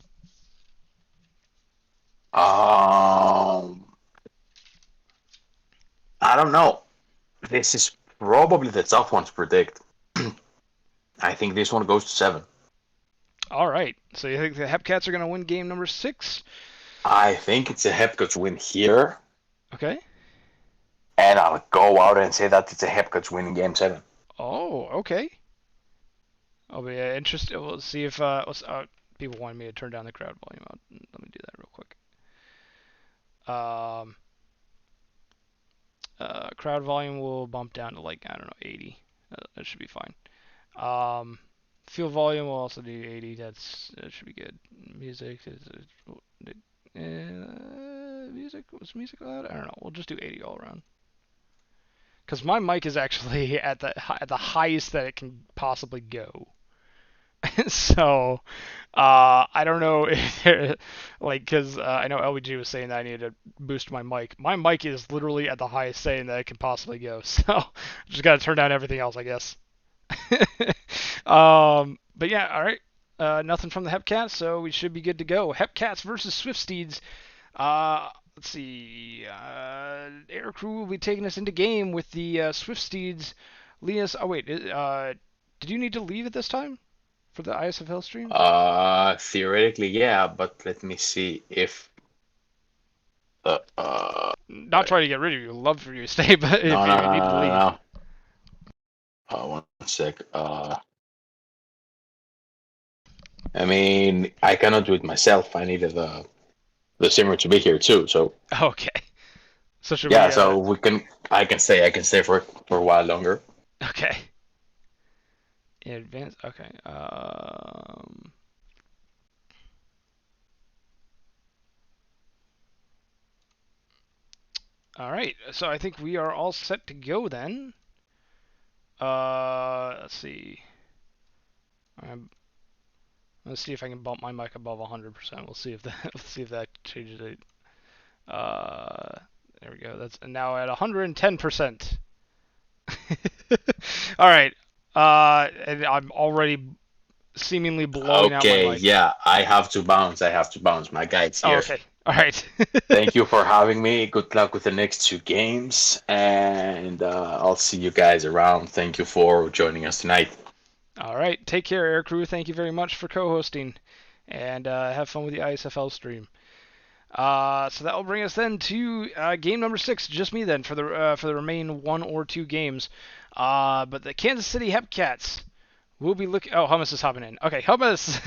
I don't know. This is probably the tough one to predict. I think this one goes to 7. All right. So you think the Hepcats are going to win game number 6? I think it's a Hepcats win here, Okay. and I'll go out and say that it's a Hepcats win in game 7. Oh, okay. I'll be interested. We'll see if people wanted me to turn down the crowd volume. Let me do that real quick. Crowd volume will bump down to, like, I don't know, 80. That should be fine. Field volume will also do 80. That should be good. Music was music loud? I don't know. We'll just do 80 all around. Because my mic is actually at the highest that it can possibly go. So, I don't know if because I know LBG was saying that I needed to boost my mic. My mic is literally at the highest setting that it can possibly go. So, just gotta turn down everything else, I guess. But yeah, all right. Nothing from the Hepcats, so we should be good to go. Hepcats versus Swifties. Let's see. Air Crew will be taking us into game with the Swifties leading us. Oh wait, did you need to leave at this time for the ISFL stream? Theoretically, yeah, but let me see if Not trying to get rid of you. Love for you to stay, but if no, you no, no, need to no, leave. no. 1 sec. I mean, I cannot do it myself. I needed the simmer to be here too. So Okay. So should yeah, we? so we can. I can stay for a while longer. Okay. In advance. Okay. All right. So I think we are all set to go then. Let's see. Let's see if I can bump my mic above 100%. We'll see if that. Let's see if that changes it. There we go. That's now at 110%. All right. And I'm already seemingly blowing out my Okay, mic. yeah, I have to bounce. My guide's Oh, here. okay. All right. Thank you for having me. Good luck with the next 2 games, and I'll see you guys around. Thank you for joining us tonight. All right. Take care, Air Crew. Thank you very much for co-hosting, and have fun with the ISFL stream. So that will bring us then to game number 6. Just me then for the remaining 1 or 2 games. But the Kansas City Hepcats will be looking. Oh, Hummus is hopping in. Okay, Hummus.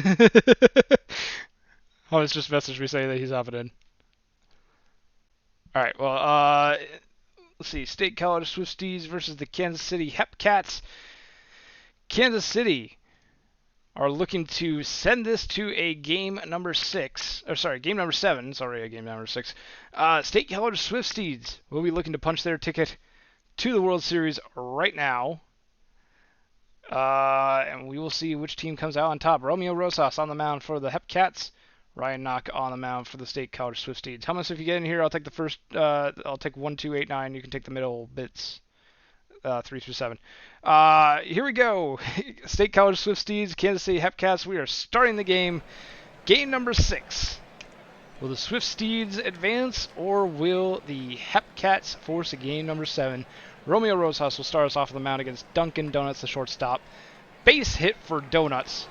Hummus just messaged me saying that he's hopping in. All right. Well, let's see. State College Swifties versus the Kansas City Hepcats. Kansas City are looking to send this to a game number 6. Or sorry, game number 7. Sorry, a game number 6. State College Swifties will be looking to punch their ticket to the World Series right now. And we will see which team comes out on top. Romeo Rosas on the mound for the Hepcats. Ryan Knock on the mound for the State College Swifties. Thomas, if you get in here, I'll take the first. I'll take 1, 2, 8, 9. You can take the middle bits. 3 through 7. Here we go. State College Swifties, Kansas City Hepcats. We are starting the game. Game number 6. Will the Swifties advance, or will the Hepcats force a game number 7? Romeo Rosas will start us off on the mound against Duncan Donuts, the shortstop. Base hit for Donuts.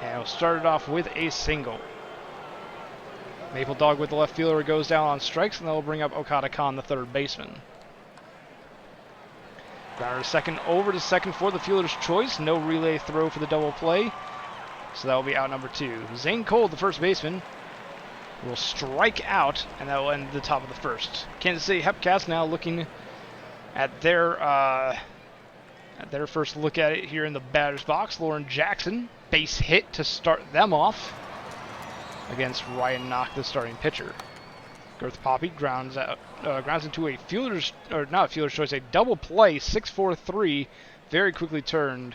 And we'll start it off with a single. Maple Dog with the left fielder goes down on strikes, and they'll bring up Okada Khan, the third baseman. Grounder to second, over to second for the fielder's choice. No relay throw for the double play. So that will be out number 2. Zane Cole, the first baseman, will strike out, and that will end the top of the first. Kansas City Hepcats now looking at their first look at it here in the batter's box. Lauren Jackson, base hit to start them off against Ryan Knock, the starting pitcher. Girth Poppy grounds into a fielder's, or not a fielder's choice, a double play, 6-4-3, very quickly turned.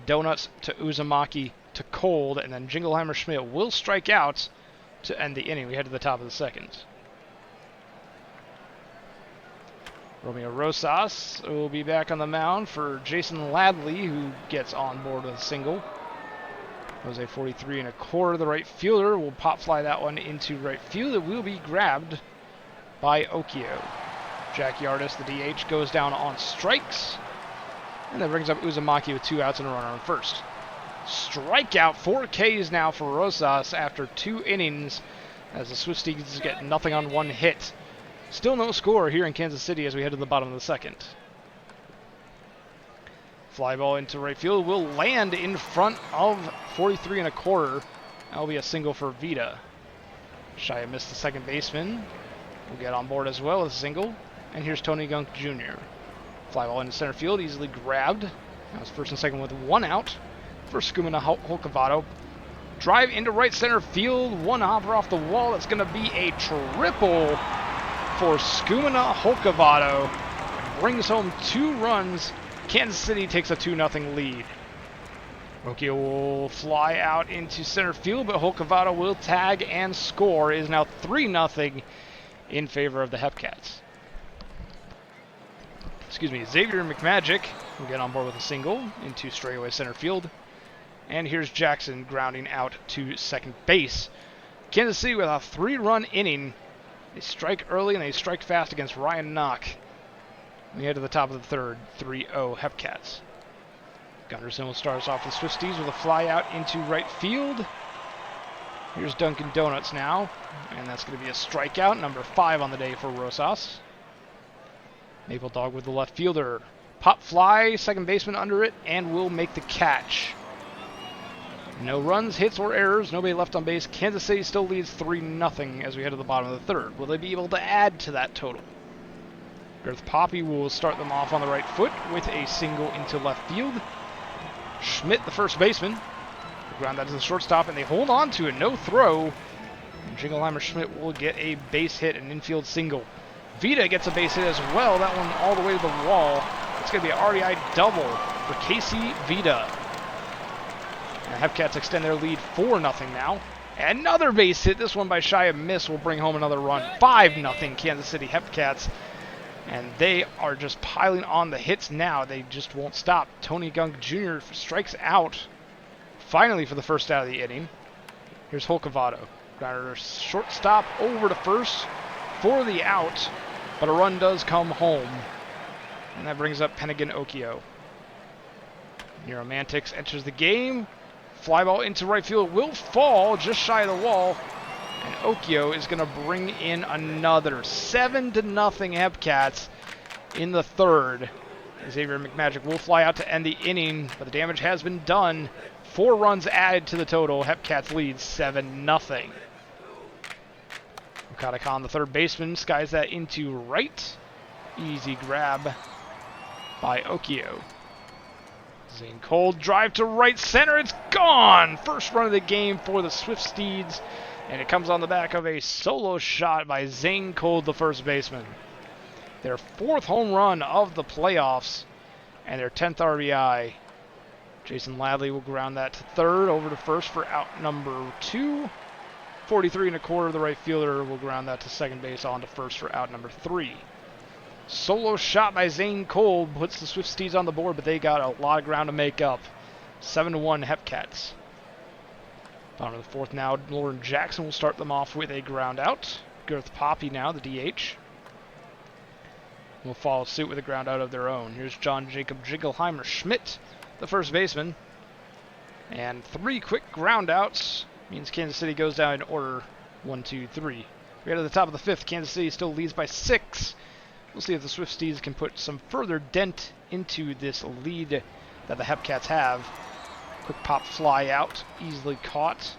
Donuts to Uzumaki to Cold, and then Jingleheimer Schmidt will strike out to end the inning. We head to the top of the second. Romeo Rosas will be back on the mound for Jason Ladley, who gets on board with a single. Jose 43 1/4, the right fielder will pop fly that one into right field. It will be grabbed by Okio. Jack Yardis, the DH, goes down on strikes, and that brings up Uzumaki with 2 outs and a runner on first. Strikeout, 4 Ks now for Rosas after 2 innings, as the Swift Steeds get nothing on 1 hit. Still no score here in Kansas City as we head to the bottom of the second. Fly ball into right field will land in front of 43 1/4. That'll be a single for Vita. Shia missed the second baseman. Will get on board as well with a single. And here's Tony Gunk Jr. Fly ball into center field, easily grabbed. That was first and second with 1 out for Skumina Holcavato. Drive into right center field, 1 hopper off the wall. That's going to be a triple for Skumina Holcavato. Brings home 2 runs. Kansas City takes a 2-0 lead. Okio will fly out into center field, but Holcavato will tag and score. It is now 3-0 in favor of the Hepcats. Excuse me, Xavier McMagic will get on board with a single into straightaway center field. And here's Jackson grounding out to second base. Kansas City with a 3-run inning. They strike early and they strike fast against Ryan Knock. We head to the top of the third, 3-0 Hepcats. Gunderson will start us off with Swift Steeds with a fly out into right field. Here's Dunkin' Donuts now, and that's going to be a strikeout, number 5 on the day for Rosas. Maple Dog with the left fielder. Pop fly, second baseman under it, and will make the catch. No runs, hits, or errors, nobody left on base. Kansas City still leads 3-0 as we head to the bottom of the third. Will they be able to add to that total? Girth Poppy will start them off on the right foot with a single into left field. Schmidt, the first baseman, will ground that to the shortstop, and they hold on to it. No throw. And Jingleheimer Schmidt will get a base hit, an infield single. Vita gets a base hit as well. That one all the way to the wall. It's going to be an RBI double for Casey Vita. And Hepcats extend their lead 4-0 now. Another base hit. This one by Shia Miss will bring home another run. 5-0 Kansas City Hepcats. And they are just piling on the hits now. They just won't stop. Tony Gunk Jr. strikes out finally for the first out of the inning. Here's Holcavato. Grounder shortstop over to first for the out. But a run does come home. And that brings up Pentagon Okio. Neuromantics enters the game. Fly ball into right field will fall just shy of the wall. And Okio is going to bring in another 7-0 Hepcats in the third. Xavier McMagic will fly out to end the inning, but the damage has been done. 4 runs added to the total. Hepcats leads 7-0. Okada Khan, the third baseman, skies that into right. Easy grab by Okio. Zane Cold drive to right center. It's gone! First run of the game for the Swift Steeds. And it comes on the back of a solo shot by Zane Cold, the first baseman. Their 4th home run of the playoffs and their 10th RBI. Jason Ladley will ground that to third, over to first for out number 2. 43 1/4, the right fielder will ground that to second base on to first for out number 3. Solo shot by Zane Cold puts the Swift Steeds on the board, but they got a lot of ground to make up. 7-1 Hepcats. Bottom of the 4th now, Lauren Jackson will start them off with a ground out. Girth Poppy now, the DH, will follow suit with a ground out of their own. Here's John Jacob Jingleheimer Schmidt, the first baseman. And 3 quick ground outs means Kansas City goes down in order 1, 2, 3. We get to the top of the 5th. Kansas City still leads by 6. We'll see if the Swifties can put some further dent into this lead that the Hepcats have. Quick pop fly out, easily caught.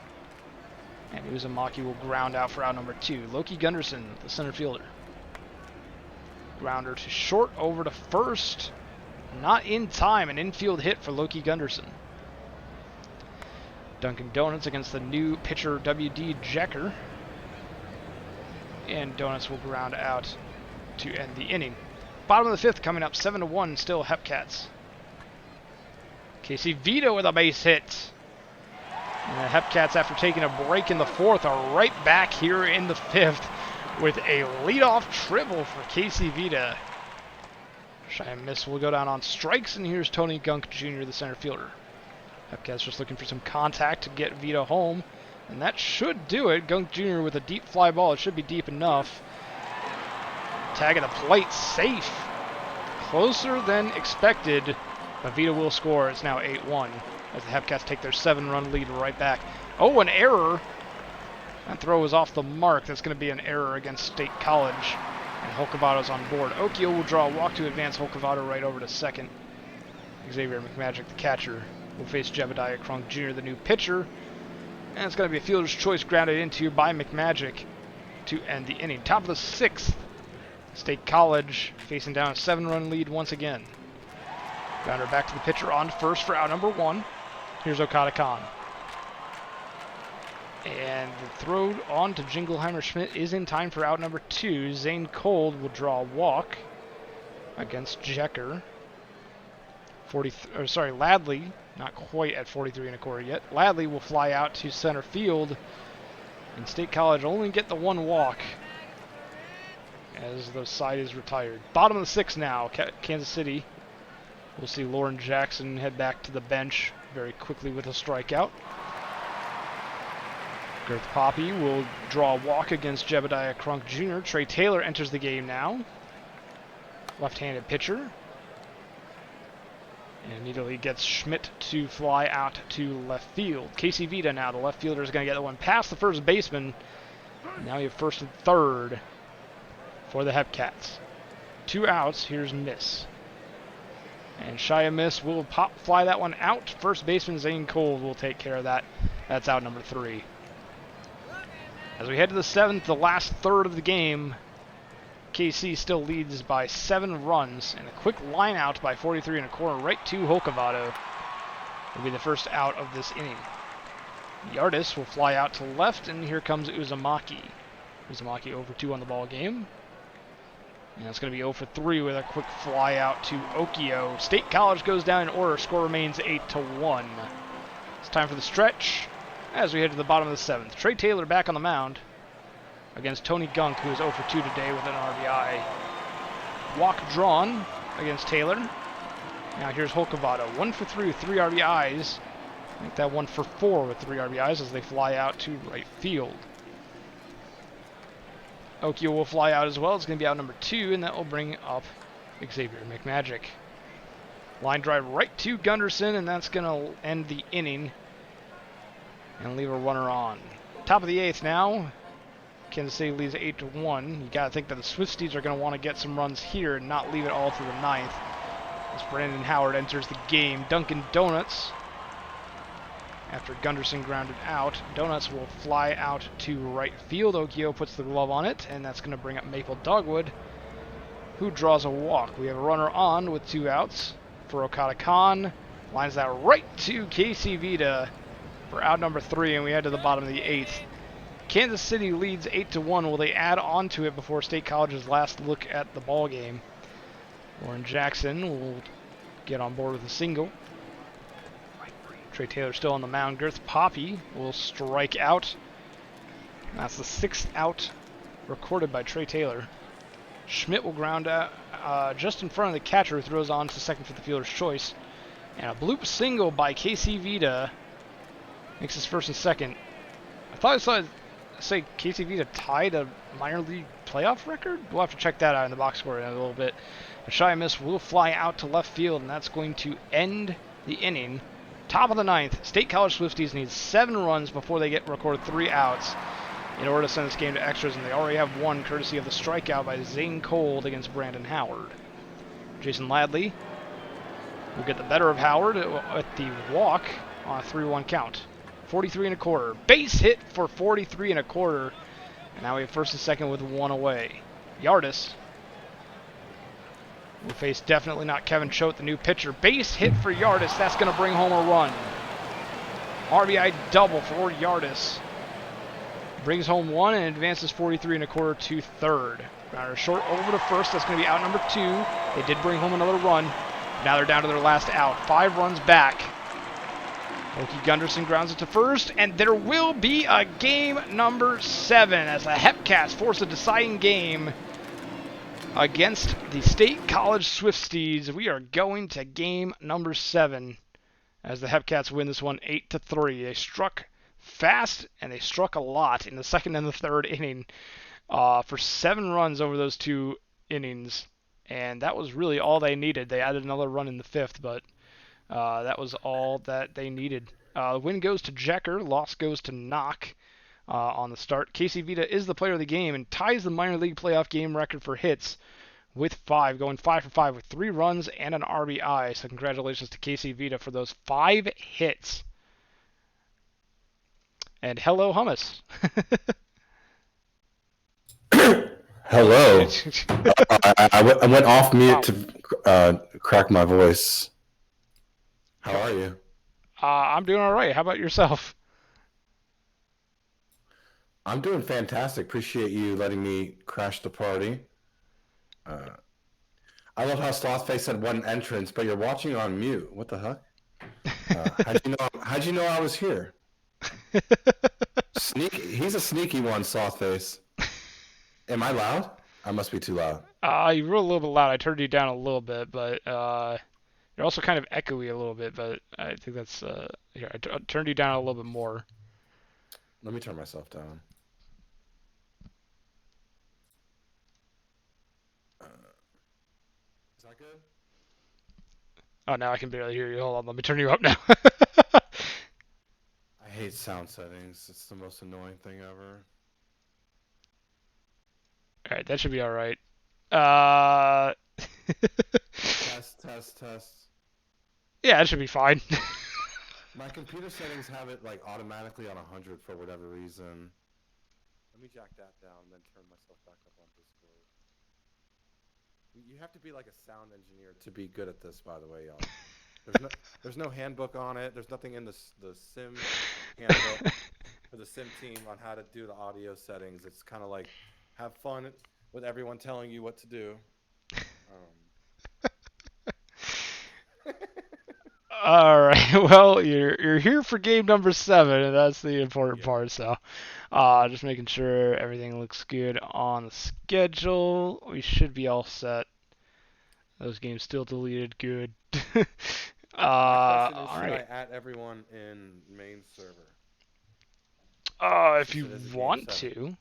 And Uzumaki will ground out for out number 2. Loki Gunderson, the center fielder. Grounder to short, over to first. Not in time, an infield hit for Loki Gunderson. Dunkin' Donuts against the new pitcher W.D. Jecker. And Donuts will ground out to end the inning. Bottom of the 5th coming up, 7-1, still Hepcats. Casey Vito with a base hit. And the Hepcats, after taking a break in the 4th, are right back here in the 5th with a leadoff triple for Casey Vita. Shy and miss will go down on strikes, and here's Tony Gunk Jr., the center fielder. Hepcats just looking for some contact to get Vita home, and that should do it. Gunk Jr. with a deep fly ball. It should be deep enough. Tag at the plate, safe. Closer than expected, but Vita will score. It's now 8-1 as the Hepcats take their 7-run lead right back. Oh, an error. That throw was off the mark. That's going to be an error against State College. And Holcavado's on board. Okio will draw a walk to advance Holcavado right over to second. Xavier McMagic, the catcher, will face Jebediah Crunk Jr., the new pitcher. And it's going to be a fielder's choice grounded into by McMagic to end the inning. Top of the 6th, State College facing down a 7-run lead once again. Grounder back to the pitcher on first for out number 1. Here's Okada Khan. And the throw on to Jingleheimer Schmidt is in time for out number 2. Zane Cold will draw a walk against Jecker. Ladley, not quite at 43 1/4 yet. Ladley will fly out to center field, and State College only get the 1 walk as the side is retired. Bottom of the 6th now, Kansas City. We'll see Lauren Jackson head back to the bench very quickly with a strikeout. Girth Poppy will draw a walk against Jebediah Crunk Jr. Trey Taylor enters the game now. Left-handed pitcher. And immediately gets Schmidt to fly out to left field. Casey Vita now, the left fielder, is going to get the one past the first baseman. Now you have first and third for the Hepcats. 2 outs, here's miss. And Shia Miss will fly that one out. First baseman Zane Cole will take care of that. That's out number 3. As we head to the 7th, the last third of the game, KC still leads by 7 runs, and a quick line out by 43 1/4 right to Holcavado will be the first out of this inning. Yardis will fly out to left, and here comes Uzumaki. Uzumaki over 2 on the ball game. And it's going to be 0 for 3 with a quick fly out to Okio. State College goes down in order. Score remains 8-1. It's time for the stretch as we head to the bottom of the 7th. Trey Taylor back on the mound against Tony Gunk, who is 0 for 2 today with an RBI. Walk drawn against Taylor. Now here's Holcavado. 1 for 3 with 3 RBIs. Make that 1 for 4 with 3 RBIs as they fly out to right field. Okio will fly out as well. It's going to be out number 2, and that will bring up Xavier McMagic. Line drive right to Gunderson, and that's going to end the inning and leave a runner on. Top of the 8th now. Kansas City leads 8-1. You got to think that the Swifties are going to want to get some runs here and not leave it all to the 9th. As Brandon Howard enters the game. Dunkin' Donuts, after Gunderson grounded out, Donuts will fly out to right field. Okio puts the glove on it, and that's going to bring up Maple Dogwood, who draws a walk. We have a runner on with 2 outs for Okada Khan. Lines that right to Casey Vita for out number 3, and we head to the bottom of the 8th. Kansas City leads 8-1. Will they add on to it before State College's last look at the ball game? Lauren Jackson will get on board with a single. Trey Taylor still on the mound. Girth Poppy will strike out. That's the 6th out recorded by Trey Taylor. Schmidt will ground out just in front of the catcher, who throws on to second for the fielder's choice. And a bloop single by Casey Vita makes his first and second. I thought I saw it say Casey Vita tied a minor league playoff record. We'll have to check that out in the box score in a little bit. A shy miss will fly out to left field, and that's going to end the inning. Top of the 9th, State College Swifties need 7 runs before they get recorded 3 outs. in order to send this game to extras, and they already have one courtesy of the strikeout by Zane Cold against Brandon Howard. Jason Ladley will get the better of Howard at the walk on a 3-1 count. 43 and a quarter. Base hit for 43 and a quarter. And now we have first and second with one away. Yardis will face definitely not Kevin Choate, the new pitcher. Base hit for Yardis. That's going to bring home a run. RBI double for Yardis. Brings home one and advances 43 and a quarter to third. Grounder short over to first. That's going to be out number 2. They did bring home another run. Now they're down to their last out. 5 runs back. Oki Gunderson grounds it to first, and there will be a game number 7 as the Hepcats force a deciding game against the State College Swifties. We are going to game number 7 as the Hepcats win this one 8-3. They struck fast and they struck a lot in the second and the third inning for 7 runs over those 2 innings, and that was really all they needed. They added another run in the 5th, but that was all that they needed. The win goes to Jecker, loss goes to Knock on the start. Casey Vita is the player of the game and ties the minor league playoff game record for hits with 5, going 5 for 5 with 3 runs and an RBI. So congratulations to Casey Vita for those 5 hits. And hello, Hummus. Hello. I went off mute to crack my voice. How are you? I'm doing all right. How about yourself? I'm doing fantastic. Appreciate you letting me crash the party. I love how Slothface had one entrance, but you're watching on mute. What the heck? How'd you know I was here? He's a sneaky one, Slothface. Am I loud? I must be too loud. You were a little bit loud. I turned you down a little bit, but you're also kind of echoey a little bit. But I think that's here. I turned you down a little bit more. Let me turn myself down. Is that good? Oh, now I can barely hear you. Hold on, let me turn you up now. I hate sound settings. It's the most annoying thing ever. All right, that should be all right. Test. Yeah, it should be fine. My computer settings have it like automatically on 100 for whatever reason. Let me jack that down and then turn myself back up on Discord. You have to be like a sound engineer to be good at this, by the way, y'all. There's no handbook on it. There's nothing in the sim handbook for the sim team on how to do the audio settings. It's kind of like have fun with everyone telling you what to do. All right. Well, you're here for game number 7, and that's the important part. So, just making sure everything looks good on the schedule. We should be all set. Those games still deleted. Good. My question is, all should right. I add everyone in main server? If you want to,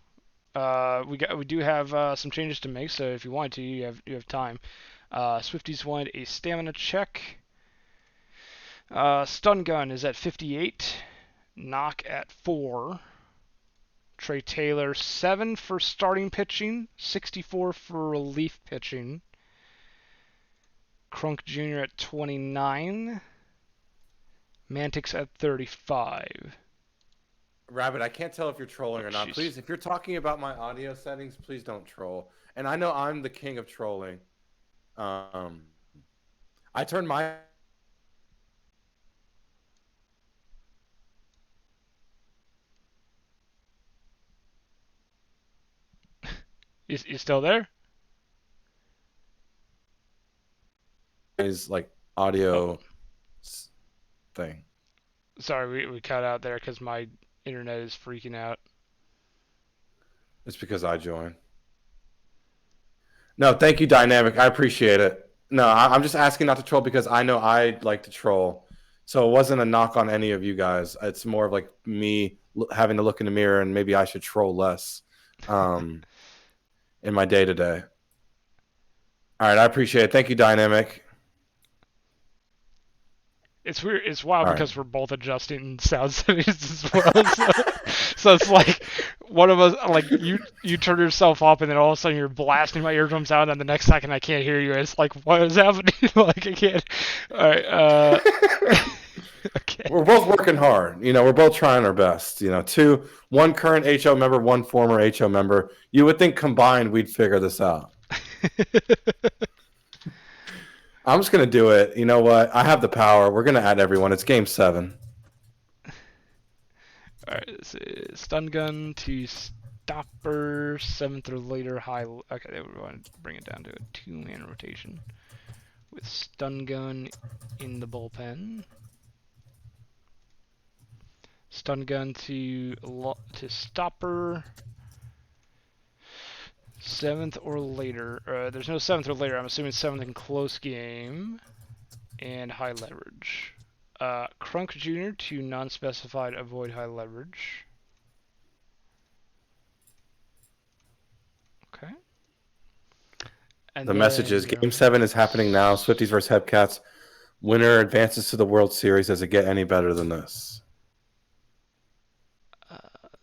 we do have some changes to make. So if you want to, you have time. Swifties wanted a stamina check. Stun gun is at 58. Knock at 4. Trey Taylor 7 for starting pitching, 64 for relief pitching. Crunk Jr. at 29. Mantix at 35. Rabbit, I can't tell if you're trolling or not. Jeez. Please, if you're talking about my audio settings, please don't troll. And I know I'm the king of trolling. I turned my... You still there? Is like audio thing. Sorry, we cut out there because my internet is freaking out. It's because I joined. No, thank you, Dynamic. I appreciate it. No, I'm just asking not to troll because I know I like to troll. So it wasn't a knock on any of you guys. It's more of like me having to look in the mirror and maybe I should troll less in my day-to-day. All right, I appreciate it. Thank you, Dynamic. It's weird. It's wild All because we're both adjusting sound settings as well. So it's like one of us, like you turn yourself up, and then all of a sudden you're blasting my eardrums out, and the next second I can't hear you. It's like, what is happening? Like I can't. All right. Okay. We're both working hard. We're both trying our best. One current HO member, one former HO member. You would think combined we'd figure this out. I'm just going to do it. You know what? I have the power. We're going to add everyone. It's game 7. Alright, this is stun gun to stopper, 7th or later high. Okay, they would want to bring it down to a 2-man rotation with stun gun in the bullpen. Stun gun to stopper, 7th or later. There's no 7th or later. I'm assuming 7th in close game and high leverage. Crunk Jr. to non-specified, avoid high leverage. Okay. And the message is game 7 is happening now. Swifties versus Hepcats. Winner advances to the World Series. Does it get any better than this?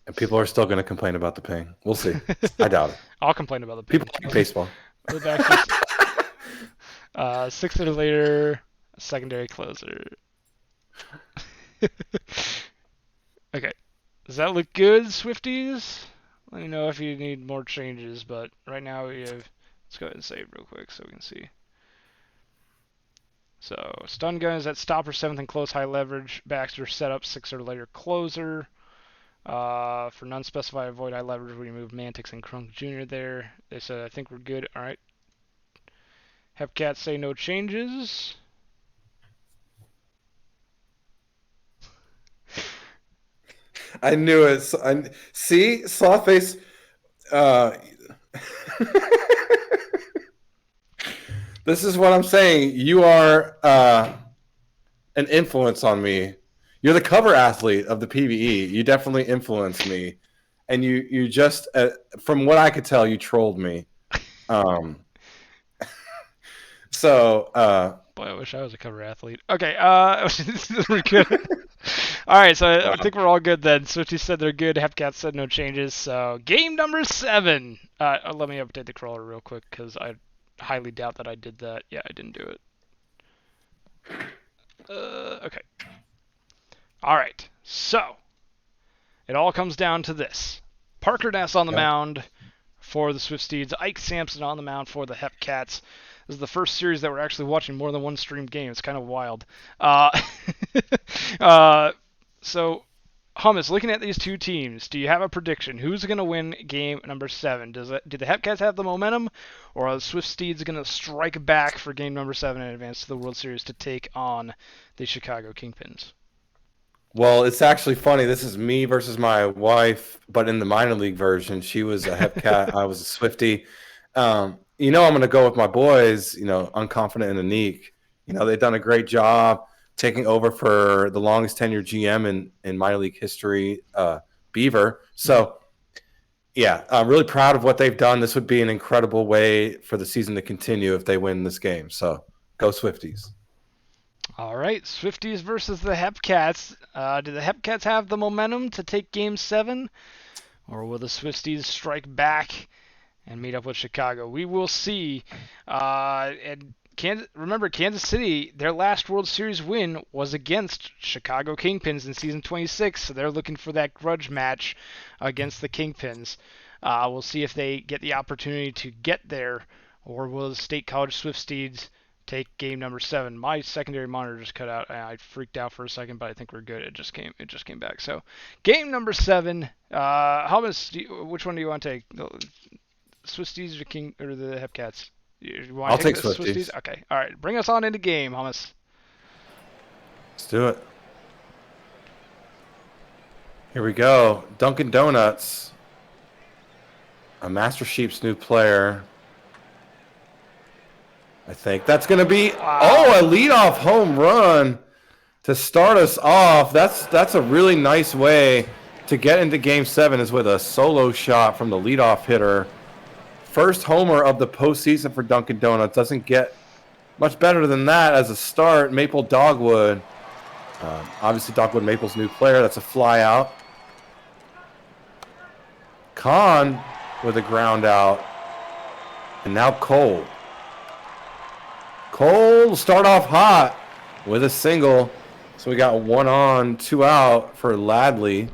And people are still going to complain about the ping. We'll see. I doubt it. I'll complain about the ping. People like baseball. Go back to 6th or later, secondary closer. Okay. Does that look good, Swifties? Let me know if you need more changes, but right now we have... Let's go ahead and save real quick so we can see. So, stun gun is at stopper, 7th and close, high leverage. Baxter setup, 6th or later closer. For non-specified, avoid high leverage, we remove Mantix and Crunk Jr. there. They said, I think we're good. Alright. Hepcats say no changes. I knew it. See, Slotface. This is what I'm saying. You are an influence on me. You're the cover athlete of the PvE. You definitely influenced me, and you just, from what I could tell, you trolled me. So. Boy, I wish I was a cover athlete. Okay, we're good. Alright, so I think we're all good then. Swifty said they're good. Hepcat said no changes. So, game number 7. Let me update the crawler real quick, because I highly doubt that I did that. Yeah, I didn't do it. Okay. Alright, so, it all comes down to this. Parker Ness on the mound for the Swifties. Ike Sampson on the mound for the Hepcats. This is the first series that we're actually watching more than one streamed game. It's kind of wild. So, Hummus, looking at these two teams, do you have a prediction? Who's going to win game number 7? Do the Hepcats have the momentum, or are the Swifties going to strike back for game number 7 and advance to the World Series to take on the Chicago Kingpins? Well, it's actually funny. This is me versus my wife, but in the minor league version, she was a Hepcat, I was a Swiftie. I'm going to go with my boys, Unconfident and Anik. They've done a great job taking over for the longest tenured GM in minor league history, Beaver. So, yeah, I'm really proud of what they've done. This would be an incredible way for the season to continue if they win this game. So, go Swifties. All right, Swifties versus the Hepcats. Do the Hepcats have the momentum to take Game 7? Or will the Swifties strike back and meet up with Chicago? We will see. And remember, Kansas City, their last World Series win was against Chicago Kingpins in Season 26, so they're looking for that grudge match against the Kingpins. We'll see if they get the opportunity to get there, or will the State College Swifties take game number 7. My secondary monitor just cut out. I freaked out for a second, but I think we're good. It just came back. So, game number 7. Which one do you want to take? The Swifties or the Hepcats? I'll take Swifties. Okay. All right. Bring us on into game, Hummus. Let's do it. Here we go. Dunkin' Donuts. A Master Sheep's new player. I think that's going to be a leadoff home run to start us off. That's a really nice way to get into Game 7 is with a solo shot from the leadoff hitter. First homer of the postseason for Dunkin' Donuts. Doesn't get much better than that as a start. Maple Dogwood Obviously, Dogwood Maple's new player. That's a fly out. Khan with a ground out. And now Cole. Cole will start off hot with a single. So we got 1 on, 2 out for Ladley,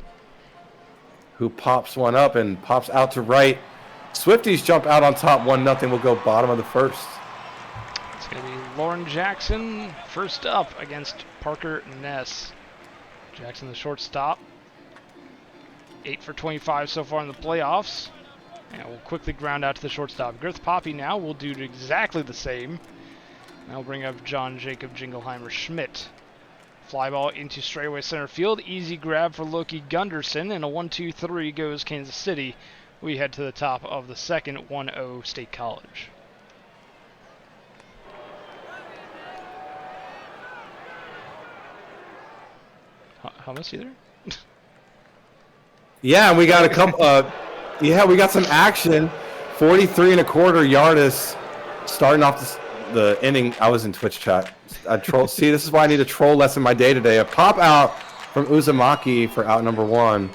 who pops one up and pops out to right. Swifties jump out on top 1-0. We'll go bottom of the first. It's going to be Lauren Jackson first up against Parker Ness. Jackson, the shortstop. 8 for 25 so far in the playoffs. And we'll quickly ground out to the shortstop. Girth Poppy now will do exactly the same. That'll bring up John Jacob Jingleheimer Schmidt. Fly ball into straightaway center field. Easy grab for Loki Gunderson. And a 1-2-3 goes Kansas City. We head to the top of the second, 1-0 State College. How much either? Yeah, we got a couple. Yeah, we got some action. 43 1/4 Yardis starting off the inning. I was in Twitch chat. I troll. See, this is why I need a troll less in my day today. A pop out from Uzumaki for out number 1.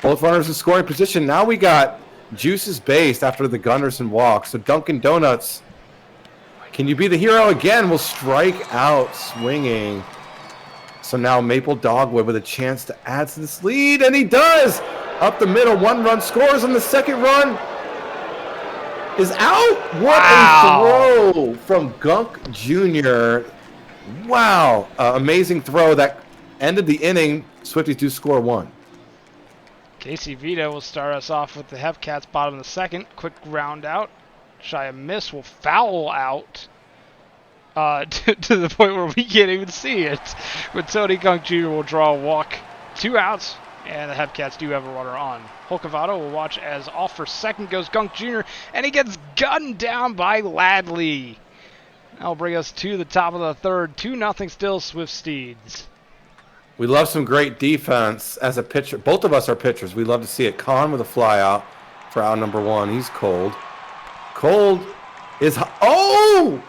Both runners in scoring position. Now we got Juice's based after the Gunderson walk. So Dunkin' Donuts, can you be the hero again? Will strike out swinging. So now Maple Dogwood with a chance to add to this lead, and he does! Up the middle, 1 run scores, and the second run is out! What a throw from Gunk Jr. Wow, amazing throw that ended the inning. Swifties do score 1. Casey Vita will start us off with the Hepcats bottom of the second. Quick ground out. Shy of miss will foul out. To the point where we can't even see it. But Tony Gunk Jr. will draw a walk. 2 outs, and the Hepcats do have a runner on. Holcavato will watch as off for second goes Gunk Jr., and he gets gunned down by Ladley. That'll bring us to the top of the third. 2-0 still, Swift Steeds. We love some great defense as a pitcher. Both of us are pitchers. We love to see it. Khan with a fly out for out number 1. He's cold. Cold is... Oh!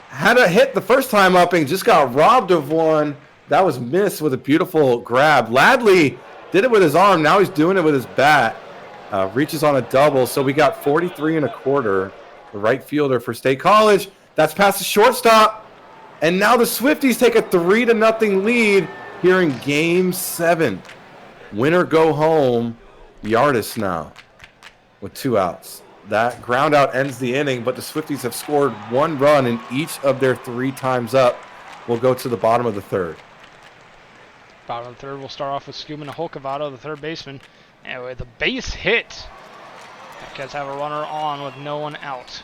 Had a hit the first time up and just got robbed of one. That was missed with a beautiful grab. Ladley did it with his arm. Now he's doing it with his bat. Reaches on a double. So we got 43 1/4. The right fielder for State College. That's past the shortstop. And now the Swifties take a 3-0 lead here in Game 7. Winner go home. Yardis now with 2 outs. That ground out ends the inning, but the Swifties have scored 1 run in each of their 3 times up. We'll go to the bottom of the third. Bottom of the third, we'll start off with Schumann Holcavato, the third baseman. And with a base hit, Hepcats have a runner on with no one out.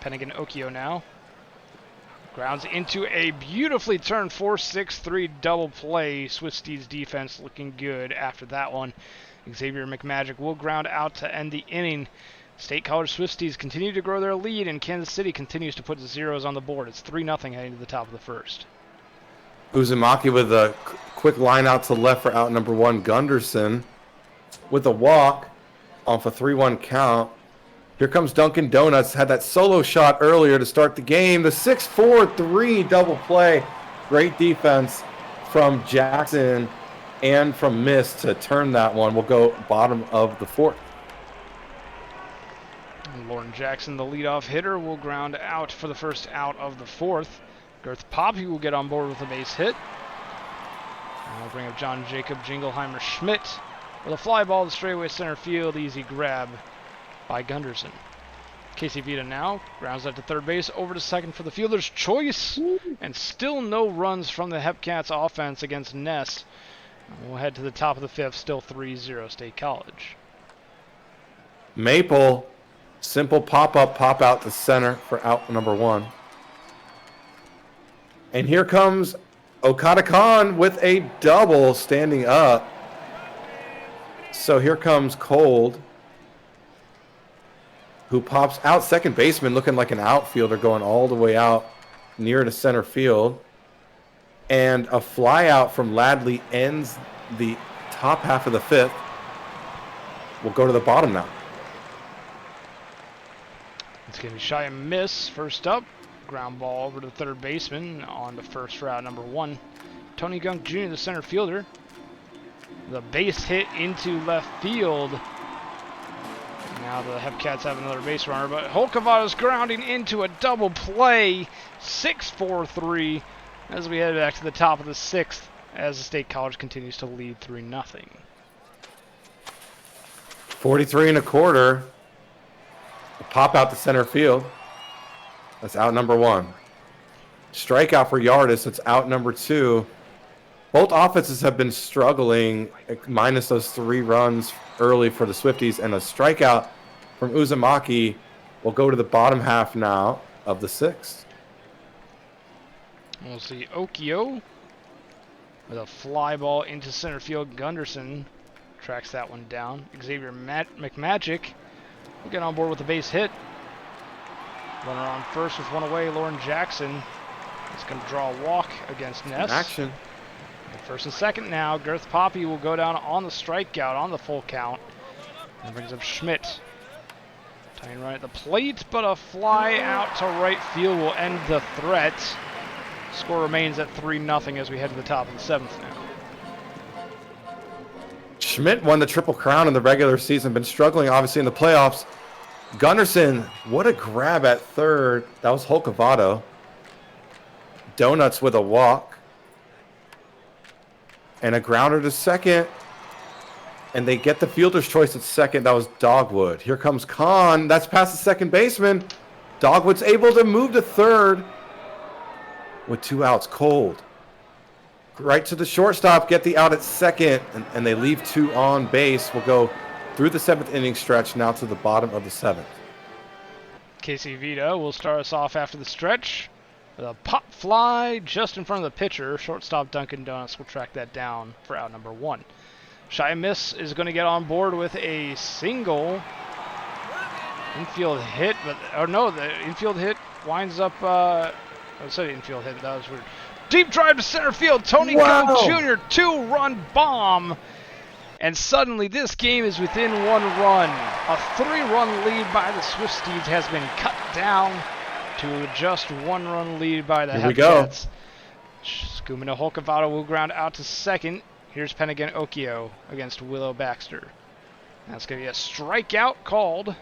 Pennigan Okio now. Grounds into a beautifully turned 4-6-3 double play. Swifties defense looking good after that one. Xavier McMagic will ground out to end the inning. State College Swifties continue to grow their lead, and Kansas City continues to put zeros on the board. It's 3-0 heading to the top of the first. Uzumaki with a quick line out to left for out number 1. Gunderson with a walk off a 3-1 count. Here comes Dunkin' Donuts. Had that solo shot earlier to start the game. The 6-4-3 double play. Great defense from Jackson and from Miss to turn that one. We'll go bottom of the fourth. Lauren Jackson, the leadoff hitter, will ground out for the first out of the fourth. Girth Poppy will get on board with a base hit. And we'll bring up John Jacob Jingleheimer Schmidt with a fly ball to straightaway center field. Easy grab by Gunderson. Casey Vita now grounds out to third base, over to second for the fielder's choice. And still no runs from the Hepcats offense against Ness. We'll head to the top of the fifth, still 3-0 State College. Maple, simple pop-up, pop-out to center for out number 1. And here comes Okada Khan with a double standing up. So here comes Cold, who pops out second baseman looking like an outfielder going all the way out near to center field. And a fly out from Ladley ends the top half of the fifth. We'll go to the bottom now. It's going to be shy and miss. First up, ground ball over to the third baseman on to first for out number 1. Tony Gunk Jr., the center fielder. The base hit into left field. Now the Hepcats have another base runner, but Holkavado's grounding into a double play. 6-4-3 as we head back to the top of the 6th as the State College continues to lead 3-0. 43 and a quarter. A pop out to center field. That's out number 1. Strikeout for Yardis. That's out number 2. Both offenses have been struggling, minus those 3 runs early for the Swifties, and a strikeout from Uzumaki will go to the bottom half now of the 6th. We'll see Okio with a fly ball into center field. Gunderson tracks that one down. Xavier McMagic will get on board with a base hit. Runner on first with one away. Lauren Jackson is going to draw a walk against Ness. Action. First and second now. Girth Poppy will go down on the strikeout on the full count. And brings up Schmidt. Tying right at the plate, but a fly out to right field will end the threat. Score remains at 3-0 as we head to the top of the 7th now. Schmidt won the Triple Crown in the regular season, been struggling obviously in the playoffs. Gunderson, what a grab at third. That was Holkavado. Donuts with a walk. And a grounder to second. And they get the fielder's choice at second. That was Dogwood. Here comes Kahn. That's past the second baseman. Dogwood's able to move to third with 2 outs cold. Right to the shortstop, get the out at second, and they leave 2 on base. We'll go through the 7th inning stretch now to the bottom of the 7th. Casey Vita will start us off after the stretch with a pop fly just in front of the pitcher. Shortstop Duncan Donuts will track that down for out number 1. Shy Miss is going to get on board with a single infield hit, but the infield hit winds up. I said infield hit, but that was weird. Deep drive to center field. Tony Gunk Jr. 2-run bomb, and suddenly this game is within 1 run. A 3-run lead by the Swifties has been cut down to just 1-run lead by the Hepcats. Skumina Holkavado will ground out to second. Here's Pennigan Okio against Willow Baxter. That's going to be a strikeout called.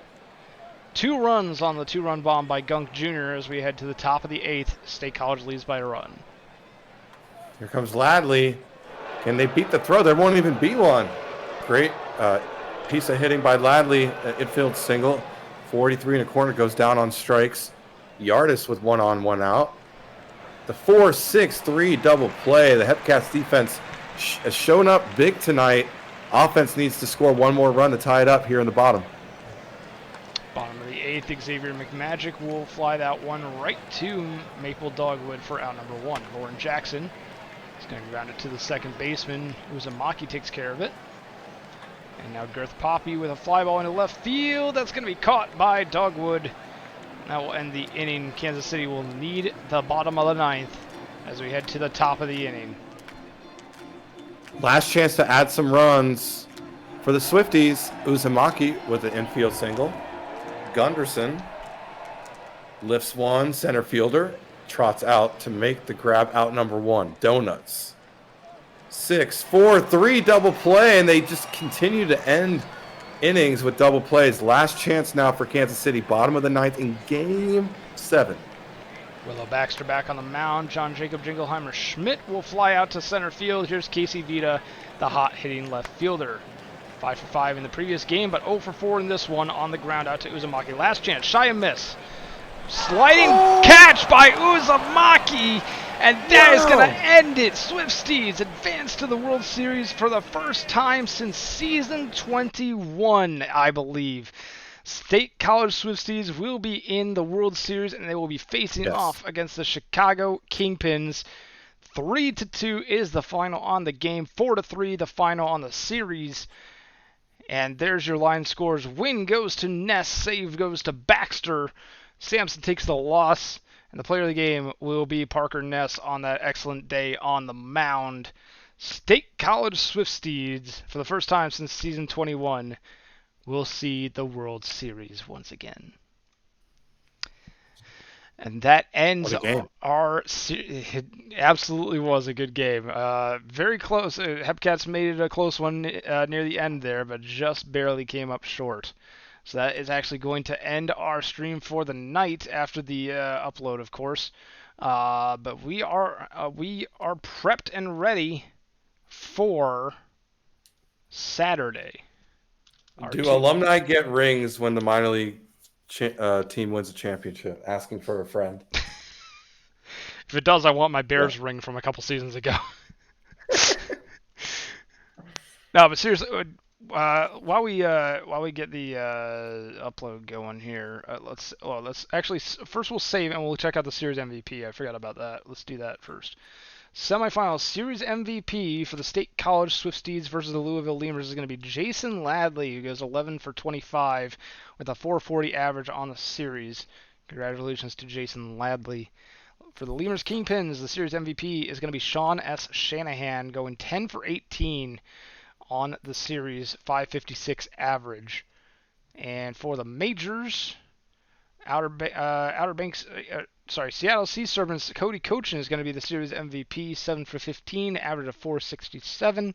2 runs on the 2-run bomb by Gunk Jr. as we head to the top of the 8th. State College leads by a run. Here comes Ladley. Can they beat the throw? There won't even be one. Great piece of hitting by Ladley. Infield single. 43 and a corner goes down on strikes. Yardis with 1 on, 1 out. The 4-6-3 double play. The Hepcats defense has shown up big tonight. Offense needs to score 1 more run to tie it up here in the bottom. Bottom of the 8th, Xavier McMagic will fly that one right to Maple Dogwood for out number 1. Lauren Jackson is going to ground it to the second baseman. Uzumaki takes care of it. And now Girth Poppy with a fly ball into left field. That's going to be caught by Dogwood. That will end the inning. Kansas City will need the bottom of the 9th as we head to the top of the inning. Last chance to add some runs for the Swifties. Uzumaki with an infield single. Gunderson lifts one, center fielder, trots out to make the grab out number 1. Donuts. 6-4-3 double play, and they just continue to end innings with double plays. Last chance now for Kansas City, bottom of the 9th in Game 7. Willow Baxter back on the mound. John Jacob Jingleheimer Schmidt will fly out to center field. Here's Casey Vita, the hot hitting left fielder. 5 for 5 in the previous game, but 0 for 4 in this one on the ground out to Uzumaki. Last chance, shy and miss. Sliding catch by Uzumaki, and that is going to end it. Swifties advance to the World Series for the first time since season 21, I believe. State College Swifties will be in the World Series, and they will be facing off against the Chicago Kingpins. 3-2 is the final on the game. 4-3 the final on the series. And there's your line scores. Win goes to Ness. Save goes to Baxter. Sampson takes the loss. And the player of the game will be Parker Ness on that excellent day on the mound. State College Swifties, for the first time since season 21, will see the World Series once again. And that ends What a game. it absolutely was a good game. Very close. Hepcats made it a close one near the end there, but just barely came up short. So that is actually going to end our stream for the night after the upload, of course. But we are prepped and ready for Saturday. Do alumni get rings when the minor league team wins a championship? Asking for a friend. If it does, I want my Bears ring from a couple seasons ago. No, but seriously, while we get the upload going here, let's actually first we'll save and we'll check out the series MVP. I forgot about that. Let's do that first. Semifinal series MVP for the State College Swifties versus the Louisville Lemurs is going to be Jason Ladley, who goes 11 for 25 with a 440 average on the series. Congratulations to Jason Ladley. For the Lemurs Kingpins, the series MVP is going to be Sean S. Shanahan, going 10 for 18 on the series, 556 average. And for the majors, Seattle Sea Serpents, Cody Cochin is going to be the series MVP, 7 for 15, average of 467.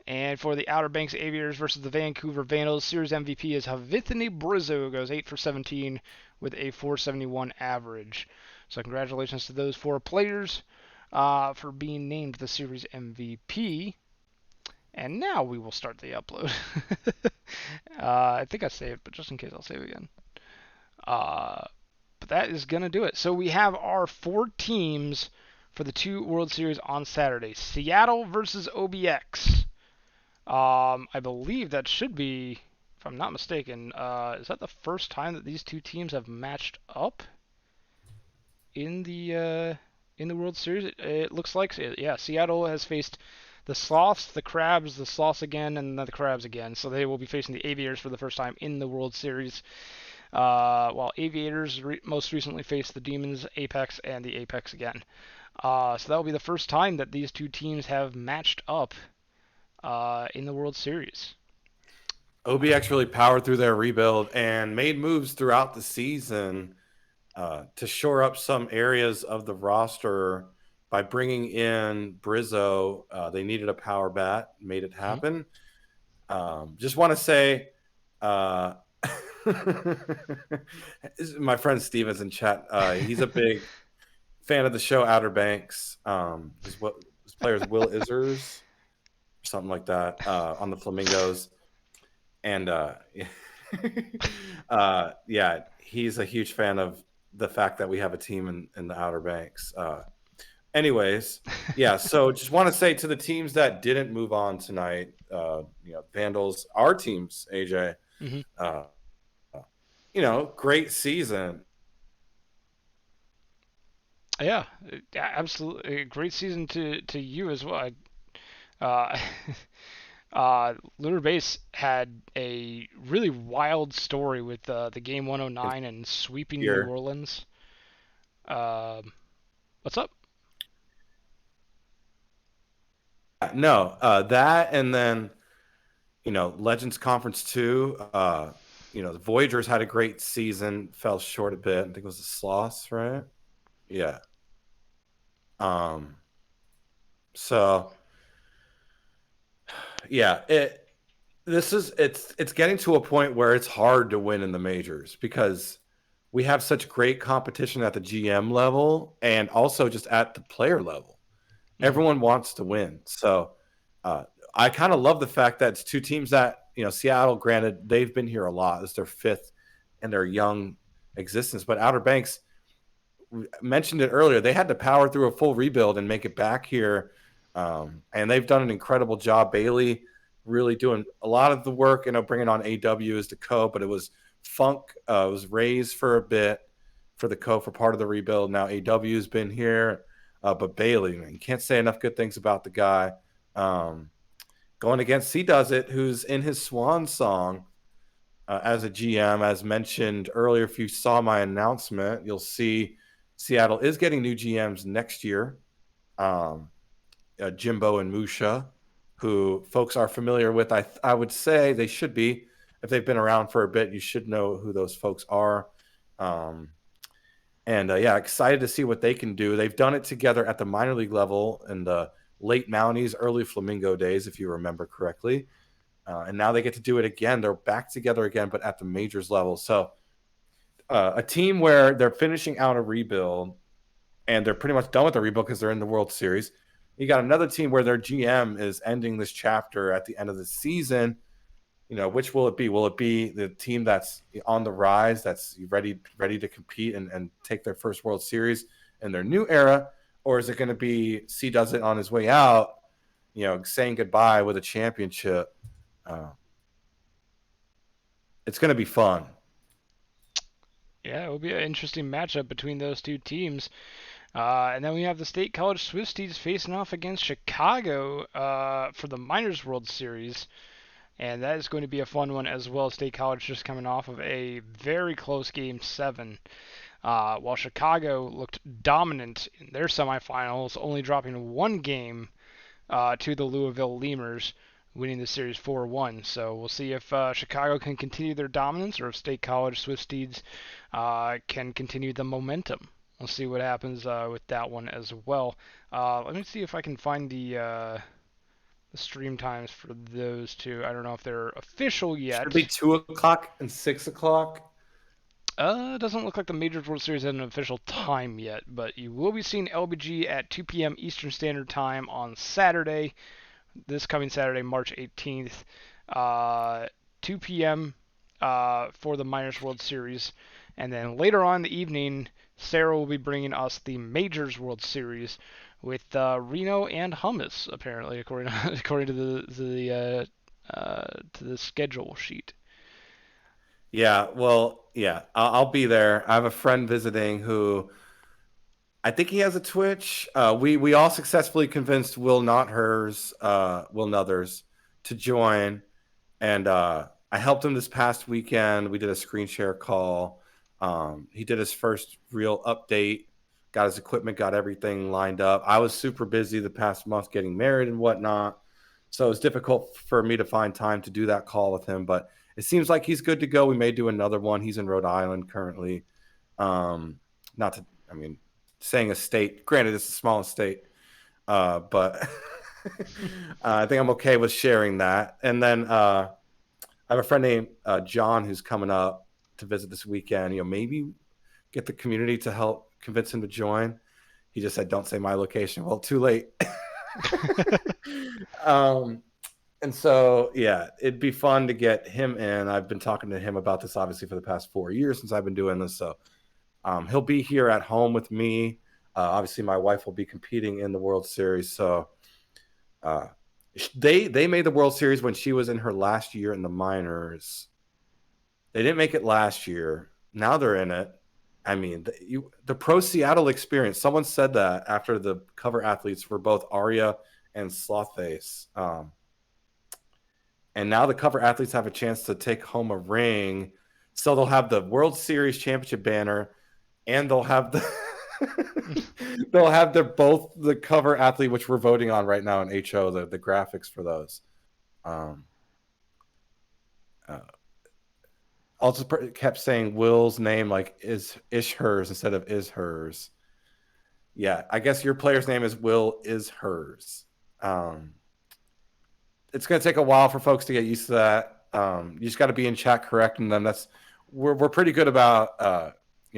And for the Outer Banks Aviators versus the Vancouver Vandals, series MVP is Havithani Brizzo, goes 8 for 17 with a 471 average. So congratulations to those 4 players for being named the series MVP. And now we will start the upload. I think I saved, but just in case I'll save again. But that is going to do it. So we have our 4 teams for the 2 World Series on Saturday. Seattle versus OBX. I believe that should be, if I'm not mistaken, is that the first time that these 2 teams have matched up in the World Series? It looks like, yeah, Seattle has faced the Sloths, the Crabs, the Sloths again, and then the Crabs again. So they will be facing the Aviators for the first time in the World Series. While Aviators most recently faced the Demons, Apex, and the Apex again. So that will be the first time that these 2 teams have matched up in the World Series. OBX really powered through their rebuild and made moves throughout the season to shore up some areas of the roster by bringing in Brizzo. They needed a power bat, made it happen. Just want to say, my friend Steven's in chat. He's a big fan of the show Outer Banks. His player is Will Izzers, or something like that, on the Flamingos. And yeah, he's a huge fan of the fact that we have a team in the Outer Banks. Anyways, yeah, so just want to say to the teams that didn't move on tonight, Vandals, our teams, AJ, great season. Yeah, absolutely. A great season to you as well. Lunar Base had a really wild story with the game 109 and sweeping New Orleans. What's up? No, that and then, Legends Conference 2, the Voyagers had a great season, fell short a bit. I think it was the Sloths, right? Yeah. So yeah, it's getting to a point where it's hard to win in the majors because we have such great competition at the GM level and also just at the player level. Everyone wants to win. So I kind of love the fact that it's 2 teams that, Seattle, granted, they've been here a lot. It's their 5th in their young existence. But Outer Banks, we mentioned it earlier, they had to power through a full rebuild and make it back here. And they've done an incredible job. Bailey really doing a lot of the work, bringing on AW as the co, but it was Funk, it was Rays for a bit for the co for part of the rebuild. Now AW has been here. But Bailey, man, you can't say enough good things about the guy. Going against C Does It, who's in his swan song as a GM. As mentioned earlier, if you saw my announcement, you'll see Seattle is getting new GMs next year. Jimbo and Musha, who folks are familiar with. I would say they should be. If they've been around for a bit, you should know who those folks are. And yeah, excited to see what they can do. They've done it together at the minor league level in the late Mounties, early Flamingo days, if you remember correctly. And now they get to do it again. They're back together again, but at the majors level. So a team where they're finishing out a rebuild and they're pretty much done with the rebuild because they're in the World Series. You got another team where their GM is ending this chapter at the end of the season. Which will it be? Will it be the team that's on the rise, that's ready to compete and take their first World Series in their new era? Or is it going to be C does it on his way out, saying goodbye with a championship? It's going to be fun. Yeah, it will be an interesting matchup between those two teams. And then we have the State College Swifties facing off against Chicago for the Miners World Series. And that is going to be a fun one as well. State College just coming off of a very close Game 7. While Chicago looked dominant in their semifinals, only dropping one game to the Louisville Lemurs, winning the series 4-1. So we'll see if Chicago can continue their dominance or if State College Swifties can continue the momentum. We'll see what happens with that one as well. Let me see if I can find the stream times for those two. I don't know if they're official yet. Should be 2:00 and 6:00. It doesn't look like the Majors World Series has an official time yet, but you will be seeing LBG at 2 p.m. Eastern Standard Time on Saturday, this coming Saturday, March 18th, 2 p.m. For the Miners World Series. And then later on in the evening, Sarah will be bringing us the Majors World Series with Reno and Hummus, apparently, according to the schedule sheet. Yeah, well, yeah, I'll be there. I have a friend visiting who I think he has a Twitch. We all successfully convinced Will Nuthers to join, and I helped him this past weekend. We did a screen share call. He did his first real update, got his equipment, got everything lined up. I was super busy the past month getting married and whatnot, so it's difficult for me to find time to do that call with him, but it seems like he's good to go. We may do another one. He's in Rhode Island currently. Saying a state, granted, it's the smallest state, but I think I'm okay with sharing that. And then I have a friend named John who's coming up to visit this weekend. Maybe get the community to help convince him to join. He just said, "Don't say my location." Well, too late. And so, yeah, it'd be fun to get him in. I've been talking to him about this, obviously, for the past 4 years since I've been doing this. So he'll be here at home with me. Obviously, my wife will be competing in the World Series. So they made the World Series when she was in her last year in the minors. They didn't make it last year. Now they're in it. I mean, the Pro Seattle experience. Someone said that after the cover athletes were both Arya and Slothface. And now the cover athletes have a chance to take home a ring. So they'll have the World Series championship banner, and they'll have both the cover athlete, which we're voting on right now in HO, the graphics for those. Also kept saying Will's name like is hers instead of is hers. Yeah, I guess your player's name is Will is hers. It's going to take a while for folks to get used to that. You just got to be in chat correcting them. We're pretty good about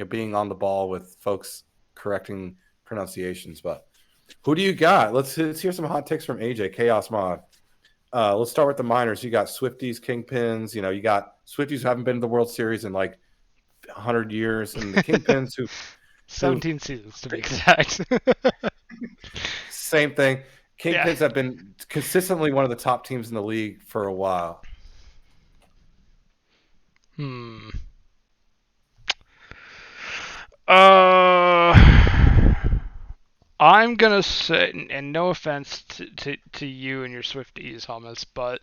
being on the ball with folks correcting pronunciations. But who do you got? Let's hear some hot takes from AJ Chaos Mod. Let's start with the minors. You got Swifties, Kingpins. You got Swifties who haven't been to the World Series in like 100 years, and the Kingpins who 17 seasons to be exact. Same thing. Kingpins have been consistently one of the top teams in the league for a while. I'm gonna say, and no offense to you and your Swifties, Hummus, but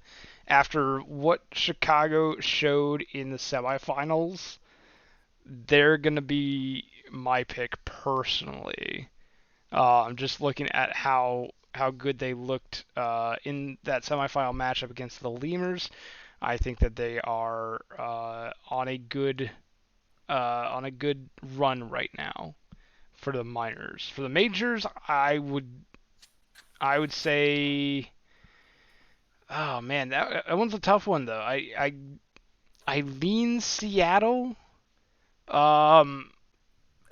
after what Chicago showed in the semifinals, they're gonna be my pick personally. I'm just looking at how good they looked in that semifinal matchup against the Lemurs. I think that they are on a good on a good run right now for the minors. For the majors, I would say, oh man, that one's a tough one though. I lean Seattle. Um,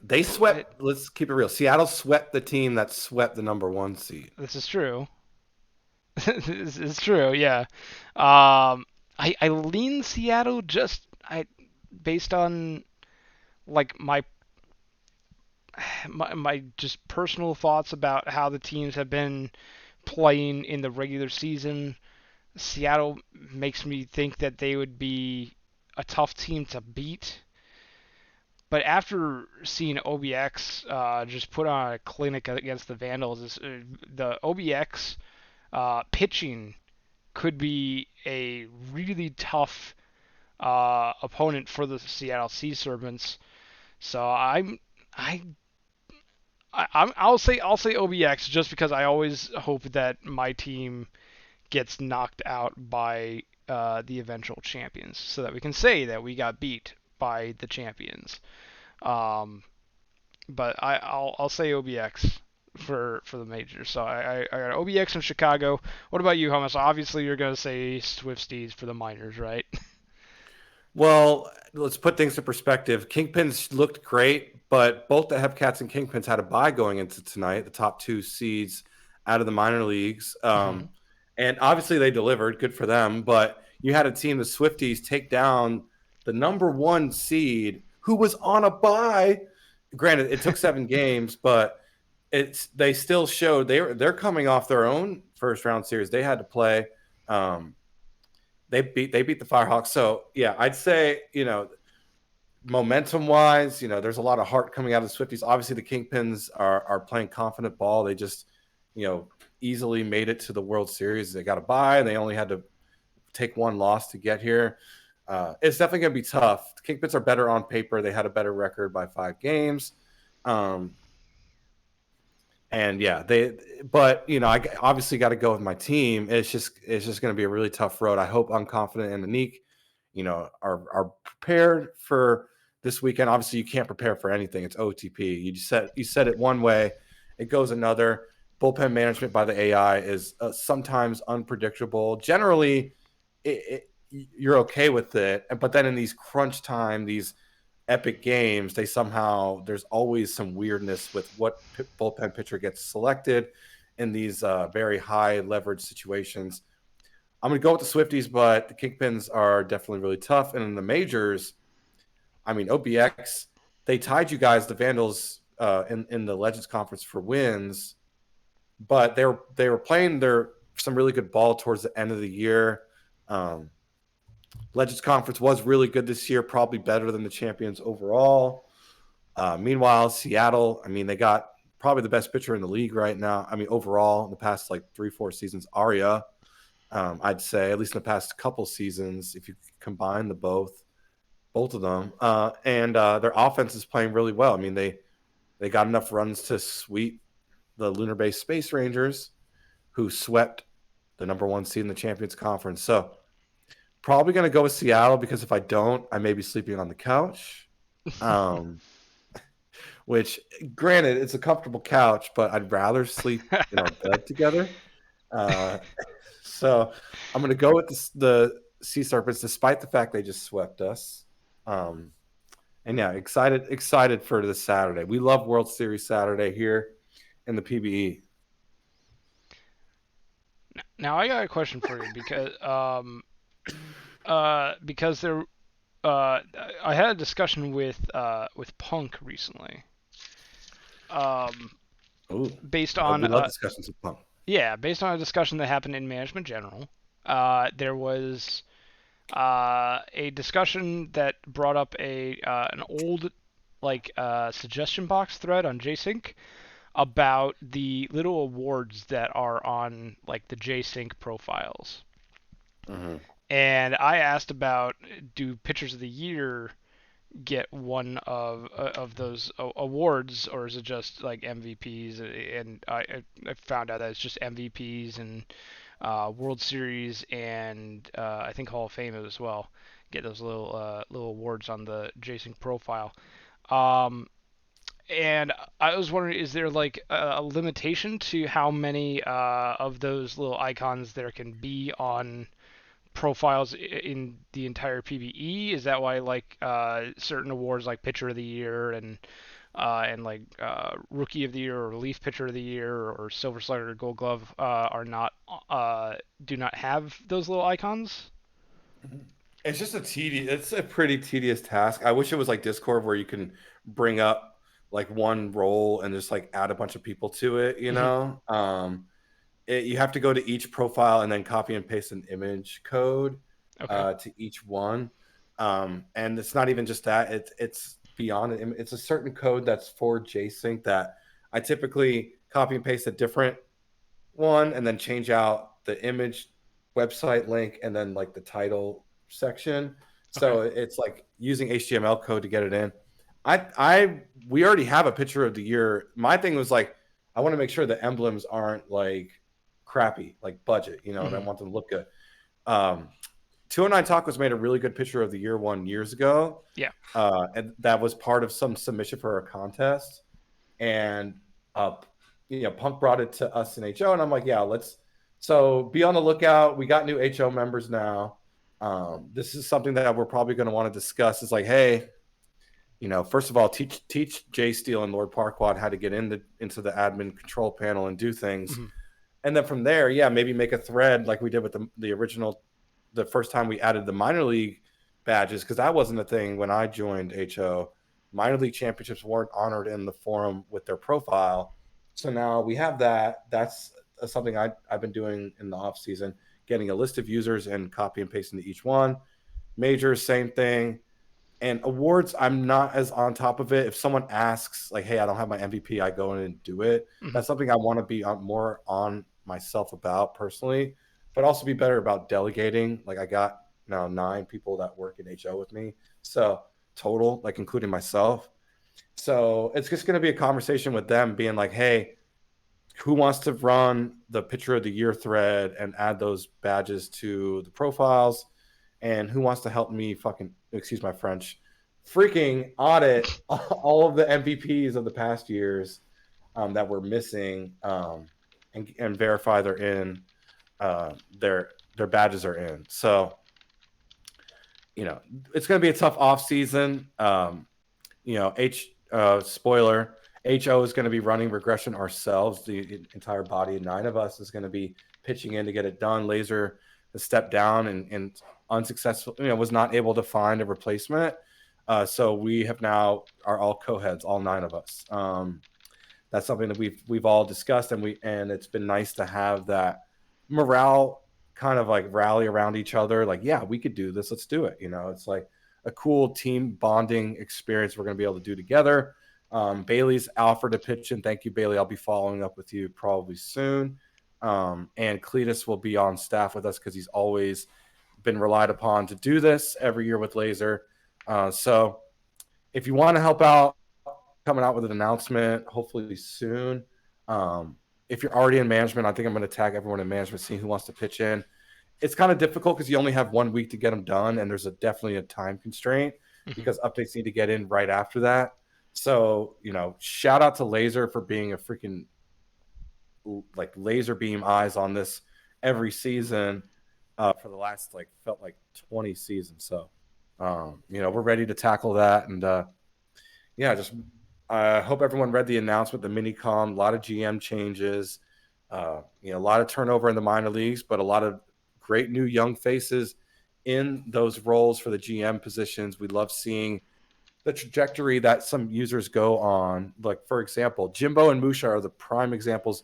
They but swept. Let's keep it real. Seattle swept the team that swept the number one seed. this is true. This is true. Yeah. I lean Seattle just I based on like my just personal thoughts about how the teams have been playing in the regular season. Seattle makes me think that they would be a tough team to beat. But after seeing OBX just put on a clinic against the Vandals, the OBX pitching could be a really tough opponent for the Seattle Sea Serpents. So I'll say OBX just because I always hope that my team gets knocked out by the eventual champions, so that we can say that we got beat by the champions. Um, but I'll say OBX for the majors. So I got OBX in Chicago. What about you, Hummus? Obviously, you're gonna say Swifties for the minors, right? Well, let's put things in perspective. Kingpins looked great, but both the Hepcats and Kingpins had a bye going into tonight, the top two seeds out of the minor leagues. Mhm. And obviously they delivered, good for them. But you had a team, the Swifties, take down the number one seed who was on a bye. Granted, it took 7 games, but they still showed they're coming off their own first round series. They had to play. Um, they beat the Firehawks. So yeah, I'd say momentum wise, there's a lot of heart coming out of the Swifties. Obviously, the Kingpins are playing confident ball. They just easily made it to the World Series. They got a bye, and they only had to take one loss to get here. It's definitely going to be tough. The Kingpins are better on paper. They had a better record by 5 games. And yeah, but I obviously got to go with my team. It's just going to be a really tough road. I hope I'm confident and Anik, are prepared for this weekend. Obviously, you can't prepare for anything. It's OTP. You said it one way, it goes another. Bullpen management by the AI is sometimes unpredictable. Generally, you're okay with it, but then in these crunch time, these epic games, there's always some weirdness with what bullpen pitcher gets selected in these very high leverage situations. I'm going to go with the Swifties, but the Kingpins are definitely really tough. And in the majors, I mean, OBX, they tied you guys, the Vandals, in the Legends Conference for wins, but they were playing some really good ball towards the end of the year. Legends Conference was really good this year, probably better than the champions overall. Meanwhile, Seattle, I mean, they got probably the best pitcher in the league right now. I mean, overall, in the past 3-4 seasons, Arya, I'd say, at least in the past couple seasons, if you combine both of them. And their offense is playing really well. I mean, they got enough runs to sweep the lunar-based Space Rangers, who swept the number one seed in the Champions Conference. So probably going to go with Seattle, because if I don't, I may be sleeping on the couch. Which, granted, it's a comfortable couch, but I'd rather sleep in our bed together. So I'm going to go with the Sea Serpents, despite the fact they just swept us. And yeah, excited for this Saturday. We love World Series Saturday here in the PBE. Now I got a question for you because there I had a discussion with Punk recently. Ooh, Based we on love discussions with Punk. yeah, based on a discussion that happened in Management General. There was a discussion that brought up an old suggestion box thread on JSync about the little awards that are on the JSync profiles. Mm-hmm. And I asked about, do pitchers of the year get one of those awards, or is it just like MVPs? And I found out that it's just MVPs and World Series and I think Hall of Fame as well get those little awards on the J-Sync profile. Um, and I was wondering, is there like a limitation to how many of those little icons there can be on profiles in the entire PvE? Is that why like certain awards like Pitcher of the Year and like Rookie of the Year or Leaf Pitcher of the Year or Silver Slugger or Gold Glove are not do not have those little icons? It's just it's a pretty tedious task. I wish it was like Discord where you can bring up like one role and just like add a bunch of people to it, you Mhm. know? You have to go to each profile and then copy and paste an image code Okay. to each one. And it's not even just that, it's beyond it. It's a certain code that's for JSync that I typically copy and paste a different one and then change out the image website link and then like the title section. Okay. So it's like using HTML code to get it in. We already have a picture of the year. My thing was like, I want to make sure the emblems aren't like crappy, like budget, you know, and I Mhm. want them to look good. 209 Tacos made a really good picture of the year 1 years ago. Yeah. And that was part of some submission for a contest. And uh, Punk brought it to us in HO, and I'm like, yeah, let's. So be on the lookout. We got new HO members now. This is something that we're probably going to want to discuss. Is like, hey, first of all, teach Jay Steele and Lord Parquad how to get into the admin control panel and do things, Mhm. and then from there, yeah, maybe make a thread like we did with the first time we added the minor league badges, because that wasn't a thing when I joined HO. Minor league championships weren't honored in the forum with their profile, so now we have that. That's something I've been doing in the off season, getting a list of users and copy and pasting to each one. Majors, same thing. And awards, I'm not as on top of it. If someone asks, like, hey, I don't have my MVP, I go in and do it. Mhm. That's something I want to be more on myself about personally, but also be better about delegating. Like, I got now 9 people that work in HO with me. So, total, like, including myself. So, it's just going to be a conversation with them being like, hey, who wants to run the picture of the year thread and add those badges to the profiles? And who wants to help me excuse my French, freaking audit all of the MVPs of the past years that we're missing, and verify they're in, their badges are in. So, it's going to be a tough off season. Spoiler, HO is going to be running regression ourselves. The entire body, 9 of us, is going to be pitching in to get it done. Laser has stepped down and unsuccessful, was not able to find a replacement. So we are all co-heads, all 9 of us. That's something that we've all discussed, and it's been nice to have that morale kind of like rally around each other. Like, yeah, we could do this. Let's do it. It's like a cool team bonding experience we're going to be able to do together. Bailey's offered to pitch in. Thank you, Bailey. I'll be following up with you probably soon. And Cletus will be on staff with us because he's always been relied upon to do this every year with Laser. So if you want to help out, coming out with an announcement hopefully soon. If you're already in management, I think I'm going to tag everyone in management, see who wants to pitch in. It's kind of difficult because you only have 1 week to get them done, and there's definitely a time constraint Mhm. because updates need to get in right after that. So, shout out to Laser for being a freaking like laser beam eyes on this every season for the last felt like 20 seasons. So, we're ready to tackle that, and yeah, just I hope everyone read the announcement, the mini com, a lot of GM changes, a lot of turnover in the minor leagues, but a lot of great new young faces in those roles for the GM positions. We love seeing the trajectory that some users go on. Like, for example, Jimbo and Musha are the prime examples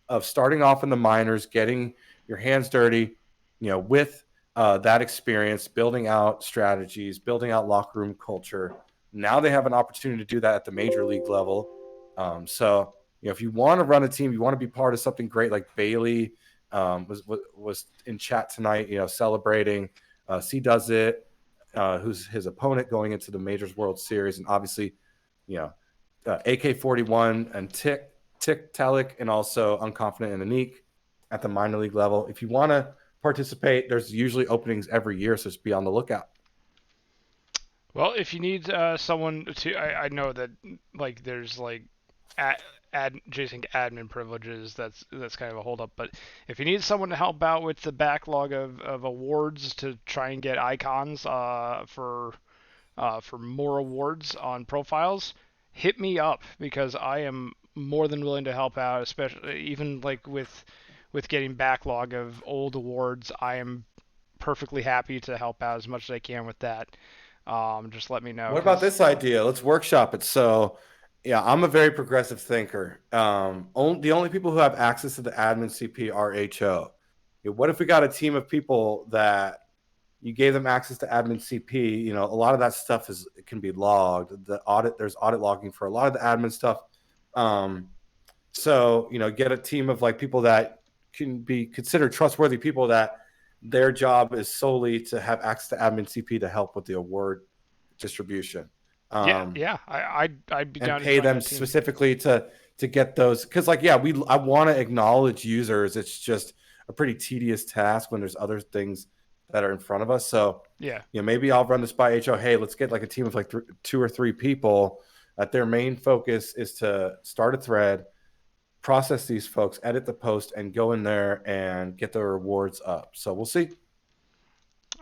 of starting off in the minors, getting your hands dirty, with that experience, building out strategies, building out locker room culture. Now they have an opportunity to do that at the major league level. So, if you want to run a team, you want to be part of something great like Bailey was in chat tonight, celebrating. C does it, who's his opponent going into the Majors World Series, and obviously, AK-41 and Tick Talik, and also Unconfident and Anik at the minor league level. If you want to participate, there's usually openings every year, so just be on the lookout. Well, if you need someone to, I know that like there's like ad, adjacent admin privileges. That's kind of a holdup. But if you need someone to help out with the backlog of awards to try and get icons for more awards on profiles, hit me up because I am more than willing to help out. Especially even like with getting backlog of old awards, I am perfectly happy to help out as much as I can with that. Just let me know. What about 'Cause this idea? Let's workshop it. So, yeah, I'm a very progressive thinker. The only people who have access to the admin CP are HO. What if we got a team of people that you gave them access to admin CP? You know, a lot of that stuff can be logged. There's audit logging for a lot of the admin stuff. So, get a team of like people that can be considered trustworthy people that their job is solely to have access to admin CP to help with the award distribution. yeah, Um, yeah, I'd be and down to pay join them that team. specifically to get those, because like, yeah, I want to acknowledge users. It's just a pretty tedious task when there's other things that are in front of us. So, Yeah, maybe I'll run this by HO. Hey, let's get like a team of like 2 or 3 people that their main focus is to start a thread, process these folks, edit the post, and go in there and get the rewards up. So we'll see.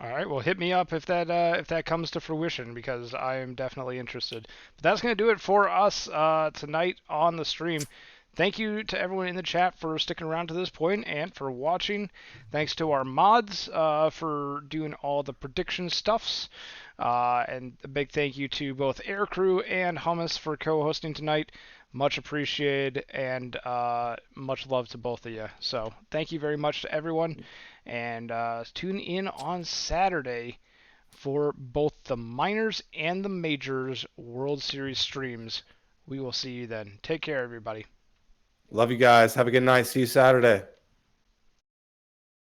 all right, well, hit me up if that comes to fruition because I am definitely interested. But that's gonna do it for us tonight on the stream. Thank you to everyone in the chat for sticking around to this point and for watching. Thanks to our mods for doing all the prediction stuffs. And a big thank you to both Aircrew and Hummus for co-hosting tonight. Much appreciated and much love to both of you. So thank you very much to everyone. And tune in on Saturday for both the minors and the majors World Series streams. We will see you then. Take care, everybody. Love you guys. Have a good night. See you Saturday.